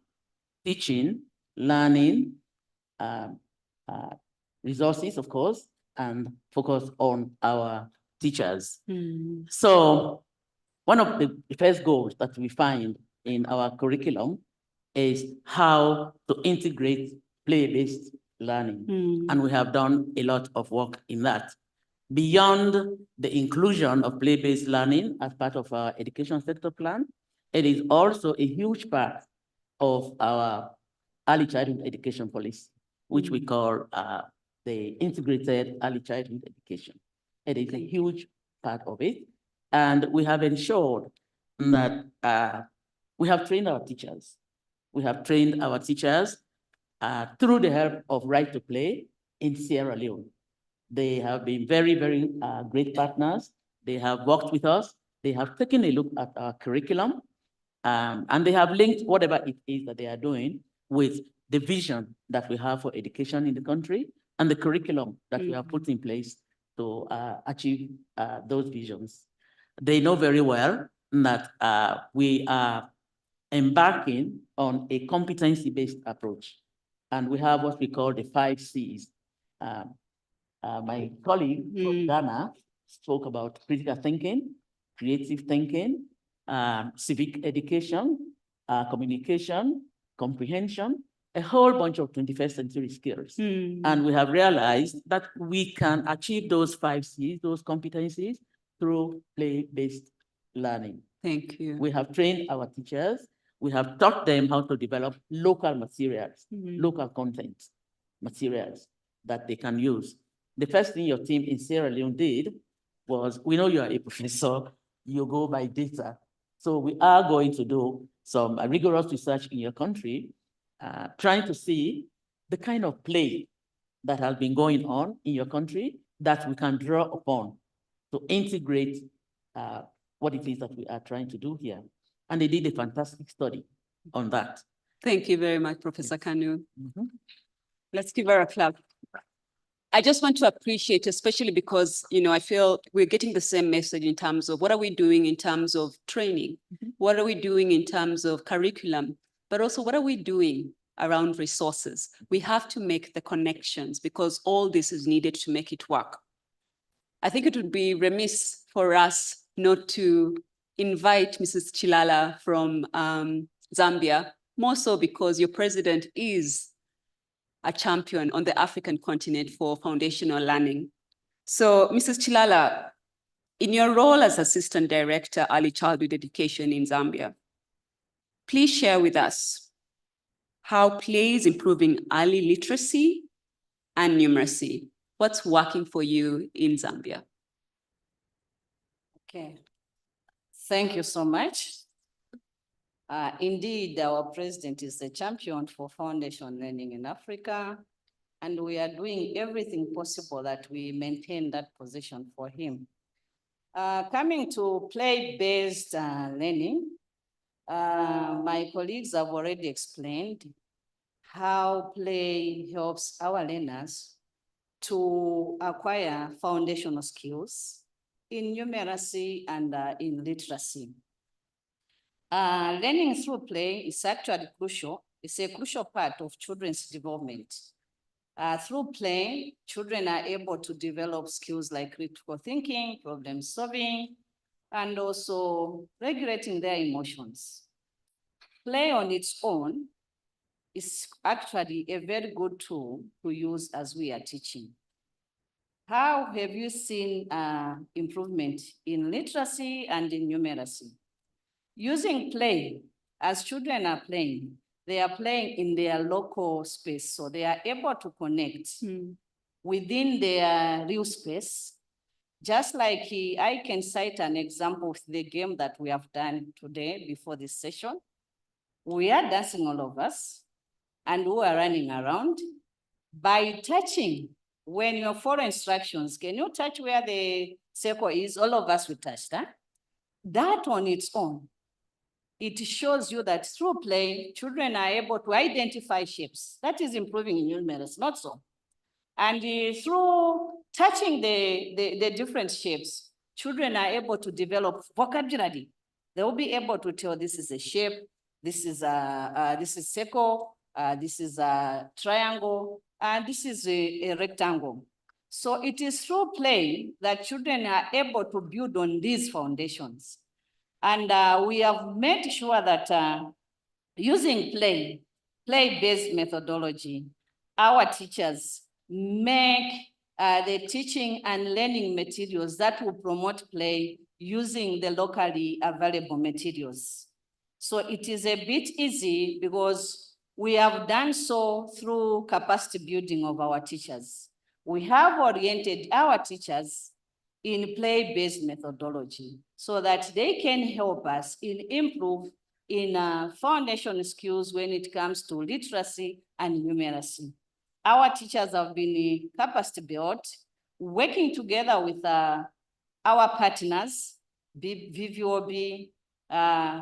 teaching, learning, resources, of course, and focus on our teachers. So one of the first goals that we find in our curriculum is how to integrate play-based learning. And we have done a lot of work in that. Beyond the inclusion of play-based learning as part of our education sector plan, it is also a huge part of our early childhood education policy, which we call the integrated early childhood education. It is a huge part of it. And we have ensured that we have trained our teachers. We have trained our teachers through the help of Right to Play in Sierra Leone. They have been very, very great partners. They have worked with us. They have taken a look at our curriculum, and they have linked whatever it is that they are doing with the vision that we have for education in the country and the curriculum that we have put in place to achieve those visions. They know very well that we are embarking on a competency-based approach. And we have what we call the 5 C's. My colleague from Ghana spoke about critical thinking, creative thinking, civic education, communication, comprehension, a whole bunch of 21st century skills. And we have realized that we can achieve those 5 C's, those competencies, through play-based learning. Thank you. We have trained our teachers. We have taught them how to develop local materials, local content materials that they can use. The first thing your team in Sierra Leone did was, we know you are a professor, you go by data. So we are going to do some rigorous research in your country, trying to see the kind of play that has been going on in your country that we can draw upon to integrate what it is that we are trying to do here. And they did a fantastic study on that. Thank you very much, Professor Kanu. Let's give her a clap. I just want to appreciate, especially because, you know, I feel we're getting the same message in terms of what are we doing in terms of training? What are we doing in terms of curriculum? But also, what are we doing around resources? We have to make the connections because all this is needed to make it work. I think it would be remiss for us not to invite Mrs. Chilala from Zambia, more so because your president is a champion on the African continent for foundational learning. So, Mrs. Chilala, in your role as Assistant Director, Early Childhood Education in Zambia, please share with us how play is improving early literacy and numeracy. What's working for you in Zambia? Okay, thank you so much. Indeed, our president is the champion for foundation learning in Africa, and we are doing everything possible that we maintain that position for him. Coming to play-based learning, my colleagues have already explained how play helps our learners to acquire foundational skills in numeracy and in literacy. Learning through play is actually crucial. It's a crucial part of children's development. Through play, children are able to develop skills like critical thinking, problem solving, and also regulating their emotions. Play on its own is actually a very good tool to use as we are teaching. How have you seen improvement in literacy and in numeracy? Using play, as children are playing, they are playing in their local space, so they are able to connect within their real space. Just like I can cite an example of the game that we have done today before this session. We are dancing, all of us, and we are running around. By touching, when you follow instructions, can you touch where the circle is? All of us will touch that. That on its own, it shows you that through play, children are able to identify shapes. That is improving in numeracy, not so. And through touching the different shapes, children are able to develop vocabulary. They will be able to tell this is a shape, this is circle, this is a triangle, and this is a rectangle. So it is through play that children are able to build on these foundations. And we have made sure that using play-based methodology, our teachers make the teaching and learning materials that will promote play using the locally available materials. So it is a bit easy because we have done so through capacity building of our teachers. We have oriented our teachers in play-based methodology so that they can help us improve in foundation skills when it comes to literacy and numeracy. Our teachers have been capacity built, working together with our our partners, VVOB,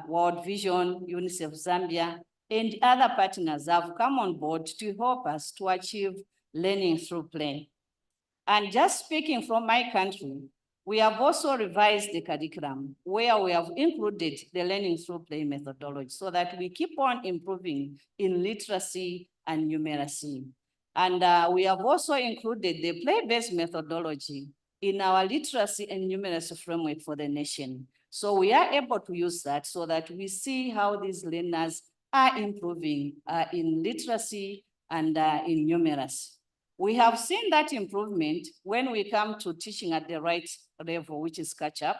World Vision, UNICEF Zambia, and other partners have come on board to help us to achieve learning through play. And just speaking from my country, we have also revised the curriculum where we have included the learning through play methodology so that we keep on improving in literacy and numeracy. And we have also included the play-based methodology in our literacy and numeracy framework for the nation. So we are able to use that so that we see how these learners are improving in literacy and in numeracy. We have seen that improvement when we come to teaching at the right level, which is catch up.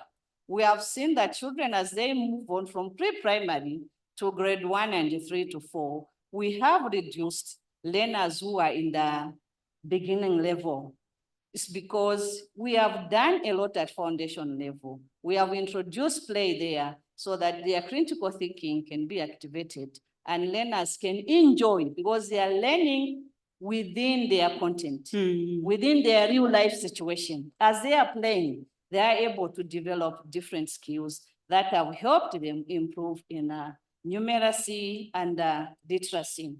We have seen that children, as they move on from pre-primary to grade 1 and 3 to 4, we have reduced learners who are in the beginning level. It's because we have done a lot at foundation level. We have introduced play there so that their critical thinking can be activated and learners can enjoy because they are learning within their content, within their real life situation. As they are playing, they are able to develop different skills that have helped them improve in numeracy and literacy.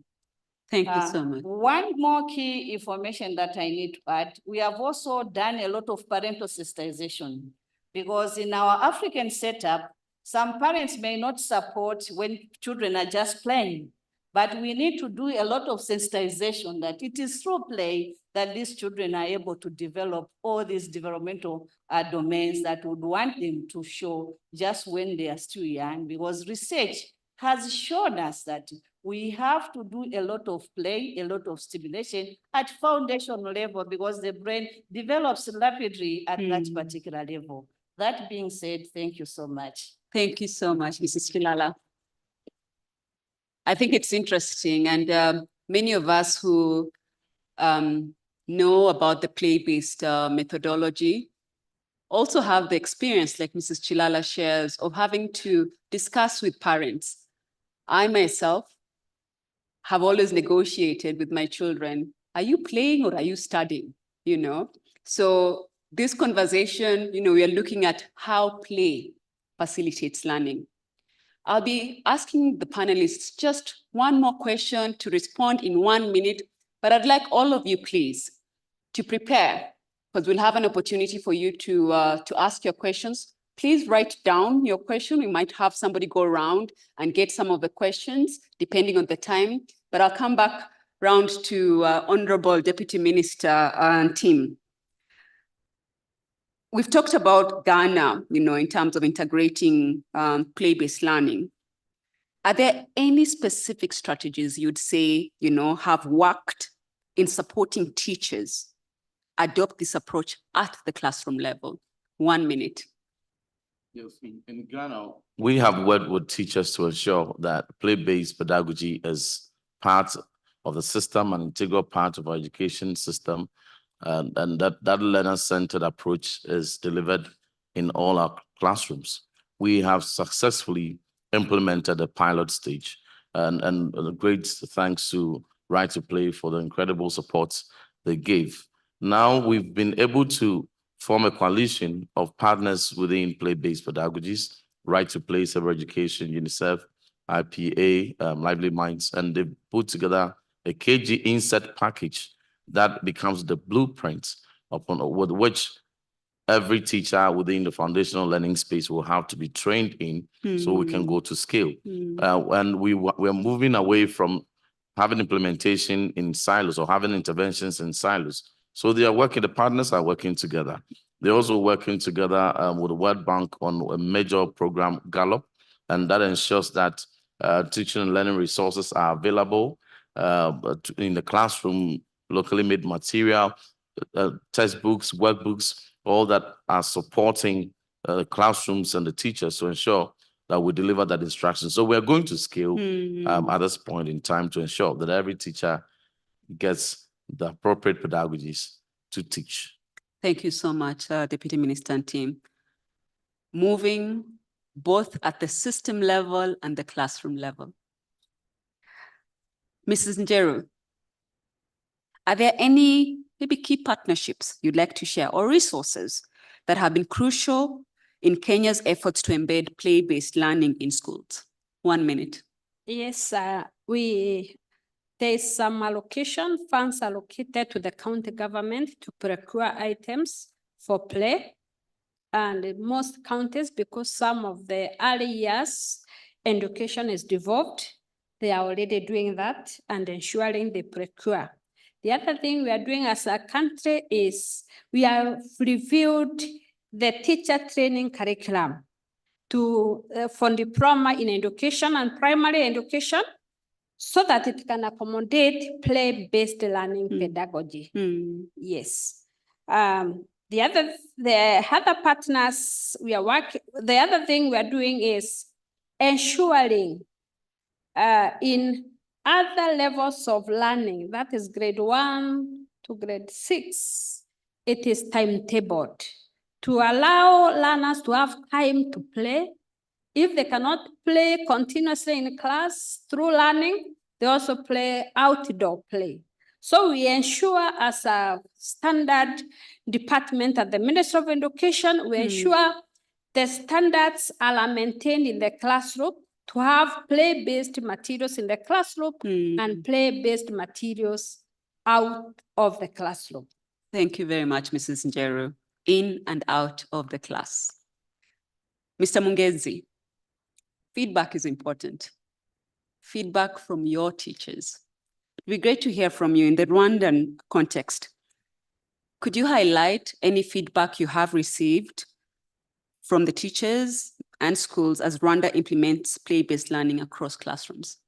Thank you so much. One more key information that I need to add, we have also done a lot of parental sensitization because in our African setup, some parents may not support when children are just playing. But we need to do a lot of sensitization that it is through play that these children are able to develop all these developmental domains that would want them to show just when they are still young, because research has shown us that we have to do a lot of play, a lot of stimulation at foundational level because the brain develops rapidly at that particular level. That being said, thank you so much. Thank you so much, Mrs. Filala. I think it's interesting, and many of us who know about the play-based methodology also have the experience, like Mrs. Chilala shares, of having to discuss with parents. I myself have always negotiated with my children, are you playing or are you studying? You know, so this conversation, you know, we are looking at how play facilitates learning. I'll be asking the panelists just one more question to respond in 1 minute, but I'd like all of you, please, to prepare, because we'll have an opportunity for you to ask your questions. Please write down your question. We might have somebody go around and get some of the questions, depending on the time, but I'll come back round to Honorable Deputy Minister and team. We've talked about Ghana, you know, in terms of integrating play-based learning. Are there any specific strategies you'd say, you know, have worked in supporting teachers adopt this approach at the classroom level? 1 minute. Yes, in Ghana, we have worked with teachers to ensure that play-based pedagogy is part of the system, an integral part of our education system, and that learner-centered approach is delivered in all our classrooms. We have successfully implemented a pilot stage, and a great thanks to Right to Play for the incredible support they gave. Now we've been able to form a coalition of partners within play-based pedagogies, Right to Play, Civil Education, UNICEF, IPA, Lively Minds, and they've put together a KG insert package that becomes the blueprint upon with which every teacher within the foundational learning space will have to be trained in so we can go to scale. And we're moving away from having implementation in silos or having interventions in silos. So they are working, the partners are working together. They're also working together with the World Bank on a major program, Gallup, and that ensures that teaching and learning resources are available in the classroom, locally made material, textbooks, workbooks, all that are supporting classrooms and the teachers to ensure that we deliver that instruction. So we're going to scale at this point in time to ensure that every teacher gets the appropriate pedagogies to teach. Thank you so much, Deputy Minister and team. Moving both at the system level and the classroom level. Mrs. Njeru, are there any maybe key partnerships you'd like to share or resources that have been crucial in Kenya's efforts to embed play-based learning in schools? 1 minute. Yes, there's some funds allocated to the county government to procure items for play. And in most counties, because some of the early years education is devolved, they are already doing that and ensuring they procure. The other thing we are doing as a country is we have reviewed the teacher training curriculum for diploma in education and primary education, so that it can accommodate play-based learning pedagogy. Yes. The other partners we are working, the other thing we are doing is ensuring in other levels of learning, that is grade 1 to grade 6, it is timetabled to allow learners to have time to play. If they cannot play continuously in class through learning, they also play outdoor play. So we ensure as a standard department at the Ministry of Education, we ensure the standards are maintained in the classroom to have play-based materials in the classroom and play-based materials out of the classroom. Thank you very much, Mrs. Njeru. In and out of the class. Mr. Mungezi, feedback is important. Feedback from your teachers. It'd be great to hear from you in the Rwandan context. Could you highlight any feedback you have received from the teachers and schools as Rwanda implements play-based learning across classrooms?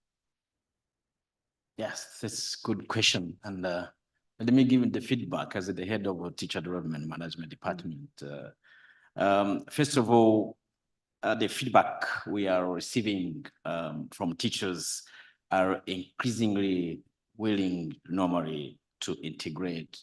Yes, that's a good question. And let me give the feedback as the head of our Teacher Development Management Department. First of all, the feedback we are receiving from teachers are increasingly willing normally to integrate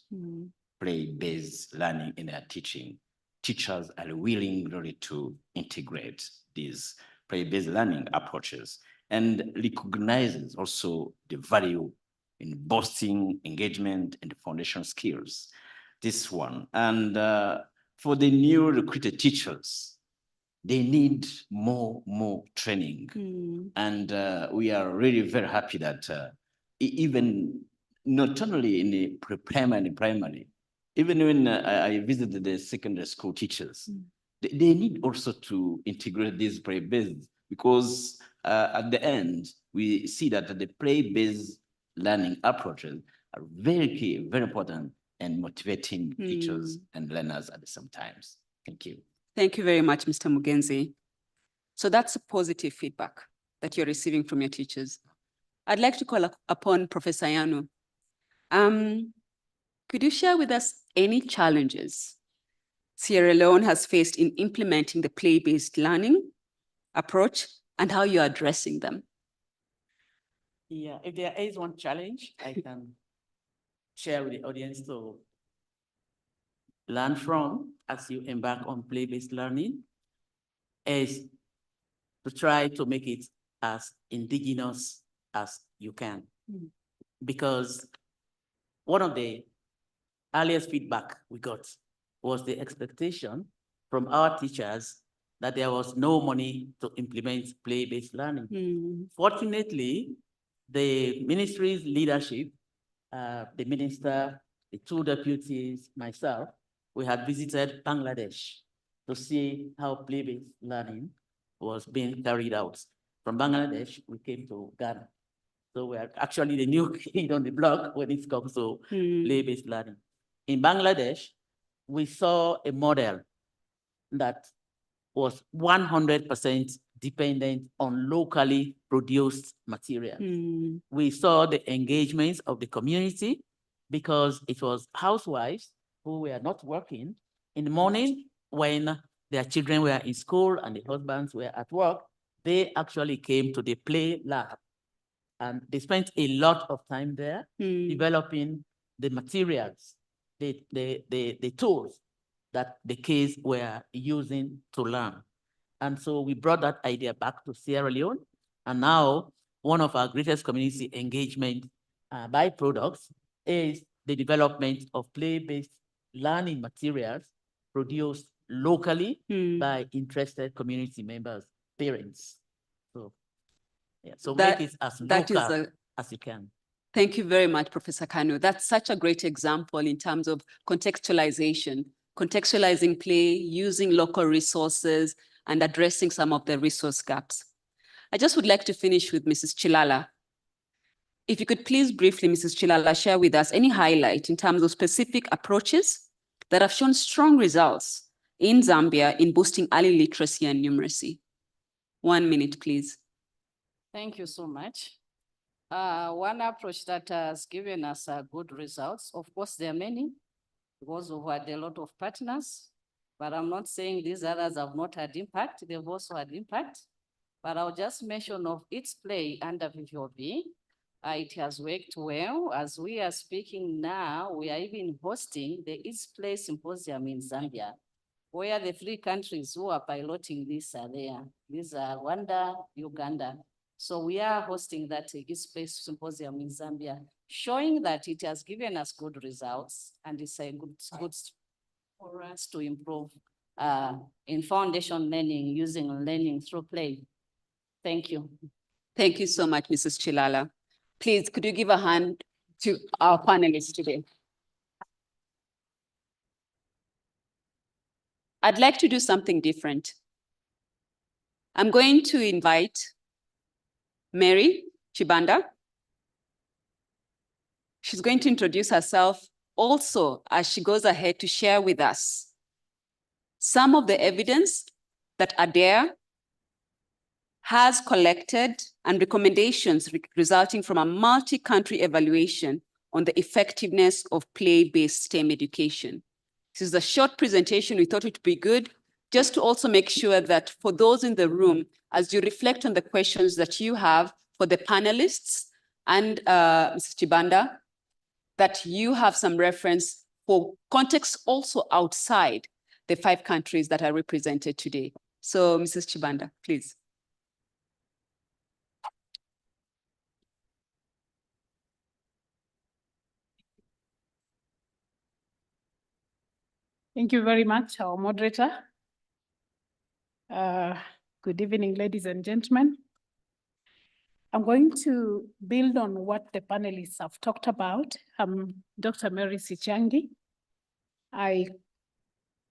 play-based learning in their teaching. Teachers are willing really to integrate these play-based learning approaches and recognizes also the value in boosting engagement and foundation skills. This one. And for the new recruited teachers, they need more training. And we are really very happy that even not only in the primary, even when I visited the secondary school teachers, they need also to integrate this play-based, because at the end, we see that the play-based learning approaches are very key, very important, and motivating teachers and learners at the same time. Thank you. Thank you very much, Mr. Mugenzi. So that's a positive feedback that you're receiving from your teachers. I'd like to call upon Professor Yanu. Could you share with us any challenges Sierra Leone has faced in implementing the play-based learning approach and how you're addressing them? Yeah, if there is one challenge, I can share with the audience to learn from as you embark on play-based learning is to try to make it as indigenous as you can. Because one of the earliest feedback we got was the expectation from our teachers that there was no money to implement play-based learning. Fortunately, the ministry's leadership, the minister, the 2 deputies, myself, we had visited Bangladesh to see how play-based learning was being carried out. From Bangladesh, we came to Ghana. So we are actually the new kid on the block when it comes to play-based learning. In Bangladesh, we saw a model that was 100% dependent on locally produced materials. We saw the engagement of the community because it was housewives who were not working in the morning when their children were in school and the husbands were at work. They actually came to the play lab and they spent a lot of time there developing the materials, the tools that the kids were using to learn. And so we brought that idea back to Sierra Leone. And now one of our greatest community engagement byproducts is the development of play-based learning materials produced locally by interested community members, parents. So, yeah, so That- make it as that is local a- as you can. Thank you very much, Professor Kanu. That's such a great example in terms of contextualization, contextualizing play, using local resources, and addressing some of the resource gaps. I just would like to finish with Mrs. Chilala. If you could please briefly, Mrs. Chilala, share with us any highlight in terms of specific approaches that have shown strong results in Zambia in boosting early literacy and numeracy. 1 minute, please. Thank you so much. One approach that has given us good results, of course, there are many, because we've had a lot of partners, but I'm not saying these others have not had impact. They've also had impact, but I'll just mention of its play under VVOB. It has worked well. As we are speaking now, we are even hosting the Its Play Symposium in Zambia, where the 3 countries who are piloting this are there. These are Rwanda, Uganda. So we are hosting that Its Play Symposium in Zambia, showing that it has given us good results and it's a good for us to improve in foundation learning, using learning through play. Thank you. Thank you so much, Mrs. Chilala. Please, could you give a hand to our panelists today? I'd like to do something different. I'm going to invite Mary Chibanda. She's going to introduce herself also as she goes ahead to share with us some of the evidence that ADEA has collected and recommendations resulting from a multi-country evaluation on the effectiveness of play-based STEM education. This is a short presentation. We thought it would be good just to also make sure that for those in the room, as you reflect on the questions that you have for the panelists and Mrs. Chibanda, that you have some reference for context also outside the 5 countries that are represented today. So Mrs. Chibanda, please. Thank you very much, our moderator. Good evening, ladies and gentlemen. I'm going to build on what the panelists have talked about. I'm Dr. Mary Sichangi. I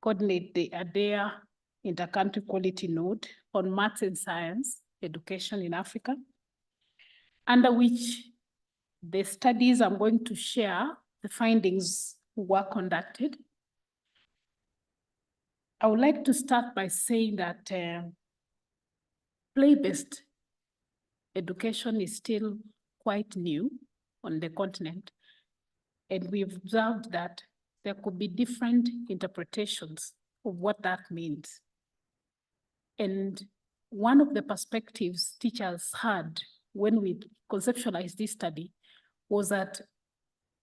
coordinate the ADEA Intercountry Quality Node on Maths and Science Education in Africa, under which the studies I'm going to share, the findings were conducted. I would like to start by saying that play-based education is still quite new on the continent, and we've observed that there could be different interpretations of what that means. And one of the perspectives teachers had when we conceptualized this study was that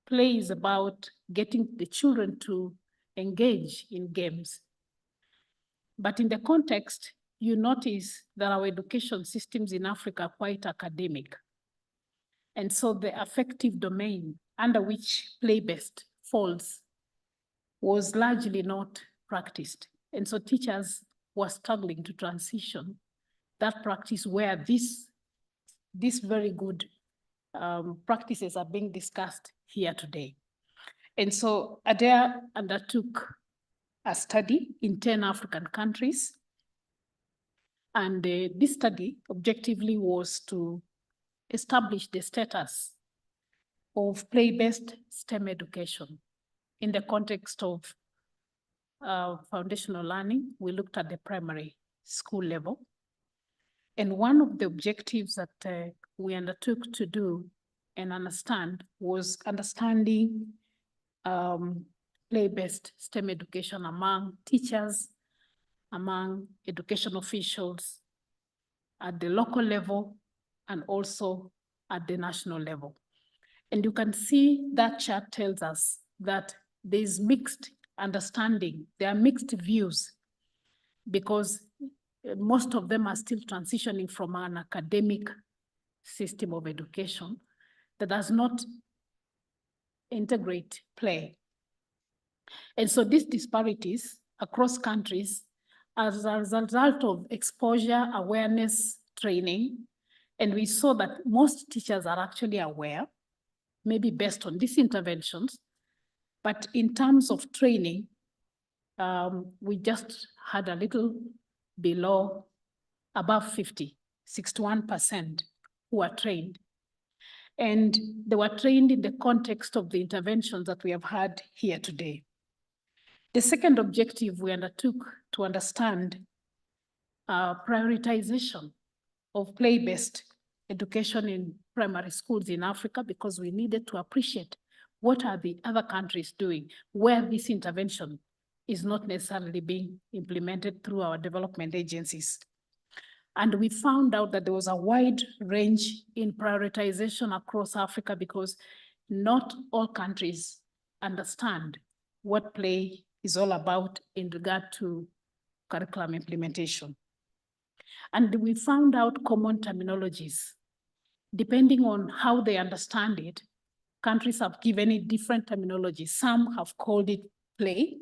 play is about getting the children to engage in games. But in the context, you notice that our education systems in Africa are quite academic. And so the affective domain under which play-based falls was largely not practiced. And so teachers were struggling to transition that practice where these very good practices are being discussed here today. And so ADEA undertook a study in 10 African countries. And this study objectively was to establish the status of play-based STEM education in the context of foundational learning. We looked at the primary school level. And one of the objectives that we undertook to do and understand was understanding play-based STEM education among teachers, among education officials at the local level and also at the national level. And you can see that chart tells us that there's mixed understanding, there are mixed views, because most of them are still transitioning from an academic system of education that does not integrate play. And so these disparities across countries as a result of exposure awareness training. And we saw that most teachers are actually aware, maybe based on these interventions, but in terms of training, we just had a little below, above 50, 61% who are trained. And they were trained in the context of the interventions that we have had here today. The second objective we undertook to understand prioritization of play-based education in primary schools in Africa, because we needed to appreciate what are the other countries doing where this intervention is not necessarily being implemented through our development agencies. And we found out that there was a wide range in prioritization across Africa because not all countries understand what play is all about in regard to curriculum implementation. And we found out common terminologies. Depending on how they understand it, countries have given it different terminologies. Some have called it play,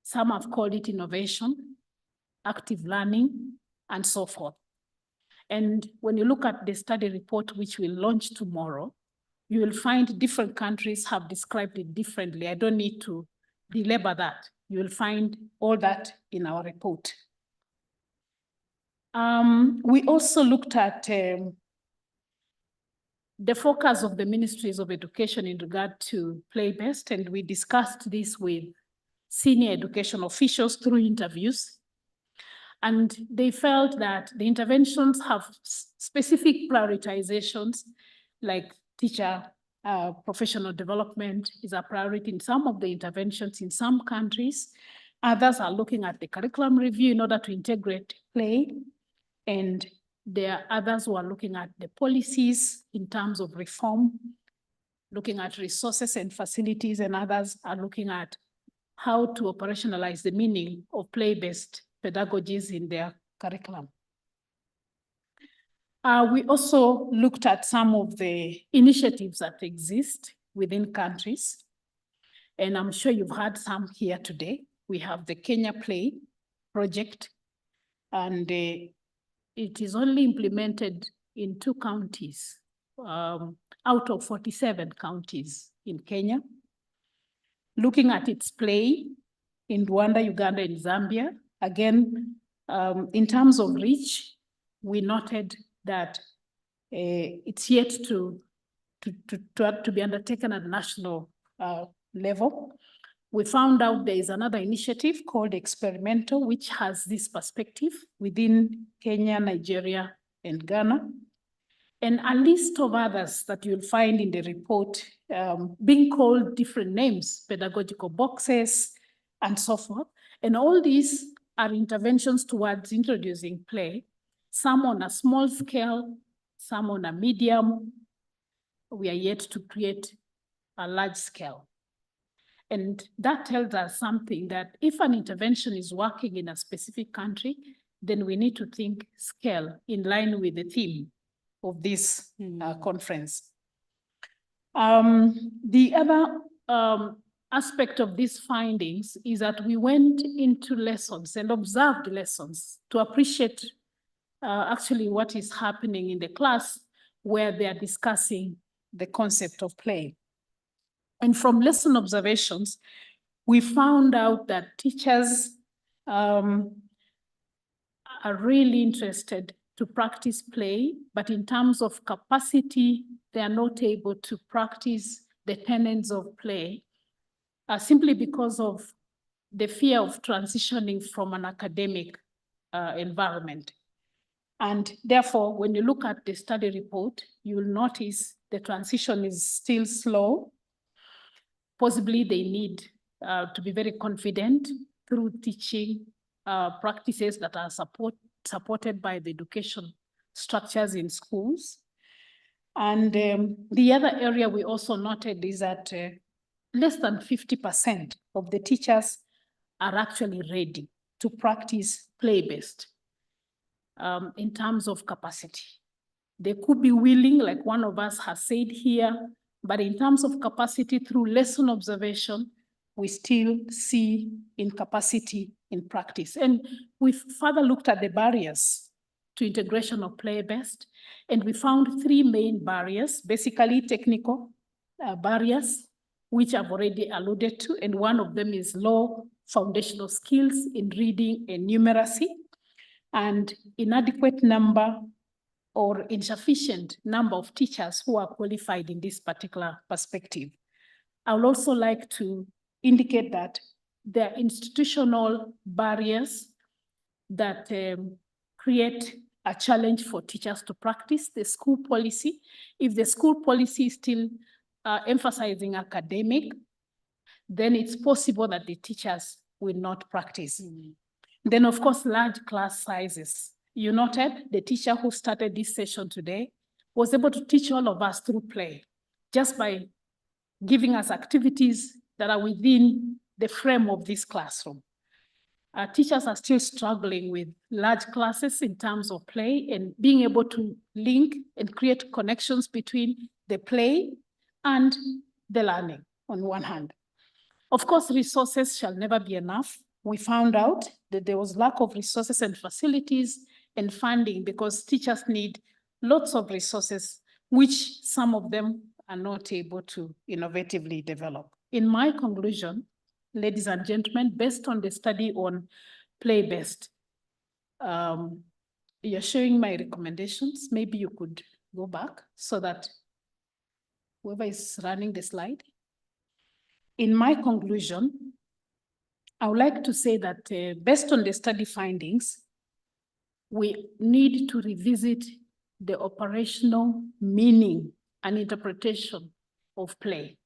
some have called it innovation, active learning, and so forth. And when you look at the study report, which we'll launch tomorrow, you will find different countries have described it differently. I don't need to belabor that. You will find all that in our report. We also looked at the focus of the ministries of education in regard to play-based, and we discussed this with senior education officials through interviews. And they felt that the interventions have specific prioritizations, like teacher professional development is a priority in some of the interventions in some countries. Others are looking at the curriculum review in order to integrate play. And there are others who are looking at the policies in terms of reform, looking at resources and facilities, and others are looking at how to operationalize the meaning of play-based pedagogies in their curriculum. We also looked at some of the initiatives that exist within countries, and I'm sure you've heard some here today. We have the Kenya Play project, and it is only implemented in 2 counties out of 47 counties in Kenya. Looking at its play in Rwanda, Uganda, and Zambia, again, in terms of reach, we noted that it's yet to be undertaken at national level. We found out there is another initiative called Experimental, which has this perspective within Kenya, Nigeria, and Ghana, and a list of others that you'll find in the report being called different names, pedagogical boxes, and so forth. And all these are interventions towards introducing play, some on a small scale, some on a medium. We are yet to create a large scale. And that tells us something, that if an intervention is working in a specific country, then we need to think scale in line with the theme of this conference. The other aspect of these findings is that we went into lessons and observed lessons to appreciate actually what is happening in the class where they are discussing the concept of play. And from lesson observations, we found out that teachers are really interested to practice play, but in terms of capacity, they are not able to practice the tenets of play simply because of the fear of transitioning from an academic environment. And therefore, when you look at the study report, you will notice the transition is still slow. Possibly they need to be very confident through teaching practices that are supported by the education structures in schools. And the other area we also noted is that less than 50% of the teachers are actually ready to practice play-based in terms of capacity. They could be willing, like one of us has said here, but in terms of capacity through lesson observation, we still see incapacity in practice. And we've further looked at the barriers to integration of play-based, and we found three main barriers, basically technical barriers, which I've already alluded to, and one of them is low foundational skills in reading and numeracy, and inadequate number or insufficient number of teachers who are qualified in this particular perspective. I would also like to indicate that there are institutional barriers that create a challenge for teachers to practice the school policy. If the school policy is still emphasizing academic, then it's possible that the teachers will not practice. Then, of course, large class sizes. You noted the teacher who started this session today was able to teach all of us through play, just by giving us activities that are within the frame of this classroom. Teachers are still struggling with large classes in terms of play and being able to link and create connections between the play and the learning on one hand. Of course, resources shall never be enough. We found out that there was lack of resources and facilities and funding because teachers need lots of resources, which some of them are not able to innovatively develop. In my conclusion, ladies and gentlemen, based on the study on play-based, you're showing my recommendations. Maybe you could go back so that whoever is running the slide. In my conclusion, I would like to say that based on the study findings, we need to revisit the operational meaning and interpretation of play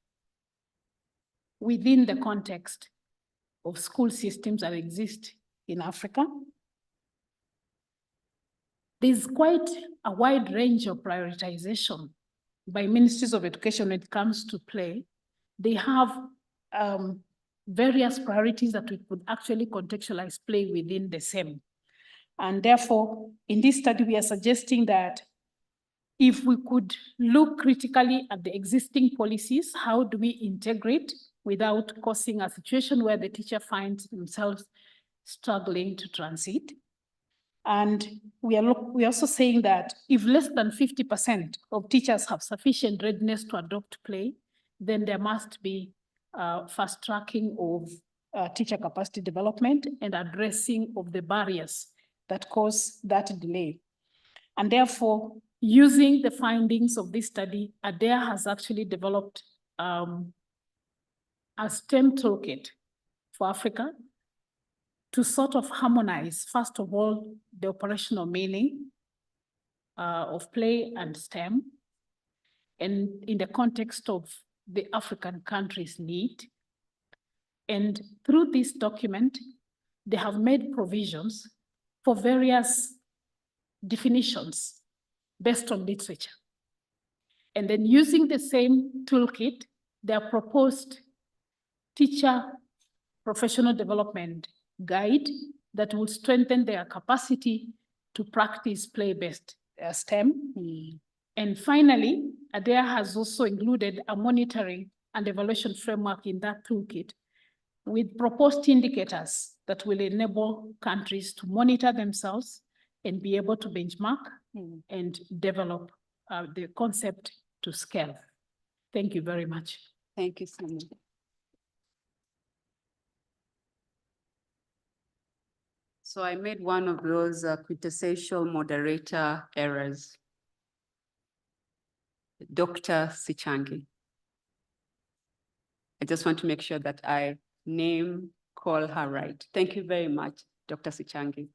within the context of school systems that exist in Africa. There's quite a wide range of prioritization by ministries of education when it comes to play. They have various priorities that we could actually contextualize play within the same. And therefore, in this study, we are suggesting that if we could look critically at the existing policies, how do we integrate without causing a situation where the teacher finds themselves struggling to transit? And we are also saying that if less than 50% of teachers have sufficient readiness to adopt play, then there must be fast tracking of teacher capacity development and addressing of the barriers that cause that delay. And therefore, using the findings of this study, ADEA has actually developed a STEM toolkit for Africa to sort of harmonize, first of all, the operational meaning of play and STEM, and in the context of the African countries' need. And through this document, they have made provisions for various definitions based on literature. And then using the same toolkit, they have proposed teacher professional development guide that will strengthen their capacity to practice play-based STEM. And finally, ADEA has also included a monitoring and evaluation framework in that toolkit with proposed indicators that will enable countries to monitor themselves and be able to benchmark and develop the concept to scale. Thank you very much. Thank you so much. So I made one of those quintessential moderator errors. Dr. Sichangi. I just want to make sure that I call her right. Thank you very much, Dr. Sichangi.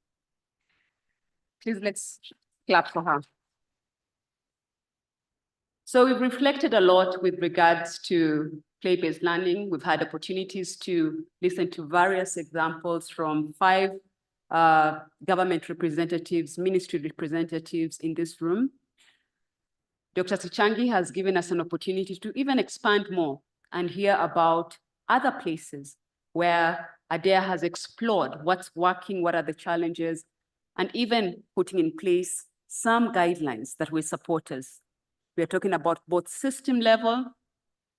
Please let's clap for her. So we've reflected a lot with regards to play-based learning. We've had opportunities to listen to various examples from 5 government representatives, ministry representatives in this room. Dr. Sichangi has given us an opportunity to even expand more and hear about other places where ADEA has explored what's working, what are the challenges, and even putting in place some guidelines that will support us. We are talking about both system level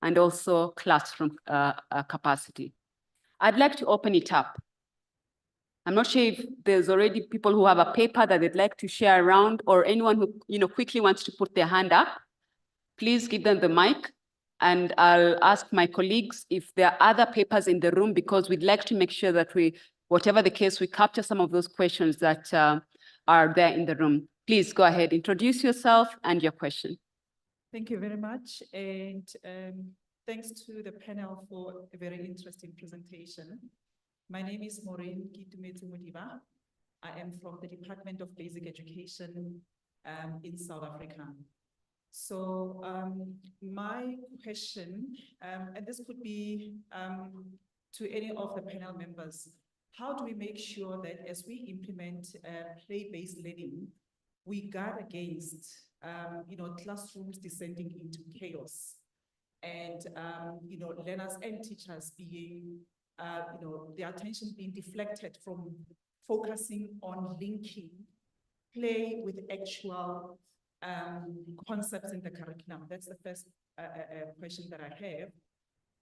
and also classroom capacity. I'd like to open it up. I'm not sure if there's already people who have a paper that they'd like to share around, or anyone who quickly wants to put their hand up. Please give them the mic, and I'll ask my colleagues if there are other papers in the room, because we'd like to make sure that whatever the case, we capture some of those questions that are there in the room. Please go ahead, introduce yourself and your question. Thank you very much, and thanks to the panel for a very interesting presentation. My name is Maureen Kitumetsu-Mudiba. I am from the Department of Basic Education in South Africa. So my question, and this could be to any of the panel members, how do we make sure that as we implement play-based learning, we guard against classrooms descending into chaos, and learners and teachers being their attention being deflected from focusing on linking play with actual concepts in the curriculum? That's the first question that I have.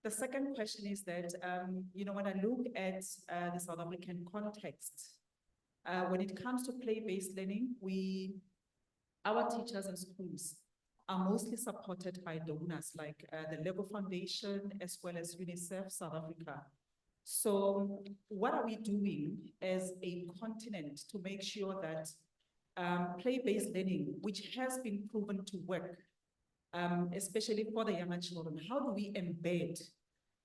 The second question is that, when I look at the South African context, when it comes to play-based learning, our teachers and schools are mostly supported by donors like the Lego Foundation as well as UNICEF South Africa. So what are we doing as a continent to make sure that play-based learning, which has been proven to work, especially for the younger children, how do we embed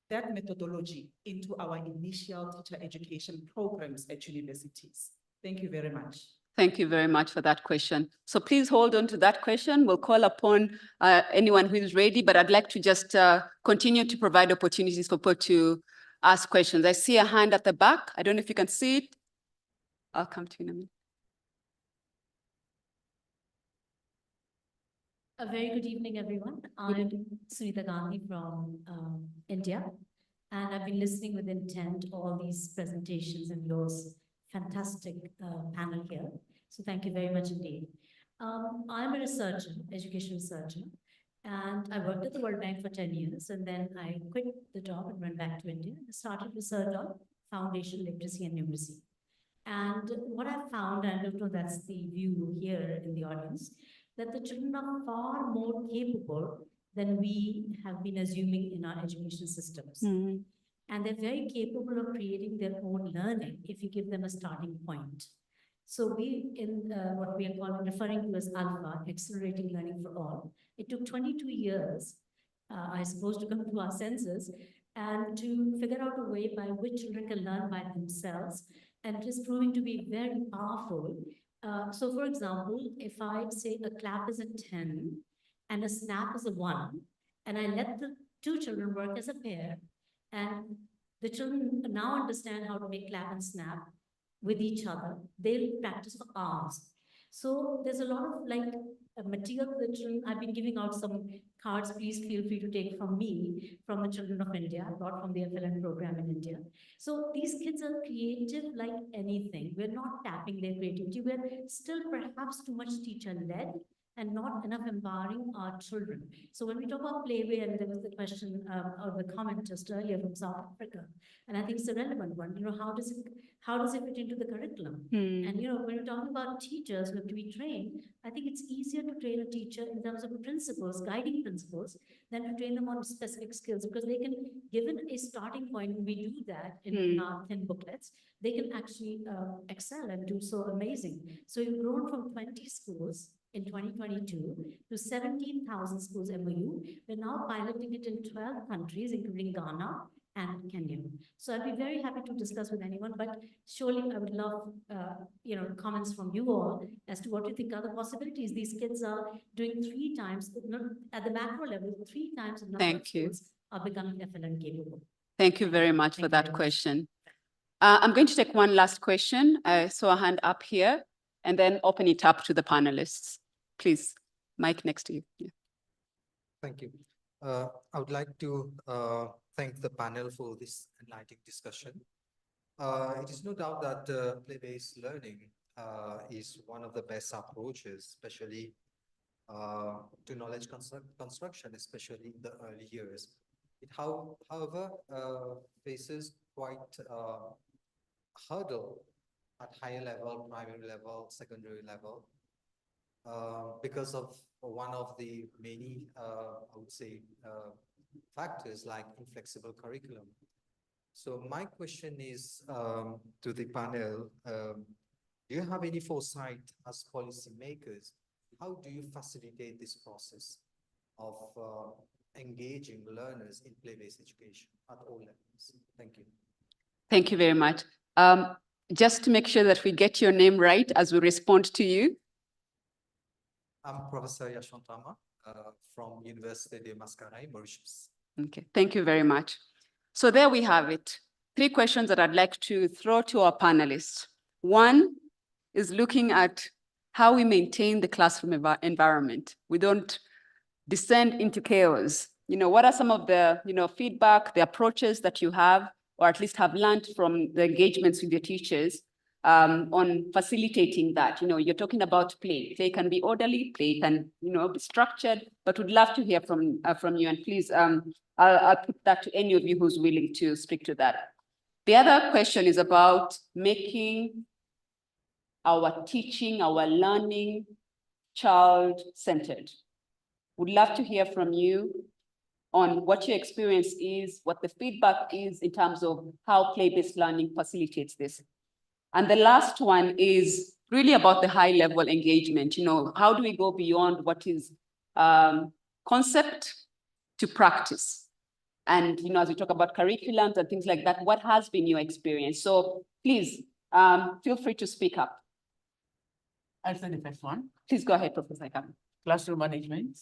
that methodology into our initial teacher education programs at universities? Thank you very much. Thank you very much for that question. So please hold on to that question. We'll call upon anyone who is ready, but I'd like to just continue to provide opportunities for people to ask questions. I see a hand at the back. I don't know if you can see it. I'll come to you in a minute. A very good evening, everyone. I'm Sunita Gandhi from India, and I've been listening with intent all these presentations and yours. Fantastic panel here. So thank you very much indeed. I'm a researcher, education researcher, and I worked at the World Bank for 10 years, and then I quit the job and went back to India and started research on foundation literacy and numeracy. And what I found, and I don't know that's the view here in the audience, that the children are far more capable than we have been assuming in our education systems. Mm-hmm. And they're very capable of creating their own learning if you give them a starting point. So we, in what we are referring to as ALPHA, Accelerating Learning for All, it took 22 years, I suppose, to come to our senses and to figure out a way by which children can learn by themselves. And it is proving to be very powerful. So for example, if I say a clap is a 10 and a snap is a 1, and I let the two children work as a pair, and the children now understand how to make clap and snap with each other, they'll practice for hours. So there's a lot of material for the children. I've been giving out some cards. Please feel free to take from me, from the children of India, not from the FLN program in India. So these kids are creative like anything. We're not tapping their creativity. We're still perhaps too much teacher-led and not enough empowering our children. So when we talk about playway, and there was the question or the comment just earlier from South Africa, and I think it's a relevant one, how does it fit into the curriculum? And when we're talking about teachers who have to be trained, I think it's easier to train a teacher in terms of principles, guiding principles, than to train them on specific skills, because they can, given a starting point, when we do that in our thin booklets, they can actually excel and do so amazing. So we've grown from 20 schools in 2022 to 17,000 schools MOU. We're now piloting it in 12 countries, including Ghana and Kenya. So I'd be very happy to discuss with anyone, but surely I would love, comments from you all as to what you think are the possibilities. These kids are doing 3 times, at the macro level, 3 times the number of schools are becoming FLN capable. Thank you very much for that question. I'm going to take one last question. I saw a hand up here, and then open it up to the panelists. Please, mic next to you. Yeah. Thank you. I would like to thank the panel for this enlightening discussion. It is no doubt that play-based learning is one of the best approaches, especially to knowledge construction, especially in the early years. It, however, faces quite hurdle at higher level, primary level, secondary level, because of one of the many, I would say, factors like inflexible curriculum. So my question is to the panel, do you have any foresight as policymakers? How do you facilitate this process of engaging learners in play-based education at all levels? Thank you. Thank you very much. Just to make sure that we get your name right as we respond to you. I'm Professor Yashwantama from Université de Mascarenhas, Mauritius. Okay, thank you very much. So there we have it. 3 questions that I'd like to throw to our panelists. One is looking at how we maintain the classroom environment. We don't descend into chaos. What are some of the, feedback, the approaches that you have, or at least have learned from the engagements with your teachers on facilitating that? You're talking about play. Play can be orderly, play can, be structured, but would love to hear from you. And please, I'll put that to any of you who's willing to speak to that. The other question is about making our teaching, our learning child-centered. Would love to hear from you on what your experience is, what the feedback is in terms of how play-based learning facilitates this. And the last one is really about the high-level engagement. How do we go beyond what is concept to practice? And as we talk about curriculums and things like that, what has been your experience? So please, feel free to speak up. I'll say the first one. Please go ahead, Professor Kami. Classroom management.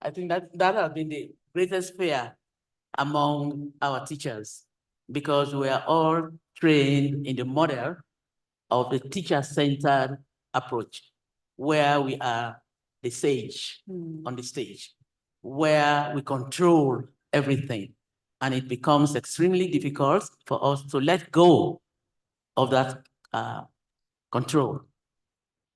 I think that has been the greatest fear among our teachers, because we are all trained in the model of the teacher-centered approach, where we are the sage on the stage, where we control everything. And it becomes extremely difficult for us to let go of that control,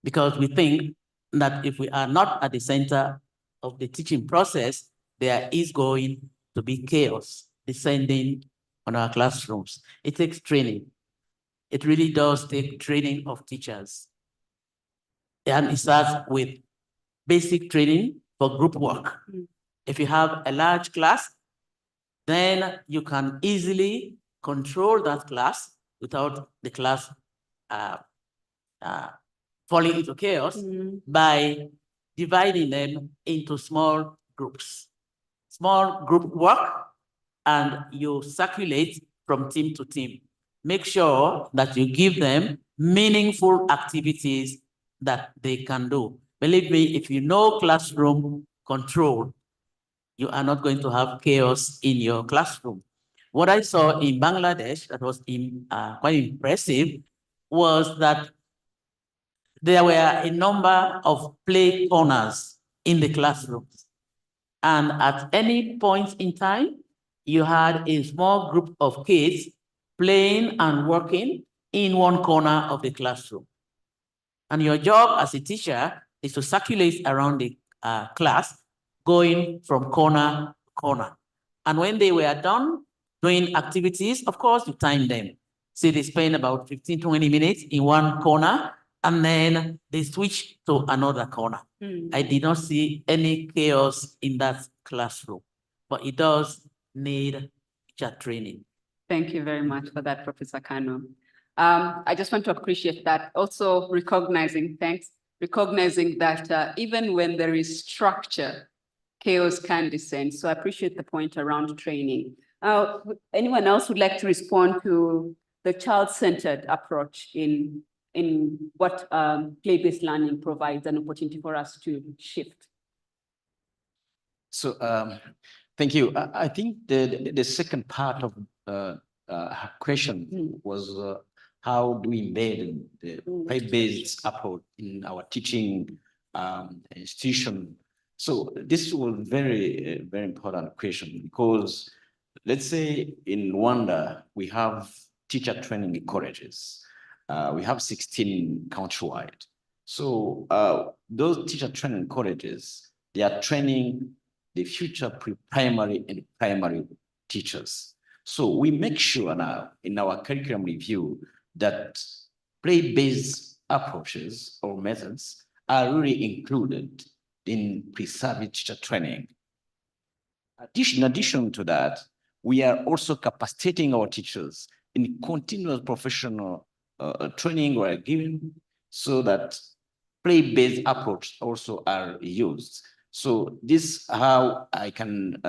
because we think that if we are not at the center of the teaching process, there is going to be chaos descending on our classrooms. It takes training. It really does take training of teachers. And it starts with basic training for group work. If you have a large class, then you can easily control that class without the class falling into chaos by dividing them into small groups. Small group work, and you circulate from team to team. Make sure that you give them meaningful activities that they can do. Believe me, if you know classroom control, you are not going to have chaos in your classroom. What I saw in Bangladesh that was quite impressive was that there were a number of play corners in the classrooms. And at any point in time, you had a small group of kids playing and working in one corner of the classroom. And your job as a teacher is to circulate around the class, going from corner to corner. And when they were done doing activities, of course, you time them. See, they spend about 15, 20 minutes in one corner, and then they switch to another corner. I did not see any chaos in that classroom, but it does need teacher training. Thank you very much for that, Professor Kano. I just want to appreciate that. Also recognizing that even when there is structure, chaos can descend. So I appreciate the point around training. Anyone else would like to respond to the child-centered approach in what play-based learning provides an opportunity for us to shift? So thank you. I think the second part of question was how do we embed the play-based approach in our teaching institution? So this was very important question, because let's say in Rwanda, we have teacher training colleges. We have 16 countrywide. So those teacher training colleges, they are training the future pre-primary and primary teachers. So we make sure now in our curriculum review that play-based approaches or methods are really included in pre-service teacher training. In addition to that, we are also capacitating our teachers in continuous professional training we are giving so that play-based approach also are used. So this is how I can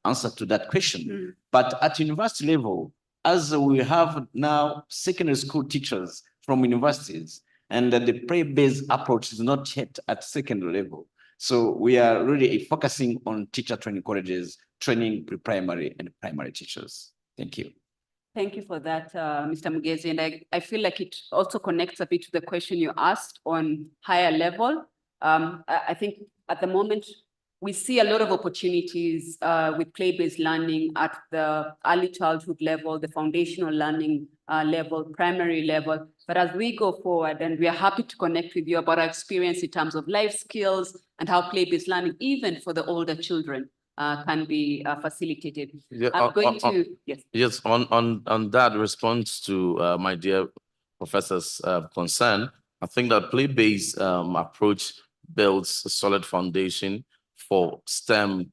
answer to that question. But at university level, as we have now secondary school teachers from universities, and the play-based approach is not yet at secondary level. So we are really focusing on teacher training colleges, training pre-primary and primary teachers. Thank you. Thank you for that, Mr. Mugezi. And I feel like it also connects a bit to the question you asked on higher level. I think at the moment, we see a lot of opportunities with play-based learning at the early childhood level, the foundational learning level, primary level. But as we go forward, and we are happy to connect with you about our experience in terms of life skills and how play-based learning, even for the older children, can be facilitated. Yeah, I'm going to, yes. Yes, on that response to my dear professor's concern, I think that play-based approach builds a solid foundation for STEM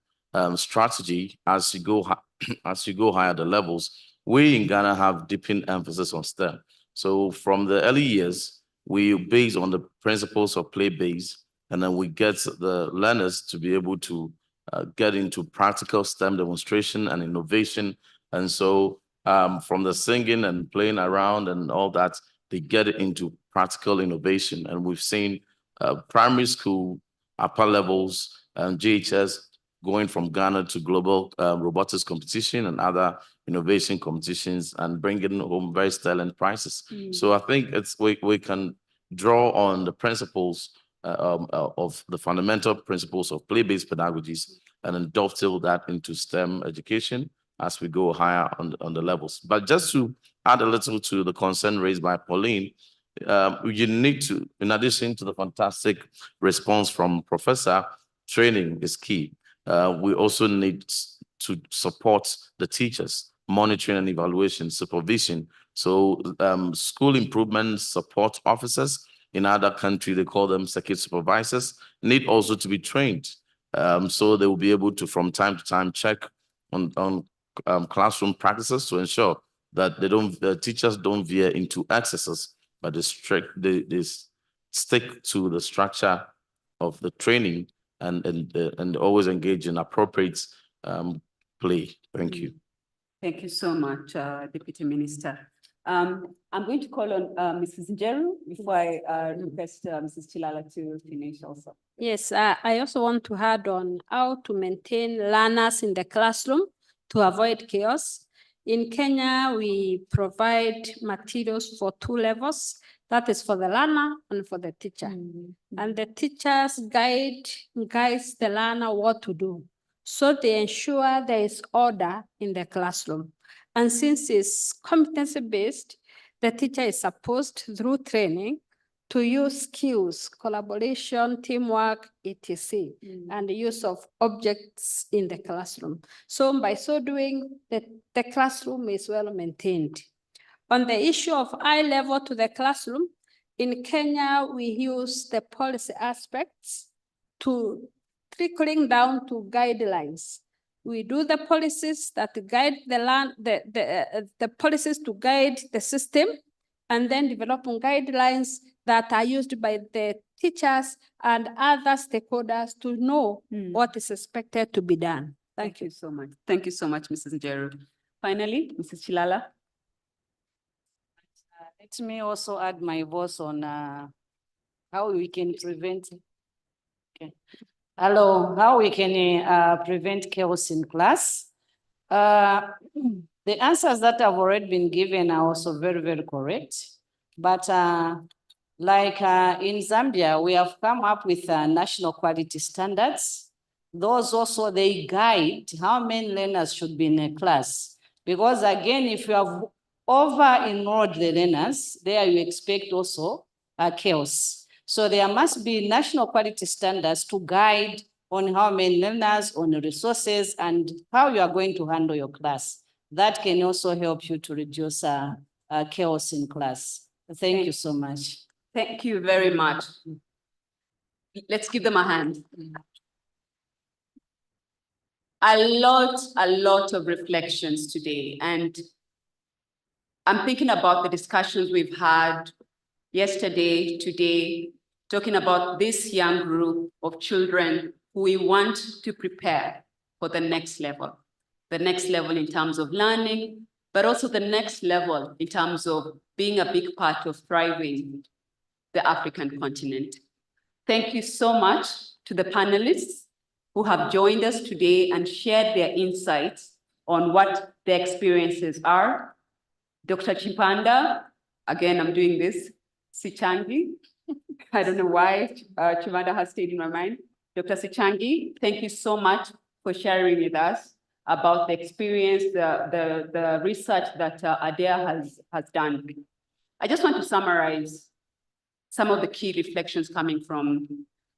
strategy as you go higher the levels. We in Ghana have deepened emphasis on STEM. So from the early years, we base on the principles of play-based, and then we get the learners to be able to get into practical STEM demonstration and innovation. And so from the singing and playing around and all that, they get into practical innovation. And we've seen primary school, upper levels, and GHS going from Ghana to global robotics competition and other innovation competitions and bringing home very sterling prizes. So I think we can draw on the principles of the fundamental principles of play-based pedagogies and then dovetail that into STEM education as we go higher on the levels. But just to add a little to the concern raised by Pauline, you need to, in addition to the fantastic response from Professor, training is key. We also need to support the teachers, monitoring and evaluation, supervision. So school improvement support officers, in other countries, they call them circuit supervisors, need also to be trained. So they will be able to, from time to time, check on classroom practices to ensure that the teachers don't veer into excesses, but they stick to the structure of the training and always engage in appropriate play. Thank you. Thank you so much, Deputy Minister. I'm going to call on Mrs. Njeru before I request Mrs. Chilala to finish also. Yes, I also want to add on how to maintain learners in the classroom to avoid chaos. In Kenya, we provide materials for 2 levels. That is for the learner and for the teacher. And the teachers guides the learner what to do. So they ensure there is order in the classroom. And since it's competency-based, the teacher is supposed through training to use skills, collaboration, teamwork, etc., and the use of objects in the classroom. So by so doing, the classroom is well maintained. On the issue of high level to the classroom, in Kenya, we use the policy aspects to trickling down to guidelines. We do the policies that guide the policies to guide the system, and then developing guidelines that are used by the teachers and other stakeholders to know what is expected to be done. Thank you so much. Thank you so much, Mrs. Njeru. Finally, Mrs. Chilala. Let me also add my voice on how we can prevent. Okay. Hello, how we can prevent chaos in class. The answers that have already been given are also very, very correct. But like in Zambia, we have come up with national quality standards. Those also, they guide how many learners should be in a class. Because again, if you have over-enrolled the learners, there you expect also chaos. So there must be national quality standards to guide on how many learners, on the resources, and how you are going to handle your class. that can also help you to reduce chaos in class. Thank you so much. Thank you very much. Let's give them a hand. A lot of reflections today. And I'm thinking about the discussions we've had yesterday, today, talking about this young group of children who we want to prepare for the next level in terms of learning, but also the next level in terms of being a big part of thriving the African continent. Thank you so much to the panelists who have joined us today and shared their insights on what their experiences are. Dr. Chipanda, again, I'm doing this, Sichangi. I don't know why Chipanda has stayed in my mind. Dr. Sichangi, thank you so much for sharing with us about the experience, the research that ADEA has done. I just want to summarize some of the key reflections coming from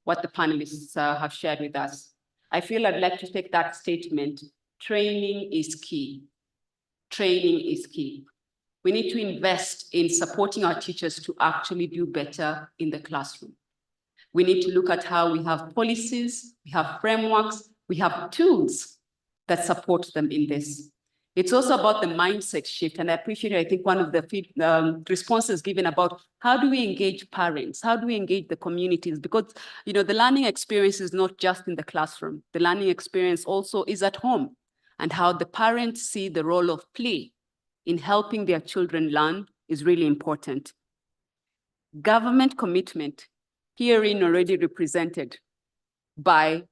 what the panelists have shared with us. I feel I'd like to take that statement. Training is key. Training is key. We need to invest in supporting our teachers to actually do better in the classroom. We need to look at how we have policies, we have frameworks, we have tools that support them in this. It's also about the mindset shift. And I appreciate, I think, one of the responses given about how do we engage parents? How do we engage the communities? Because, you know, the learning experience is not just in the classroom. The learning experience also is at home, and how the parents see the role of play in helping their children learn is really important. Government commitment, herein already represented by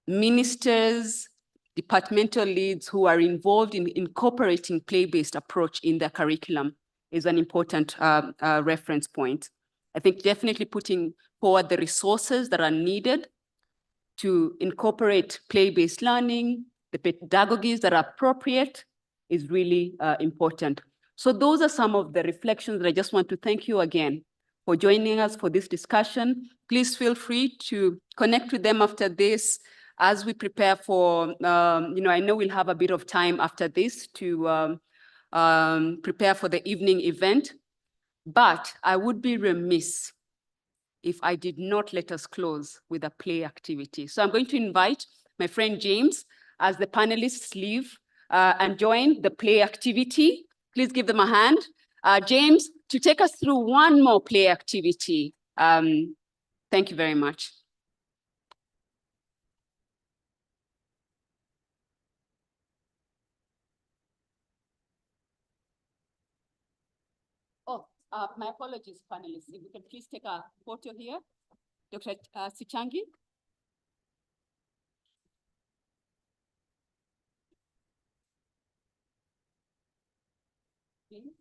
ministers, departmental leads who are involved in incorporating play-based approach in their curriculum is an important reference point. I think definitely putting forward the resources that are needed to incorporate play-based learning, the pedagogies that are appropriate is really important. So those are some of the reflections that I just want to thank you again for joining us for this discussion. Please feel free to connect with them after this as we prepare for, I know we'll have a bit of time after this to prepare for the evening event, but I would be remiss if I did not let us close with a play activity. So I'm going to invite my friend James as the panelists leave and join the play activity. Please give them a hand. James, to take us through one more play activity. Thank you very much. Oh, my apologies, panelists. If we can please take a photo here. Dr. Sichangi. Please.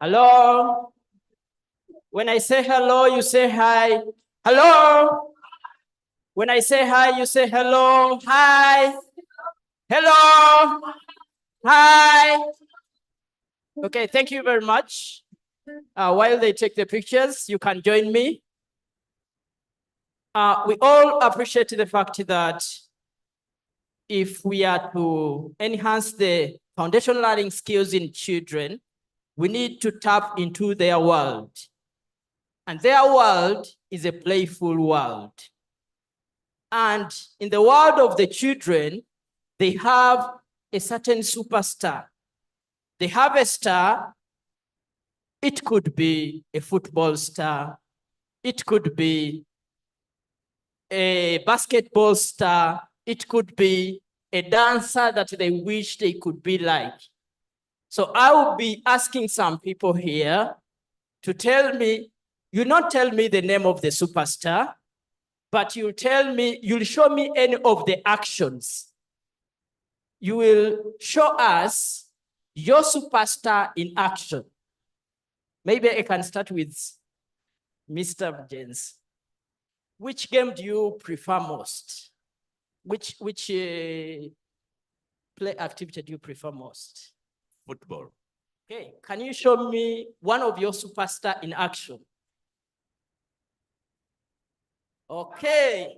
Hello. When I say hello, you say hi. Hello. When I say hi, you say hello. Hi. Hello. Hi. Okay, thank you very much. While they take the pictures, you can join me. We all appreciate the fact that if we are to enhance the foundational learning skills in children, we need to tap into their world. And their world is a playful world. And in the world of the children, they have a certain superstar. They have a star. It could be a football star. It could be a basketball star. It could be a dancer that they wish they could be like. So I will be asking some people here to tell me, you not tell me the name of the superstar, but you'll show me any of the actions. You will show us your superstar in action. Maybe I can start with Mr. James. Which game do you prefer most? Which play activity do you prefer most? Football. Okay, can you show me one of your superstar in action? Okay.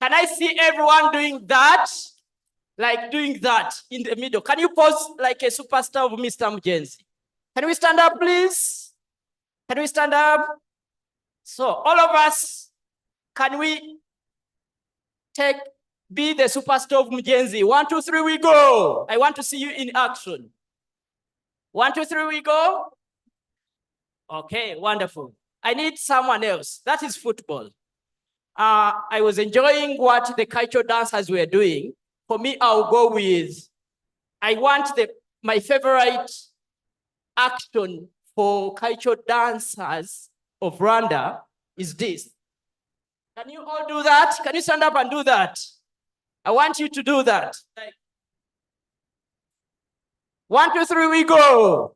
Can I see everyone doing that? Like doing that in the middle. Can you pose like a superstar of Mr. Mujenzi? Can we stand up, please? Can we stand up? So all of us, can we be the superstar of Mujenzi? 1, 2, 3, we go. I want to see you in action. 1, 2, 3, we go. Okay, wonderful. I need someone else. That is football. I was enjoying what the cultural dancers were doing. For me, I'll go with, I want my favorite action for cultural dancers of Rwanda is this. Can you all do that? Can you stand up and do that? I want you to do that. 1, 2, 3, we go.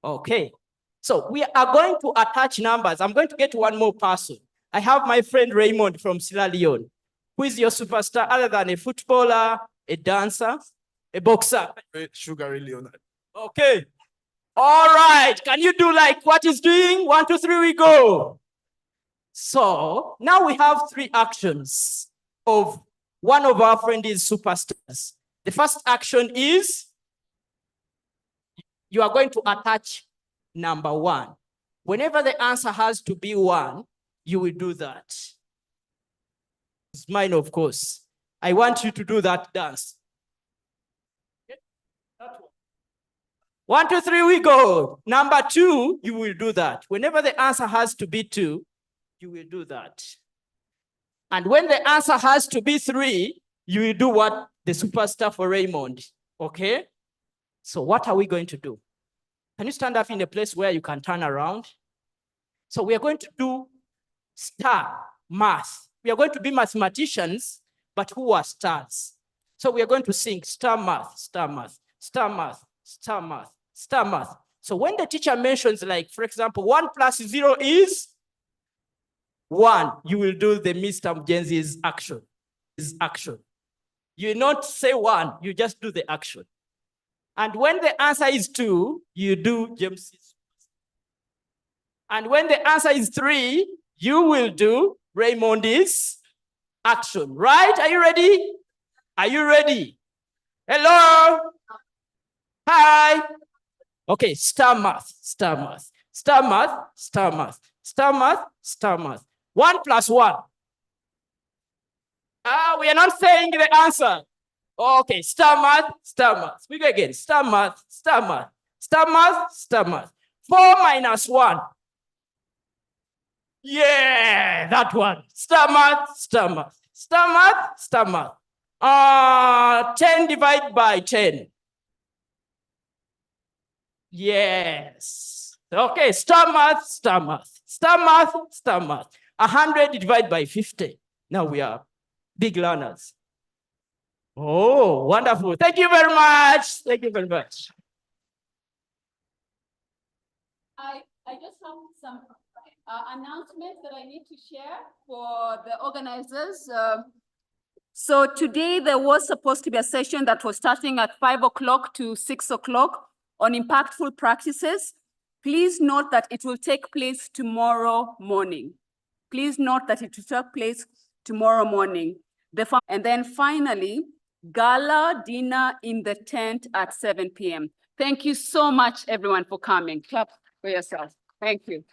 Okay. So we are going to attach numbers. I'm going to get one more person. I have my friend Raymond from Sierra Leone. Who is your superstar other than a footballer, a dancer, a boxer? Sugar Leonard. Okay. All right. Can you do like what he's doing? 1, 2, 3, we go. So now we have 3 actions of one of our friends' superstars. The first action is you are going to attach number 1. Whenever the answer has to be 1, you will do that. It's mine, of course. I want you to do that dance. 1, 2, 3, we go. Number 2, you will do that. Whenever the answer has to be 2, you will do that. And when the answer has to be 3, you will do what the superstar for Raymond. Okay? So what are we going to do? Can you stand up in a place where you can turn around? So we are going to do star math. We are going to be mathematicians, but who are stars? So we are going to sing star math, star math, star math, star math, star math. So when the teacher mentions, like, for example, 1 plus 0 is 1, you will do the Mr. Mujenzi's action. You not say 1, you just do the action. And when the answer is 2, you do James's. And when the answer is 3, you will do Raymond's action, right? Are you ready? Are you ready? Hello? Hi. Okay, star math, star math, star math, star math, star math, star math. 1 plus 1. We are not saying the answer. Okay, star math, star math. We go again. Star math, star math, star math, star math. 4 minus 1. Yeah, that one. Star math, star math. Star math, star math. 10 divided by 10. Yes. Okay, star math, star math. Star math, star math. 100 divided by 50. Now we are big learners. Oh, wonderful. Thank you very much. Thank you very much. I just have some announcements that I need to share for the organizers. So today there was supposed to be a session that was starting at 5 o'clock to 6 o'clock on impactful practices. Please note that it will take place tomorrow morning. Please note that it will take place tomorrow morning. And then finally, gala dinner in the tent at 7 p.m. Thank you so much, everyone, for coming. Clap for yourself. Thank you.